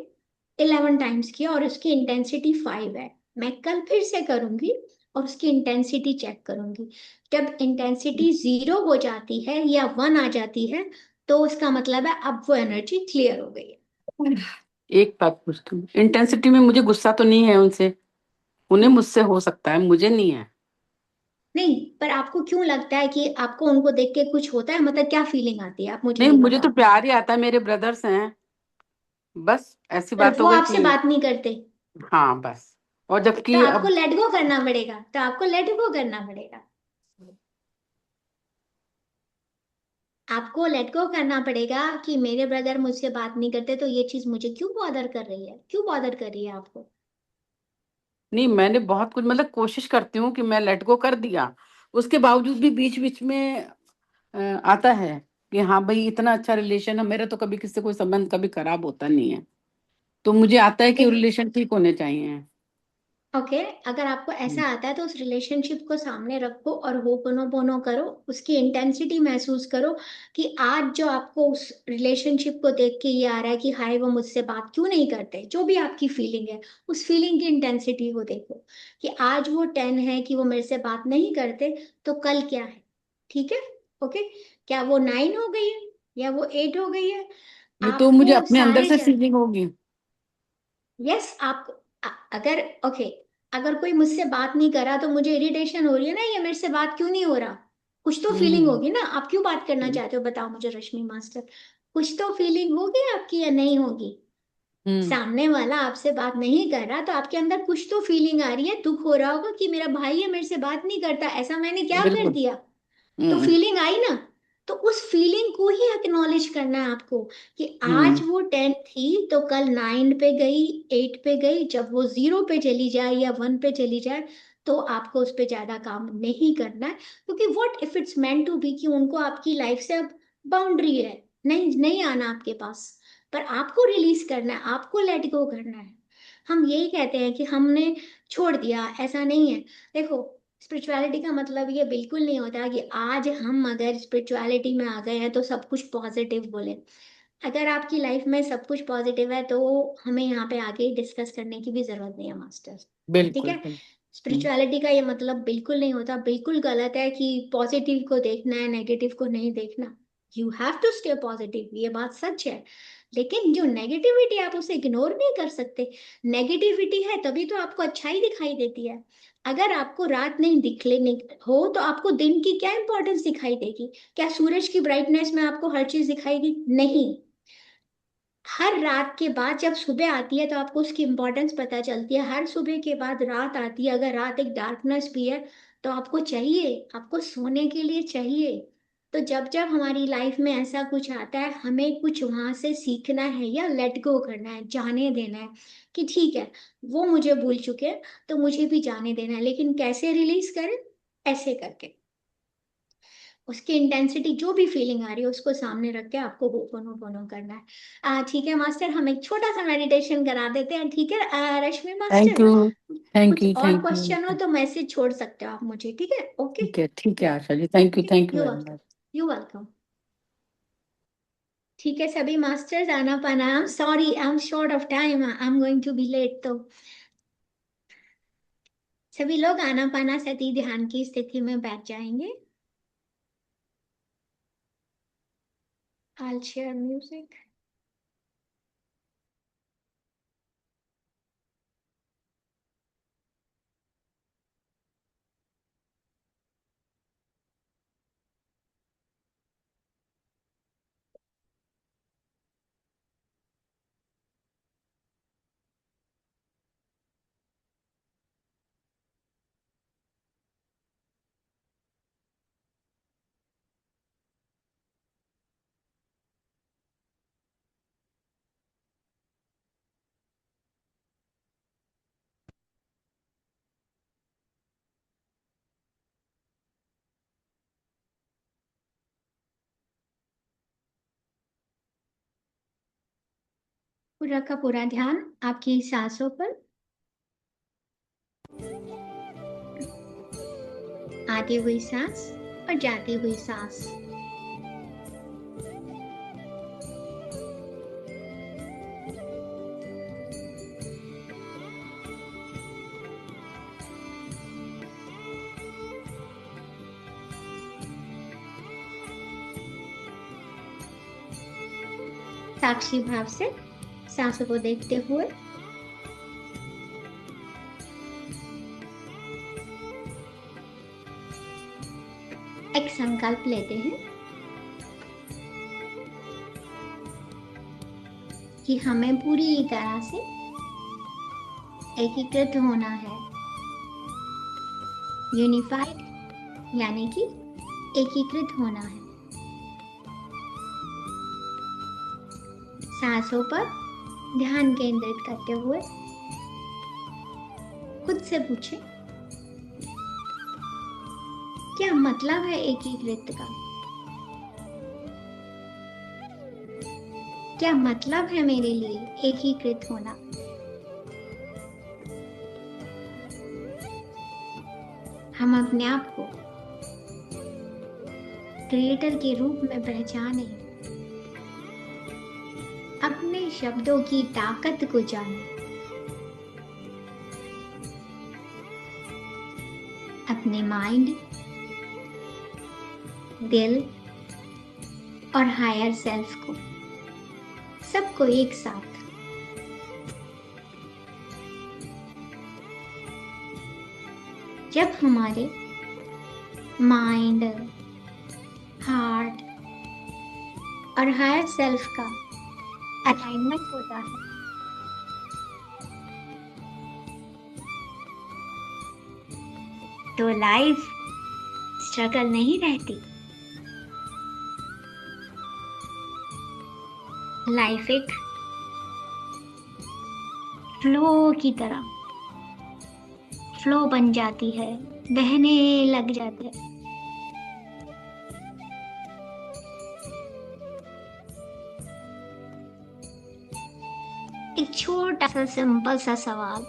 11 टाइम्स किया और उसकी इंटेंसिटी 5 है, मैं कल फिर से करूंगी और उसकी इंटेंसिटी चेक करूंगी। जब इंटेंसिटी 0 हो जाती है या 1 आ जाती है, तो उसका मतलब है अब वो एनर्जी क्लियर हो गई है। एक बात पूछती हूँ, इंटेंसिटी में मुझे गुस्सा तो नहीं है उनसे, उन्हें मुझसे हो सकता है, मुझे नहीं है। नहीं, पर आपको क्यों लगता है कि आपको उनको देख के कुछ होता है, मतलब क्या फीलिंग आती है, आप मुझे नहीं, ये मुझे तो बताओ। प्यार ही आता है, मेरे ब्रदर्स हैं, बस ऐसी पर बात हो वो गई आपसे कि बात नहीं करते, हाँ बस। और तो जबकि आपको अब लेट गो करना पड़ेगा, तो आपको लेट गो करना पड़ेगा, आपको लेट गो करना पड़ेगा कि मेरे ब्रदर मुझसे बात नहीं करते, तो ये चीज मुझे क्यों बॉदर कर रही है, क्यों बॉदर कर रही है आपको। नहीं, मैंने बहुत कुछ मतलब कोशिश करती हूँ कि मैं लेट गो कर दिया, उसके बावजूद भी बीच बीच में आता है कि हाँ भाई इतना अच्छा रिलेशन है मेरा, तो कभी किसी से कोई संबंध कभी खराब होता नहीं है, तो मुझे आता है कि देखो, रिलेशन ठीक होने चाहिए। ओके, अगर आपको ऐसा आता है तो उस रिलेशनशिप को सामने रखो और होपोनोपोनो करो, उसकी इंटेंसिटी महसूस करो कि आज जो आपको उस रिलेशनशिप को देख के ये आ रहा है कि हाय वो मुझसे बात क्यों नहीं करते, जो भी आपकी फीलिंग है उस फीलिंग की इंटेंसिटी को देखो कि आज वो 10 है कि वो मेरे से बात नहीं करते, तो कल क्या है, ठीक है, ओके, क्या वो 9 हो गई है या वो 8 हो गई है, ये तो मुझे आपको अपने अंदर सारे से फीलिंग होगी। यस, आप अगर ओके, अगर कोई मुझसे बात नहीं करा तो मुझे इरिटेशन हो रही है ना, ये मेरे से बात क्यों नहीं हो रहा, कुछ तो फीलिंग हम्म। होगी ना, आप क्यों बात करना हम्म। चाहते हो बताओ मुझे रश्मि मास्टर, कुछ तो फीलिंग होगी आपकी या नहीं होगी। हम्म। सामने वाला आपसे बात नहीं कर रहा तो आपके अंदर कुछ तो फीलिंग आ रही है, दुख हो रहा होगा कि मेरा भाई है मेरे से बात नहीं करता, ऐसा मैंने क्या कर बिल्कुल। दिया, तो हम्म। फीलिंग आई ना। तो उस फीलिंग को ही एक्नॉलेज करना है आपको कि आज हम्म। वो 10 थी तो कल 9 पे गई, 8 पे गई, जब वो 0 पे चली जाए या 1 पे चली जाए तो आपको उस पे ज्यादा काम नहीं करना है, क्योंकि what if it's meant to be कि उनको आपकी लाइफ से अब बाउंड्री है, नहीं नहीं आना आपके पास, पर आपको रिलीज करना है, आपको लेट गो करना है। हम यही कहते हैं कि हमने छोड़ दिया, ऐसा नहीं है। देखो, स्पिरिचुअलिटी का मतलब ये बिल्कुल नहीं होता कि आज हम अगर स्पिरिचुअलिटी में आ गए हैं तो सब कुछ पॉजिटिव बोले। अगर आपकी लाइफ में सब कुछ पॉजिटिव है तो हमें यहाँ पे आगे डिस्कस करने की भी जरूरत नहीं है मास्टर्स, ठीक बिल्कुल है। बिल्कुल। स्पिरिचुअलिटी का ये मतलब बिल्कुल नहीं होता, बिल्कुल गलत है कि पॉजिटिव को देखना है नेगेटिव को नहीं देखना। You have to stay positive, ये बात सच है, लेकिन जो नेगेटिविटी आप उसे इग्नोर नहीं कर सकते। नेगेटिविटी है तभी तो आपको अच्छाई दिखाई देती है। अगर आपको रात नहीं दिखले नहीं हो तो आपको दिन की क्या इंपॉर्टेंस दिखाई देगी, क्या सूरज की ब्राइटनेस में आपको हर चीज दिखाएगी, नहीं। हर रात के बाद जब सुबह आती है तो आपको उसकी इंपॉर्टेंस पता चलती है, हर सुबह के बाद रात आती है, अगर रात एक डार्कनेस भी है तो आपको चाहिए, आपको सोने के लिए चाहिए। तो जब जब हमारी लाइफ में ऐसा कुछ आता है हमें कुछ वहां से सीखना है या लेट गो करना है, जाने देना है कि ठीक है वो मुझे भूल चुके हैं तो मुझे भी जाने देना है, लेकिन कैसे रिलीज करें, ऐसे करके। उसकी इंटेंसिटी जो भी फीलिंग आ रही है उसको सामने रख के आपको होपोनोपोनो करना है। ठीक है मास्टर, हम एक छोटा सा मेडिटेशन करा देते हैं, ठीक है? रश्मि थैंक मास्टर, यू, थैंक कुछ यू, और थैंक क्वेश्चन हो यू। तो मैसेज छोड़ सकते हो आप मुझे, ठीक है? ओके, ठीक है Asha ji, thank you, thank you you very welcome, much. You welcome. ठीक है सभी मास्टर्स, आना पाना, I am sorry, I am short of time, I am going to be late. तो सभी लोग आना पाना सती ध्यान की स्थिति में बैठ जाएंगे। I'll share music. पूरा का पूरा ध्यान आपकी सांसों पर, आती हुई सांस और जाती हुई सांस। साक्षी भाव से सांसों को देखते हुए एक संकल्प लेते हैं कि हमें पूरी तरह से एकीकृत होना है। यूनिफाइड यानी कि एकीकृत होना है। सांसों पर ध्यान केंद्रित करते हुए खुद से पूछें, क्या मतलब है एकीकृत का? क्या मतलब है मेरे लिए एकीकृत होना? हम अपने आप को क्रिएटर के रूप में पहचाने, अपने शब्दों की ताकत को जाने, अपने माइंड, दिल और हायर सेल्फ को, सबको एक साथ जब हमारे माइंड, हार्ट और हायर सेल्फ का अलाइनमेंट होता है, तो लाइफ स्ट्रगल नहीं रहती। लाइफ एक फ्लो की तरह फ्लो बन जाती है, बहने लग जाते हैं। एक छोटा सा सिंपल सा सवाल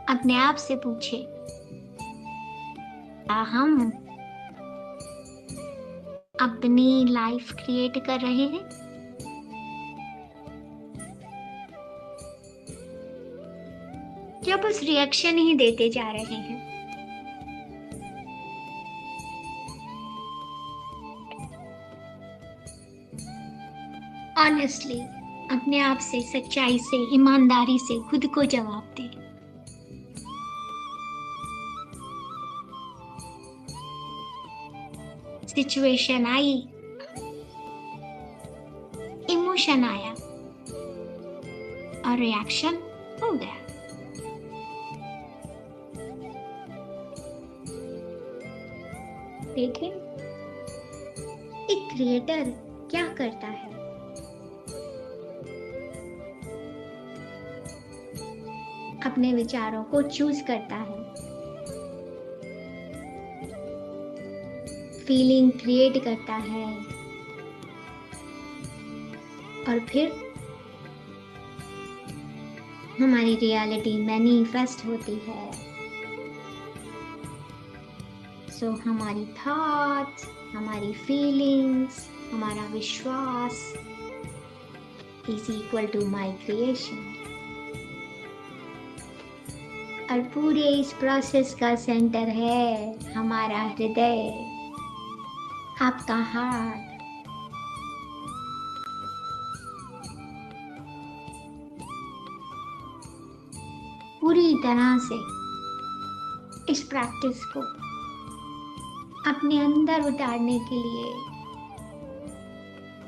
अपने आप से पूछे, क्या हम अपनी लाइफ क्रिएट कर रहे हैं? या बस रिएक्शन ही देते जा रहे हैं? ऑनेस्टली अपने आप से सच्चाई से, ईमानदारी से खुद को जवाब दे। सिचुएशन आई, इमोशन आया और रिएक्शन हो गया। देखें एक क्रिएटर क्या करता है। अपने विचारों को चूज करता है। फीलिंग क्रिएट करता है और फिर हमारी रियलिटी मैनिफेस्ट होती है। सो हमारी थॉट्स, हमारी फीलिंग्स, हमारा विश्वास is equal to my creation. और पूरे इस प्रोसेस का सेंटर है हमारा हृदय, आपका हार्ट। पूरी तरह से इस प्रैक्टिस को अपने अंदर उतारने के लिए,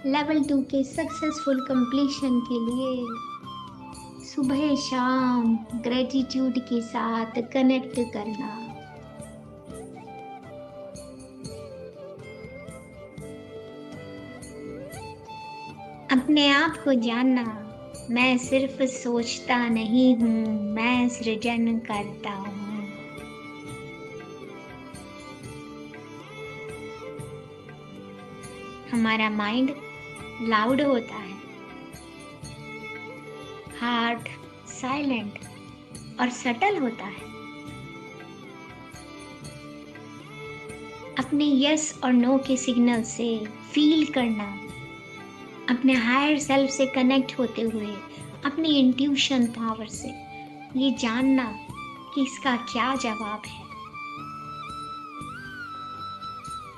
लेवल 2 के सक्सेसफुल कंप्लीशन के लिए सुबह शाम ग्रेटिट्यूड के साथ कनेक्ट करना। अपने आप को जानना, मैं सिर्फ सोचता नहीं हूँ, मैं सृजन करता हूँ। हमारा माइंड लाउड होता है, हार्ट साइलेंट और सटल होता है। अपने यस और नो के सिग्नल से फील करना, अपने हायर सेल्फ से कनेक्ट होते हुए अपनी इंट्यूशन पावर से ये जानना कि इसका क्या जवाब है।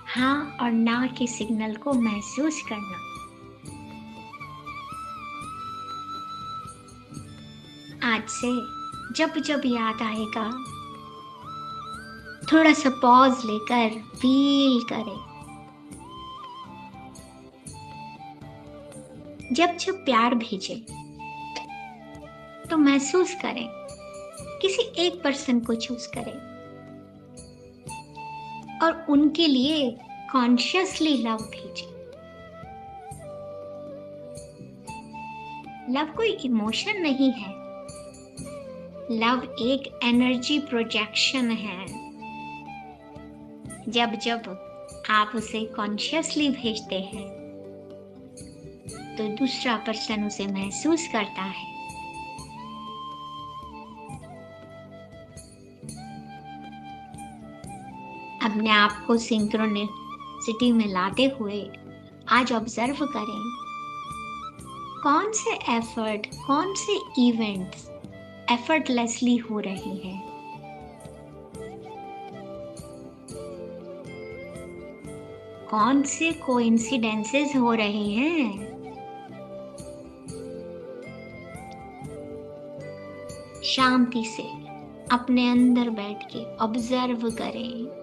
हाँ और ना के सिग्नल को महसूस करना। आज से जब जब याद आएगा थोड़ा सा पॉज लेकर फील करें। जब जब प्यार भेजे तो महसूस करें, किसी एक पर्सन को चूज करें और उनके लिए कॉन्शियसली लव भेजें। लव कोई इमोशन नहीं है, लव एक एनर्जी प्रोजेक्शन है। जब जब आप उसे कॉन्शियसली भेजते हैं तो दूसरा पर्सन उसे महसूस करता है। अपने आप को सिंक्रोनिसिटी में लाते हुए आज ऑब्जर्व करें कौन से एफर्ट, कौन से इवेंट्स एफर्टलेसली हो रहे हैं। कौन से कोइंसिडेंसेस हो रहे हैं। शांति से अपने अंदर बैठ के ऑब्जर्व करें।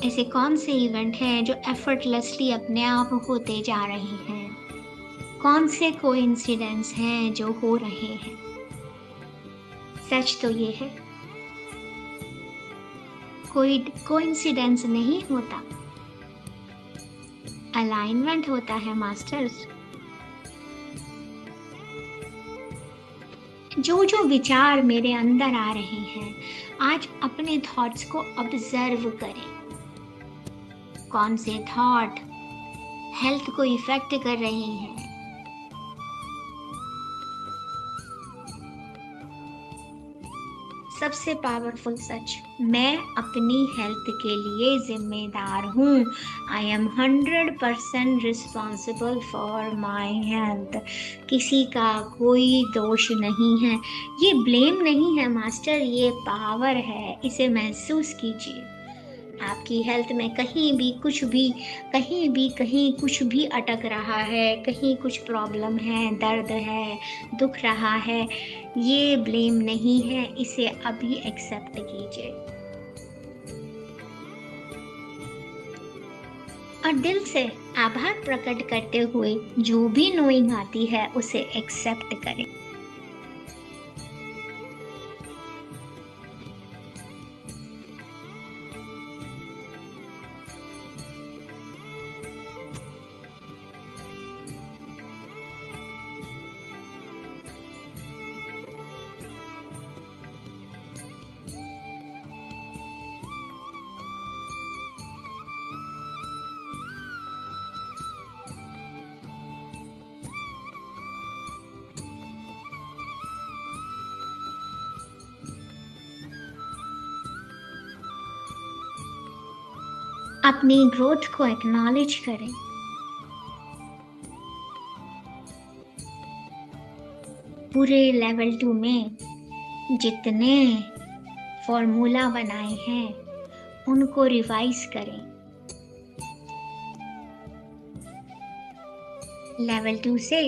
ऐसे कौन से इवेंट हैं जो एफर्टलेसली अपने आप होते जा रहे हैं। कौन से कोइंसिडेंस हैं जो हो रहे हैं। सच तो ये है कोई कोइंसिडेंस नहीं होता, अलाइनमेंट होता है मास्टर्स। जो जो विचार मेरे अंदर आ रहे हैं, आज अपने थॉट्स को ऑब्जर्व करें। कौन से थॉट हेल्थ को इफेक्ट कर रहे हैं। सबसे पावरफुल सच, मैं अपनी हेल्थ के लिए जिम्मेदार हूँ। I am 100% responsible for my health. किसी का कोई दोष नहीं है, ये ब्लेम नहीं है मास्टर, ये पावर है। इसे महसूस कीजिए। आपकी हेल्थ में कहीं कुछ भी अटक रहा है, कहीं कुछ प्रॉब्लम है, dard है, दुख रहा है, ये ब्लेम नहीं है, इसे अभी एक्सेप्ट कीजिए और दिल से आभार प्रकट करते हुए जो भी नोइंग आती है उसे एक्सेप्ट करें। अपनी ग्रोथ को एक्नॉलेज करें। पूरे लेवल 2 में जितने फॉर्मूला बनाए हैं उनको रिवाइज करें। लेवल 2 से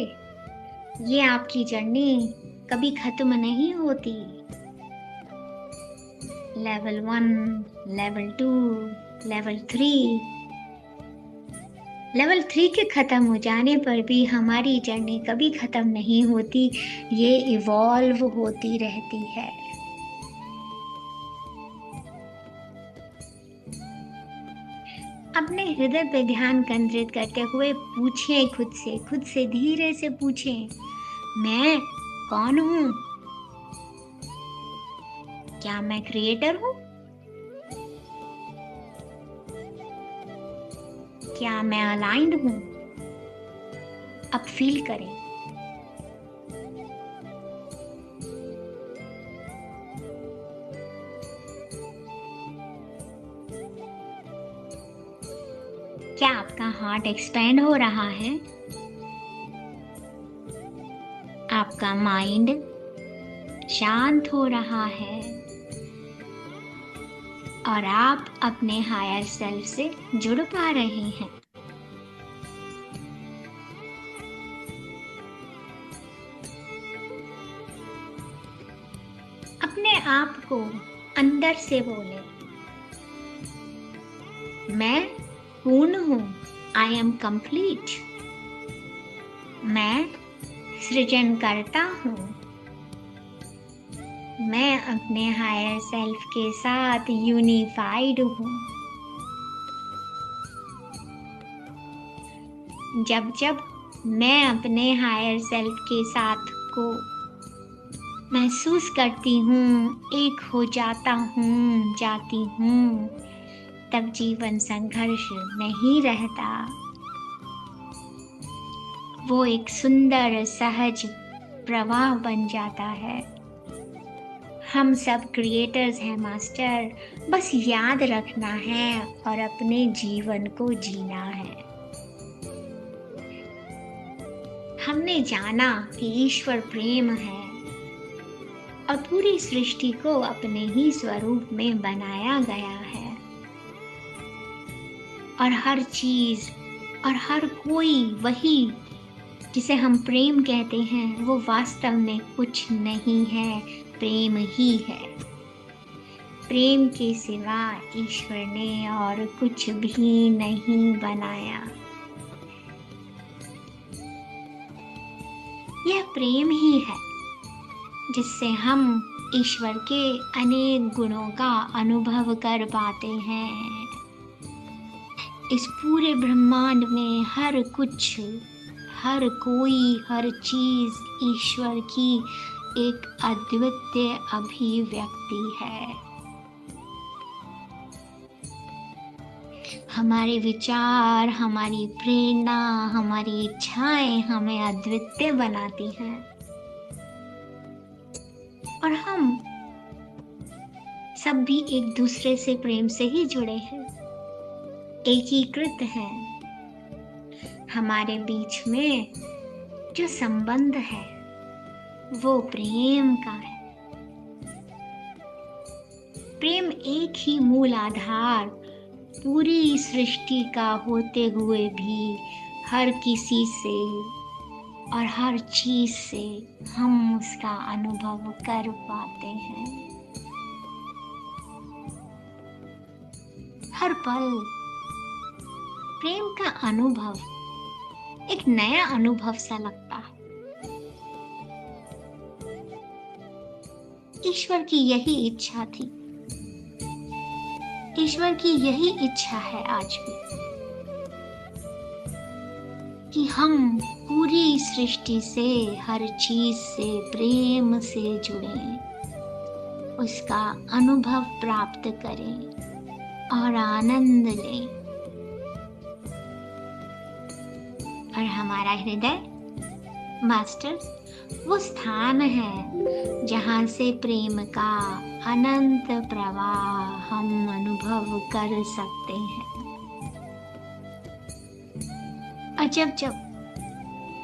ये आपकी जर्नी कभी खत्म नहीं होती। Level 1, level 2, level 3। लेवल 3 के खत्म हो जाने पर भी हमारी जर्नी कभी खत्म नहीं होती, ये इवॉल्व होती रहती है। अपने हृदय पे ध्यान केंद्रित करते हुए पूछें खुद से धीरे से पूछें, मैं कौन हूँ? क्या मैं क्रिएटर हूँ? क्या मैं अलाइंड हूँ? अब फील करें। क्या आपका हार्ट एक्सपेंड हो रहा है? आपका माइंड शांत हो रहा है और आप अपने हायर सेल्फ से जुड़ पा रहे हैं। अपने आप को अंदर से बोले, मैं पूर्ण हूँ, आई एम कंप्लीट। मैं सृजन करता हूँ। मैं अपने हायर सेल्फ के साथ यूनिफाइड हूँ। जब जब मैं अपने हायर सेल्फ के साथ को महसूस करती हूँ, एक हो जाती हूँ, तब जीवन संघर्ष नहीं रहता। वो एक सुंदर सहज प्रवाह बन जाता है। हम सब क्रिएटर्स हैं मास्टर, बस याद रखना है और अपने जीवन को जीना है। हमने जाना कि ईश्वर प्रेम है और पूरी सृष्टि को अपने ही स्वरूप में बनाया गया है, और हर चीज और हर कोई वही जिसे हम प्रेम कहते हैं वो वास्तव में कुछ नहीं है, प्रेम ही है। प्रेम के सिवा ईश्वर ने और कुछ भी नहीं बनाया। यह प्रेम ही है जिससे हम ईश्वर के अनेक गुणों का अनुभव कर पाते हैं। इस पूरे ब्रह्मांड में हर कुछ, हर कोई, हर चीज ईश्वर की एक अद्वितीय अभिव्यक्ति है। हमारे विचार, हमारी प्रेरणा, हमारी इच्छाएं हमें अद्वितीय बनाती हैं और हम सब भी एक दूसरे से प्रेम से ही जुड़े हैं, एकीकृत हैं। हमारे बीच में जो संबंध है वो प्रेम का है। प्रेम एक ही मूल आधार पूरी सृष्टि का होते हुए भी हर किसी से और हर चीज से हम उसका अनुभव कर पाते हैं। हर पल प्रेम का अनुभव एक नया अनुभव सा लगता है। ईश्वर की यही इच्छा थी, ईश्वर की यही इच्छा है आज भी, कि हम पूरी सृष्टि से, हर चीज से प्रेम से जुड़ें, उसका अनुभव प्राप्त करें और आनंद लें। और हमारा हृदय मास्टर वो स्थान है जहाँ से प्रेम का अनंत प्रवाह हम अनुभव कर सकते हैं। और जब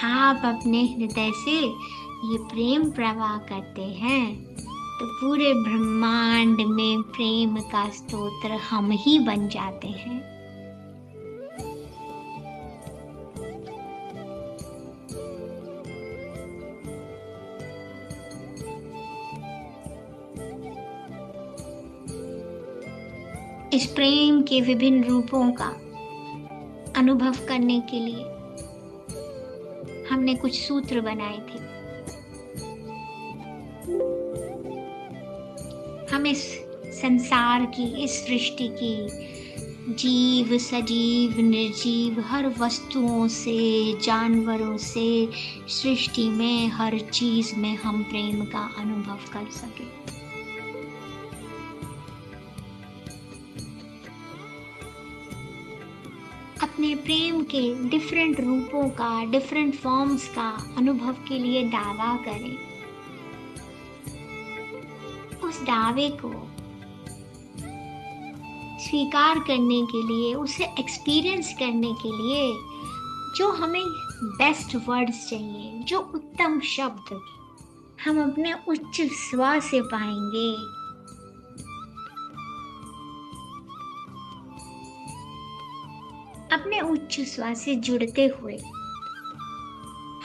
आप अपने हृदय से ये प्रेम प्रवाह करते हैं तो पूरे ब्रह्मांड में प्रेम का स्तोत्र हम ही बन जाते हैं। इस प्रेम के विभिन्न रूपों का अनुभव करने के लिए हमने कुछ सूत्र बनाए थे। हम इस संसार की, इस सृष्टि की जीव, सजीव, निर्जीव हर वस्तुओं से, जानवरों से, सृष्टि में हर चीज में हम प्रेम का अनुभव कर सके। अपने प्रेम के डिफरेंट रूपों का, डिफरेंट फॉर्म्स का अनुभव के लिए दावा करें। उस दावे को स्वीकार करने के लिए, उसे एक्सपीरियंस करने के लिए जो हमें बेस्ट वर्ड्स चाहिए, जो उत्तम शब्द हम अपने उच्च स्वर से पाएंगे, अपने उच्च स्वर से जुड़ते हुए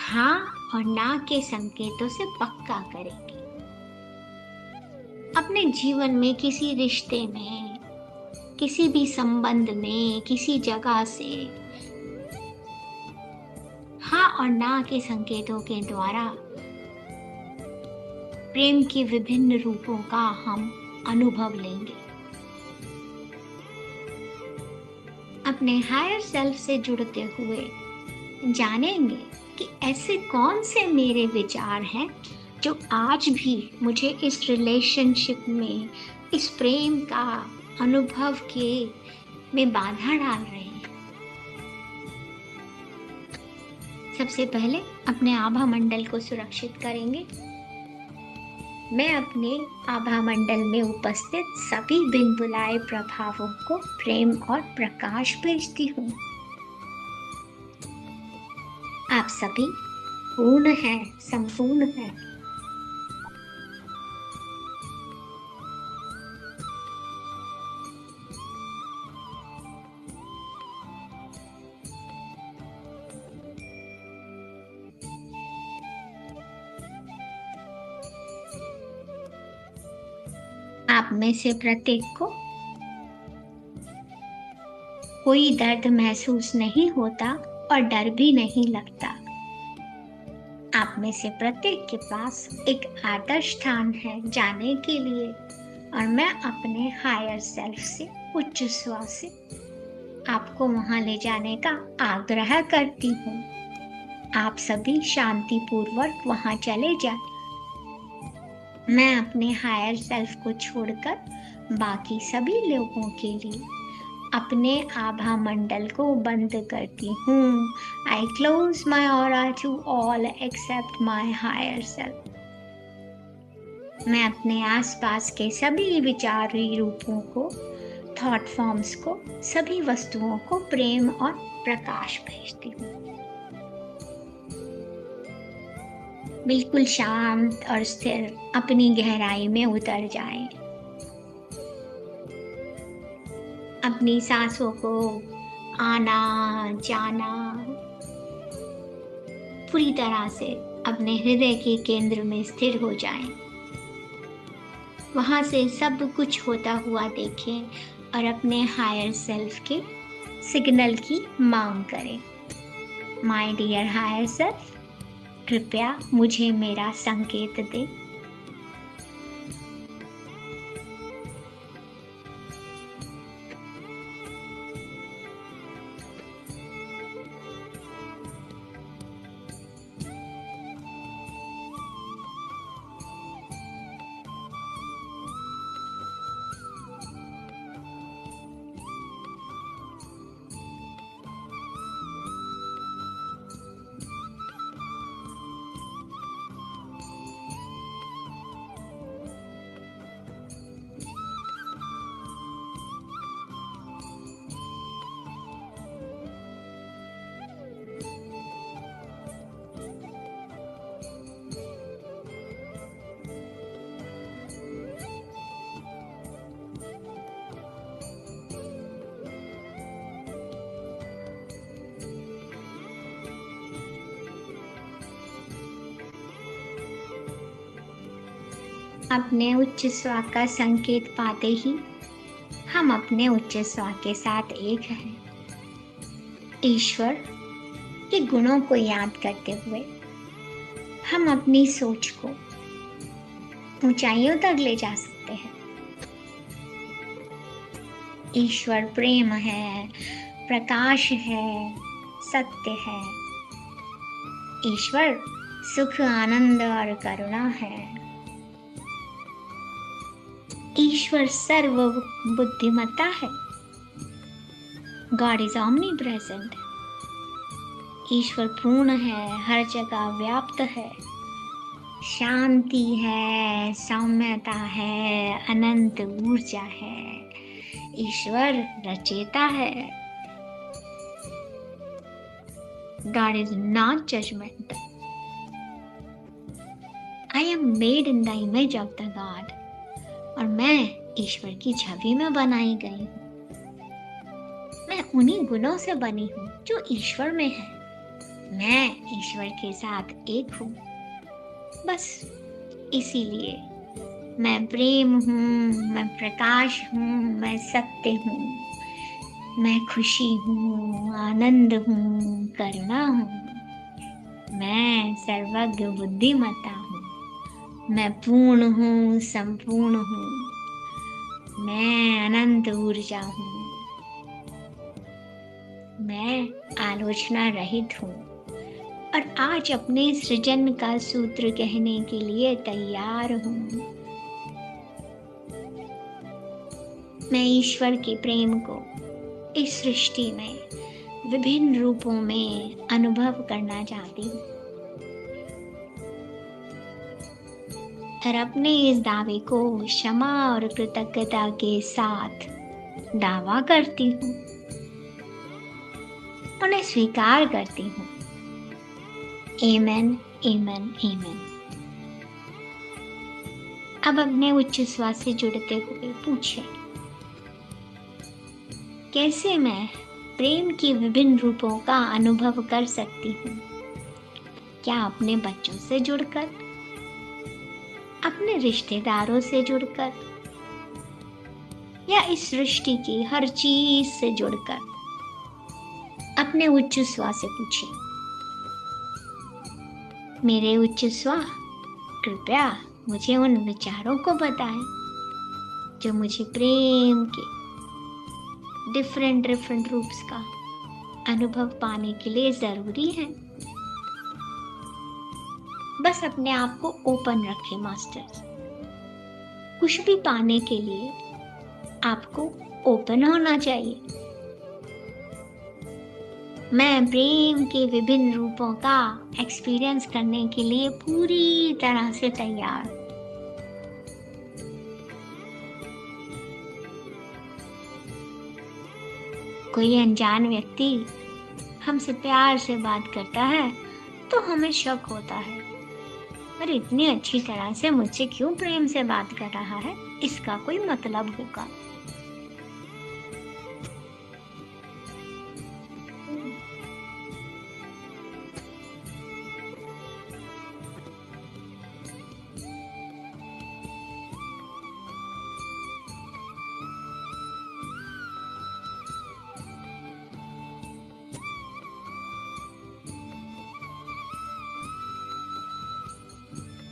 हाँ और ना के संकेतों से पक्का करेंगे। अपने जीवन में किसी रिश्ते में, किसी भी संबंध में, किसी जगह से हाँ और ना के संकेतों के द्वारा प्रेम के विभिन्न रूपों का हम अनुभव लेंगे। अपने हायर सेल्फ से जुड़ते हुए जानेंगे कि ऐसे कौन से मेरे विचार हैं जो आज भी मुझे इस रिलेशनशिप में, इस प्रेम का अनुभव के में बाधा डाल रहे हैं। सबसे पहले अपने आभा मंडल को सुरक्षित करेंगे। मैं अपने आभा मंडल में उपस्थित सभी बिन बुलाए प्रभावों को प्रेम और प्रकाश भेजती हूँ। आप सभी पूर्ण हैं, संपूर्ण हैं। आप में से प्रत्येक को कोई दर्द महसूस नहीं होता और डर भी नहीं लगता। आप में से प्रत्येक के पास एक आदर्श स्थान है जाने के लिए, और मैं अपने हायर सेल्फ से, उच्च स्व से आपको वहां ले जाने का आग्रह करती हूँ। आप सभी शांति पूर्वक वहां चले जाएं। मैं अपने हायर सेल्फ को छोड़कर बाकी सभी लोगों के लिए अपने आभा मंडल को बंद करती हूँ। I close my aura to all except my higher self. मैं अपने आसपास के सभी विचारी रूपों को, थॉट फॉर्म्स को, सभी वस्तुओं को प्रेम और प्रकाश भेजती हूँ। बिल्कुल शांत और स्थिर अपनी गहराई में उतर जाएं। अपनी सांसों को आना जाना पूरी तरह से अपने हृदय के केंद्र में स्थिर हो जाएं। वहां से सब कुछ होता हुआ देखें और अपने हायर सेल्फ के सिग्नल की मांग करें। माय डियर हायर सेल्फ, कृपया मुझे मेरा संकेत दे। अपने उच्च स्वर का संकेत पाते ही हम अपने उच्च स्वर के साथ एक हैं। ईश्वर के गुणों को याद करते हुए हम अपनी सोच को ऊंचाइयों तक ले जा सकते हैं। ईश्वर प्रेम है, प्रकाश है, सत्य है। ईश्वर सुख, आनंद और करुणा है। ईश्वर सर्व बुद्धिमत्ता है। God is omnipresent। ईश्वर पूर्ण है, हर जगह व्याप्त है, शांति है, सौम्यता है, अनंत ऊर्जा है। ईश्वर रचयिता है। God is not judgmental. I am made in the image of the God. और मैं ईश्वर की छवि में बनाई गई हूँ। मैं उन्हीं गुणों से बनी हूँ जो ईश्वर में है। मैं ईश्वर के साथ एक हूँ। बस इसीलिए मैं प्रेम हूँ, मैं प्रकाश हूँ, मैं सत्य हूँ, मैं खुशी हूँ, आनंद हूँ, करुणा हूँ। मैं सर्वज्ञ बुद्धिमत्ता हूँ। मैं पूर्ण हूँ, संपूर्ण हूँ। मैं अनंत ऊर्जा हूँ। मैं आलोचना रहित हूँ और आज अपने सृजन का सूत्र कहने के लिए तैयार हूँ। मैं ईश्वर के प्रेम को इस सृष्टि में विभिन्न रूपों में अनुभव करना चाहती हूँ और अपने इस दावे को क्षमा और कृतज्ञता के साथ दावा करती हूँ। उन्हें स्वीकार करती हूँ। आमेन, आमेन, आमेन। अब अपने उच्च स्वर से जुड़ते हुए पूछें, कैसे मैं प्रेम की विभिन्न रूपों का अनुभव कर सकती हूँ? क्या अपने बच्चों से जुड़कर, अपने रिश्तेदारों से जुड़कर, या इस सृष्टि की हर चीज से जुड़कर? अपने उच्च स्वर से पूछिए, मेरे उच्च स्वर कृपया मुझे उन विचारों को बताएं जो मुझे प्रेम के डिफरेंट रूप्स का अनुभव पाने के लिए जरूरी है। बस अपने आप को ओपन रखें मास्टर्स। कुछ भी पाने के लिए आपको ओपन होना चाहिए। मैं प्रेम के विभिन्न रूपों का एक्सपीरियंस करने के लिए पूरी तरह से तैयार हूं। कोई अनजान व्यक्ति हमसे प्यार से बात करता है तो हमें शक होता है, और इतनी अच्छी तरह से मुझसे क्यों प्रेम से बात कर रहा है? इसका कोई मतलब होगा।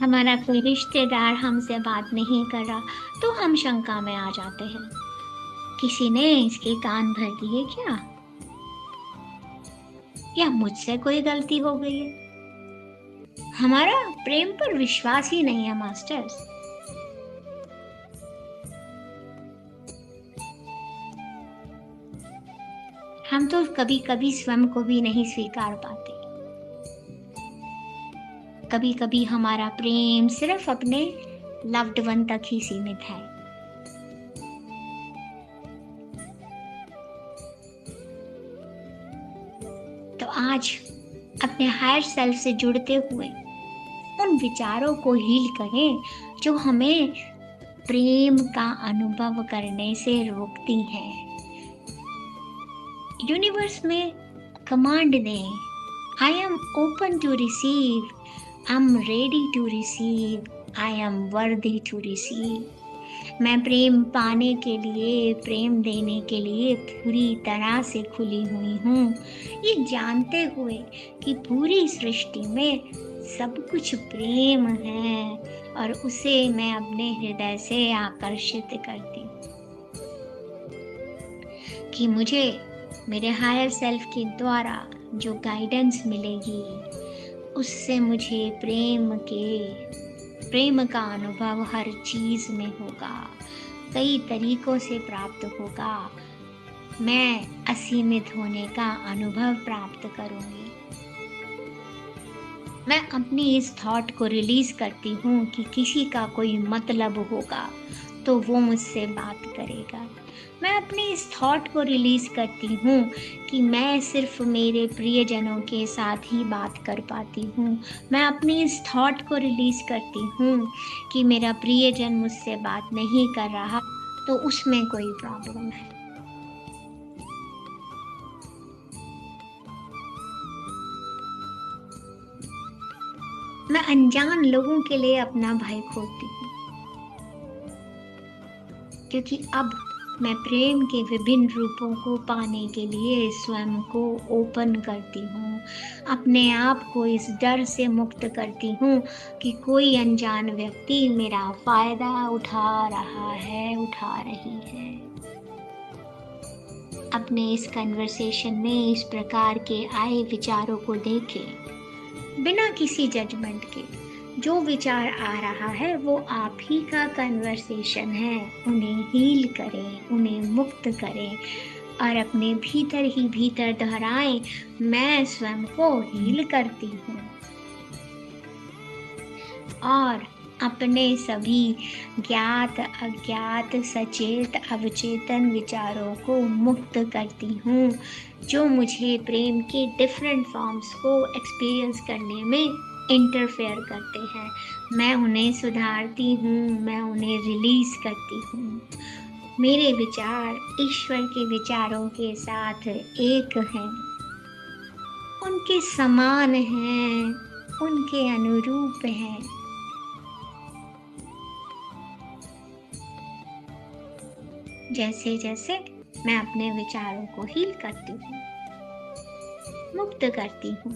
हमारा कोई रिश्तेदार हमसे बात नहीं कर रहा तो हम शंका में आ जाते हैं, किसी ने इसके कान भर दिए क्या, या मुझसे कोई गलती हो गई है? हमारा प्रेम पर विश्वास ही नहीं है मास्टर्स। हम तो कभी कभी स्वयं को भी नहीं स्वीकार पाते। कभी कभी हमारा प्रेम सिर्फ अपने लव्ड वन तक ही सीमित है। तो आज अपने हायर सेल्फ से जुड़ते हुए उन विचारों को हील करें जो हमें प्रेम का अनुभव करने से रोकती हैं। यूनिवर्स में कमांड दें, I am open to receive, I'm ready to receive, I am worthy to receive. मैं प्रेम पाने के लिए, प्रेम देने के लिए पूरी तरह से खुली हुई हूँ, ये जानते हुए कि पूरी सृष्टि में सब कुछ प्रेम है और उसे मैं अपने हृदय से आकर्षित करती हूँ कि मुझे मेरे हायर सेल्फ के द्वारा जो गाइडेंस मिलेगी उससे मुझे प्रेम का अनुभव हर चीज में होगा, कई तरीकों से प्राप्त होगा। मैं असीमित होने का अनुभव प्राप्त करूंगी। मैं अपनी इस थॉट को रिलीज करती हूँ कि किसी का कोई मतलब होगा तो वो मुझसे बात करेगा। मैं अपनी इस थॉट को रिलीज करती हूँ कि मैं सिर्फ मेरे प्रियजनों के साथ ही बात कर पाती हूँ। मैं अपनी इस थॉट को रिलीज करती हूँ कि मेरा प्रियजन मुझसे बात नहीं कर रहा तो उसमें कोई प्रॉब्लम है। मैं अनजान लोगों के लिए अपना भय खोती हूँ क्योंकि अब मैं प्रेम के विभिन्न रूपों को पाने के लिए स्वयं को ओपन करती हूँ। अपने आप को इस डर से मुक्त करती हूँ कि कोई अनजान व्यक्ति मेरा फायदा उठा रहा है, उठा रही है। अपने इस कन्वर्सेशन में इस प्रकार के आए विचारों को देखें बिना किसी जजमेंट के। जो विचार आ रहा है वो आप ही का कन्वर्सेशन है। उन्हें हील करें, उन्हें मुक्त करें और अपने भीतर ही भीतर दोहराएं, मैं स्वयं को हील करती हूँ। और अपने सभी ज्ञात अज्ञात सचेत अवचेतन विचारों को मुक्त करती हूँ जो मुझे प्रेम के डिफरेंट फॉर्म्स को एक्सपीरियंस करने में इंटरफेयर करते हैं। मैं उन्हें सुधारती हूँ, मैं उन्हें रिलीज करती हूँ। मेरे विचार ईश्वर के विचारों के साथ एक हैं, उनके समान हैं, उनके अनुरूप हैं। जैसे जैसे मैं अपने विचारों को हील करती हूँ, मुक्त करती हूँ,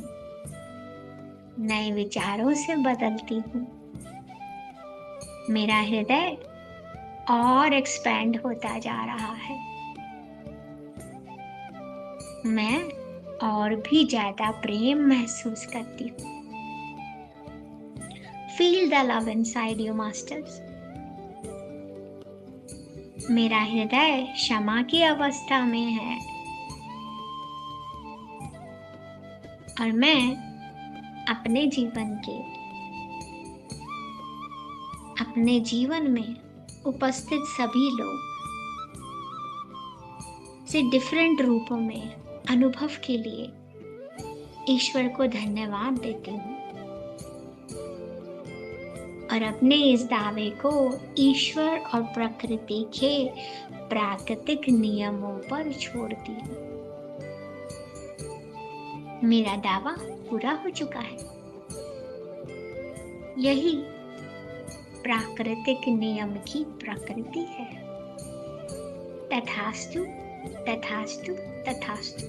नए विचारों से बदलती हूँ, मेरा हृदय और एक्सपैंड होता जा रहा है। मैं और भी ज्यादा प्रेम महसूस करती हूँ। Feel the love inside you masters. मेरा हृदय क्षमा की अवस्था में है और मैं अपने जीवन में उपस्थित सभी लोग से डिफरेंट रूपों में अनुभव के लिए ईश्वर को धन्यवाद देती हूँ और अपने इस दावे को ईश्वर और प्रकृति के प्राकृतिक नियमों पर छोड़ती हूँ। मेरा दावा पूरा हो चुका है। यही प्राकृतिक नियम की प्रकृति है। तथास्तु, तथास्तु, तथास्तु।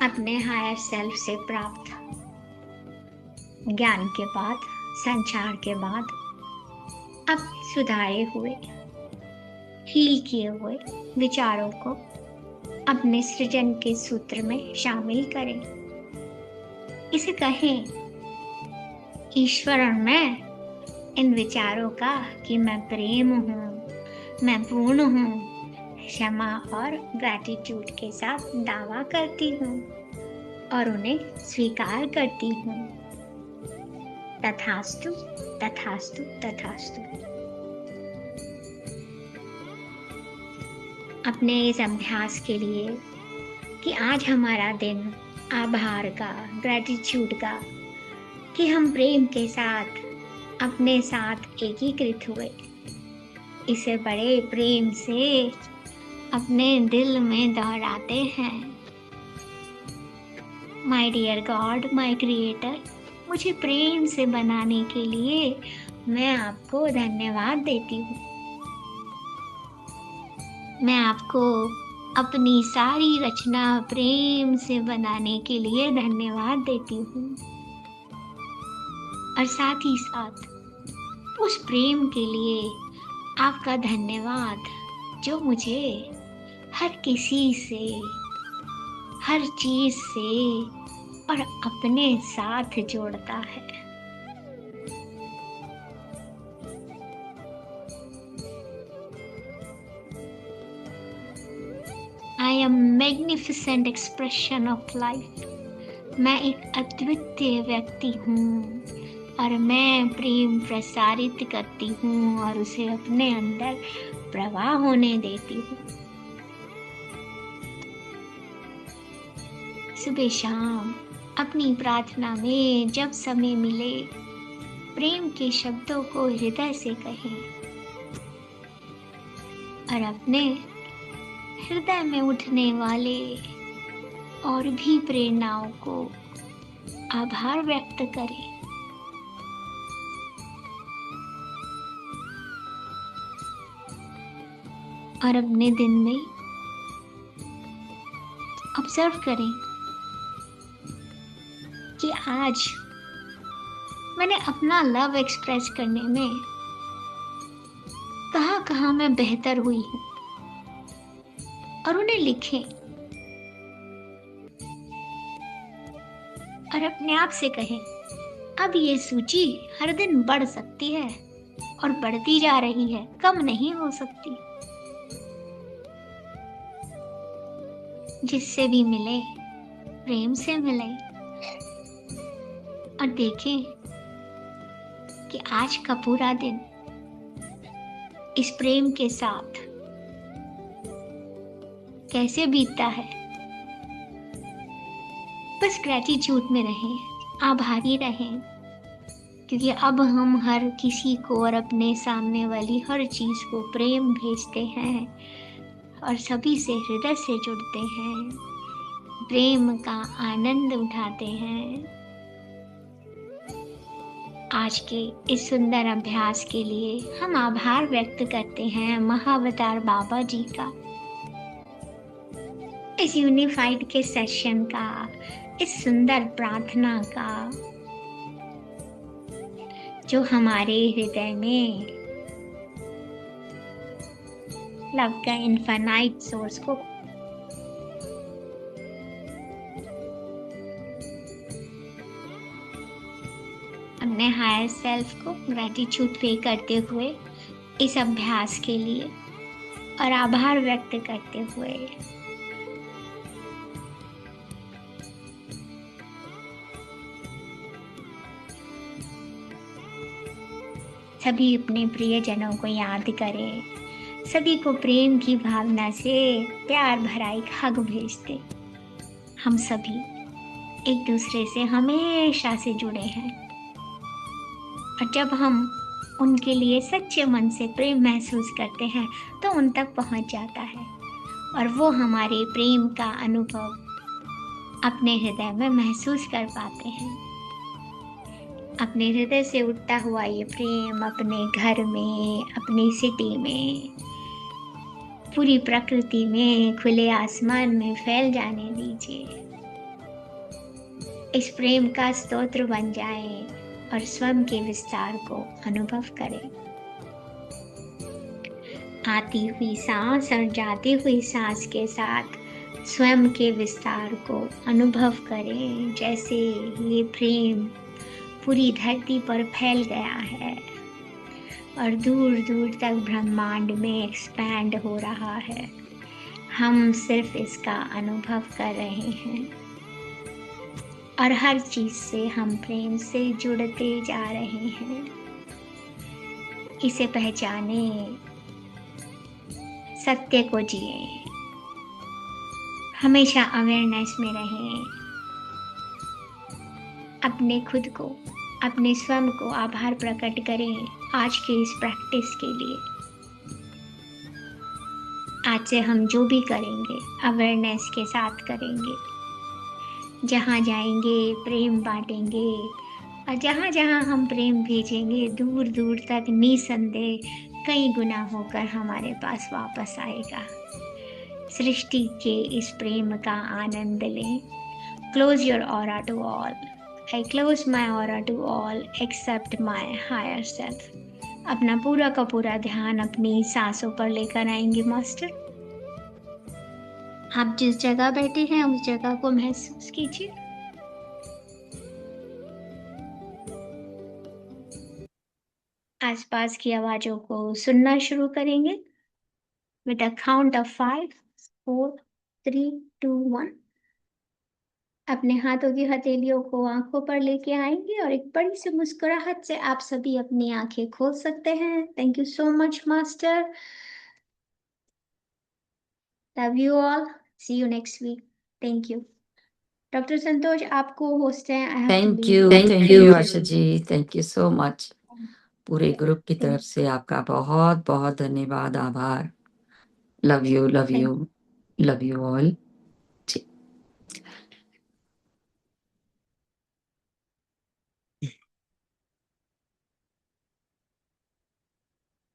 अपने हायर सेल्फ से प्राप्त ज्ञान के बाद, संचार के बाद, अब सुधारे हुए, हील किए हुए विचारों को अपने सृजन के सूत्र में शामिल करें। इसे कहें, ईश्वर और मैं इन विचारों का कि मैं प्रेम हूँ, मैं पूर्ण हूँ, क्षमा और ग्रैटिट्यूड के साथ दावा करती हूँ और उन्हें स्वीकार करती हूँ। तथास्तु, तथास्तु, तथास्तु। अपने इस अभ्यास के लिए कि आज हमारा दिन आभार का, ग्रैटिट्यूड का, कि हम प्रेम के साथ अपने साथ एकीकृत हुए, इसे बड़े प्रेम से अपने दिल में दोहराते हैं। My dear God, my creator, मुझे प्रेम से बनाने के लिए मैं आपको धन्यवाद देती हूँ। मैं आपको अपनी सारी रचना प्रेम से बनाने के लिए धन्यवाद देती हूँ, और साथ ही साथ उस प्रेम के लिए आपका धन्यवाद जो मुझे हर किसी से, हर चीज से और अपने साथ जोड़ता है। I am magnificent expression of life. मैं एक अद्वितीय व्यक्ति हूँ और मैं प्रेम प्रसारित करती हूँ और उसे अपने अंदर प्रवाह होने देती हूँ। सुबह शाम अपनी प्रार्थना में जब समय मिले, प्रेम के शब्दों को हृदय से कहें और अपने हृदय में उठने वाले और भी प्रेरणाओं को आभार व्यक्त करें। और अपने दिन में ऑब्जर्व करें कि आज मैंने अपना लव एक्सप्रेस करने में कहाँ मैं बेहतर हुई हूँ, और उन्हें लिखें और अपने आप से कहें, अब ये सूची हर दिन बढ़ सकती है और बढ़ती जा रही है, कम नहीं हो सकती। जिससे भी मिले प्रेम से मिले और देखें कि आज का पूरा दिन इस प्रेम के साथ कैसे बीतता है। बस ग्रैटिट्यूड में रहें, आभारी रहें, क्योंकि अब हम हर किसी को और अपने सामने वाली हर चीज को प्रेम भेजते हैं और सभी से हृदय से जुड़ते हैं, प्रेम का आनंद उठाते हैं। आज के इस सुंदर अभ्यास के लिए हम आभार व्यक्त करते हैं महाअवतार बाबा जी का, इस यूनिफाइड के सेशन का, इस सुंदर प्रार्थना का, जो हमारे हृदय में लव का इनफाइनाइट सोर्स को अपने हायर सेल्फ को ग्रैटिट्यूड पे करते हुए इस अभ्यास के लिए और आभार व्यक्त करते हुए सभी अपने प्रियजनों को याद करें, सभी को प्रेम की भावना से प्यार भरा एक हग भेजते। हम सभी एक दूसरे से हमेशा से जुड़े हैं और जब हम उनके लिए सच्चे मन से प्रेम महसूस करते हैं तो उन तक पहुंच जाता है और वो हमारे प्रेम का अनुभव अपने हृदय में महसूस कर पाते हैं। अपने हृदय से उठता हुआ ये प्रेम अपने घर में, अपनी सिटी में, पूरी प्रकृति में, खुले आसमान में फैल जाने दीजिए। इस प्रेम का स्तोत्र बन जाएं और स्वयं के विस्तार को अनुभव करें। आती हुई सांस और जाती हुई सांस के साथ स्वयं के विस्तार को अनुभव करें, जैसे ये प्रेम पूरी धरती पर फैल गया है और दूर दूर तक ब्रह्मांड में एक्सपैंड हो रहा है। हम सिर्फ इसका अनुभव कर रहे हैं और हर चीज से हम प्रेम से जुड़ते जा रहे हैं। इसे पहचाने, सत्य को जिए, हमेशा अवेयरनेस में रहें, अपने खुद को, अपने स्वयं को आभार प्रकट करें आज के इस प्रैक्टिस के लिए। आज से हम जो भी करेंगे अवेयरनेस के साथ करेंगे। जहाँ जाएंगे प्रेम बांटेंगे और जहाँ जहाँ हम प्रेम भेजेंगे दूर दूर तक निसंदेह कई गुना होकर हमारे पास वापस आएगा। सृष्टि के इस प्रेम का आनंद लें। Close your aura to all. I close my aura to all except my higher self. अपना पूरा का पूरा ध्यान अपनी सांसों पर लेकर आएंगे मास्टर। आप जिस जगह बैठे हैं उस जगह को महसूस कीजिए। आसपास की आवाजों को सुनना शुरू करेंगे। विद अ काउंट ऑफ 5, 4, 3, 2, 1 अपने हाथों की हथेलियों को आंखों पर लेके आएंगे और एक बड़ी सी मुस्कुराहट से आप सभी अपनी आंखें खोल सकते हैं। Thank you so much master. Love you all. See you next week. Thank you. Doctor Santosh आपको होस्ट हैं। I have to thank you Asha ji, thank you so much. पूरे ग्रुप की तरफ से आपका बहुत बहुत धन्यवाद, आभार। Love you, love you, love you all.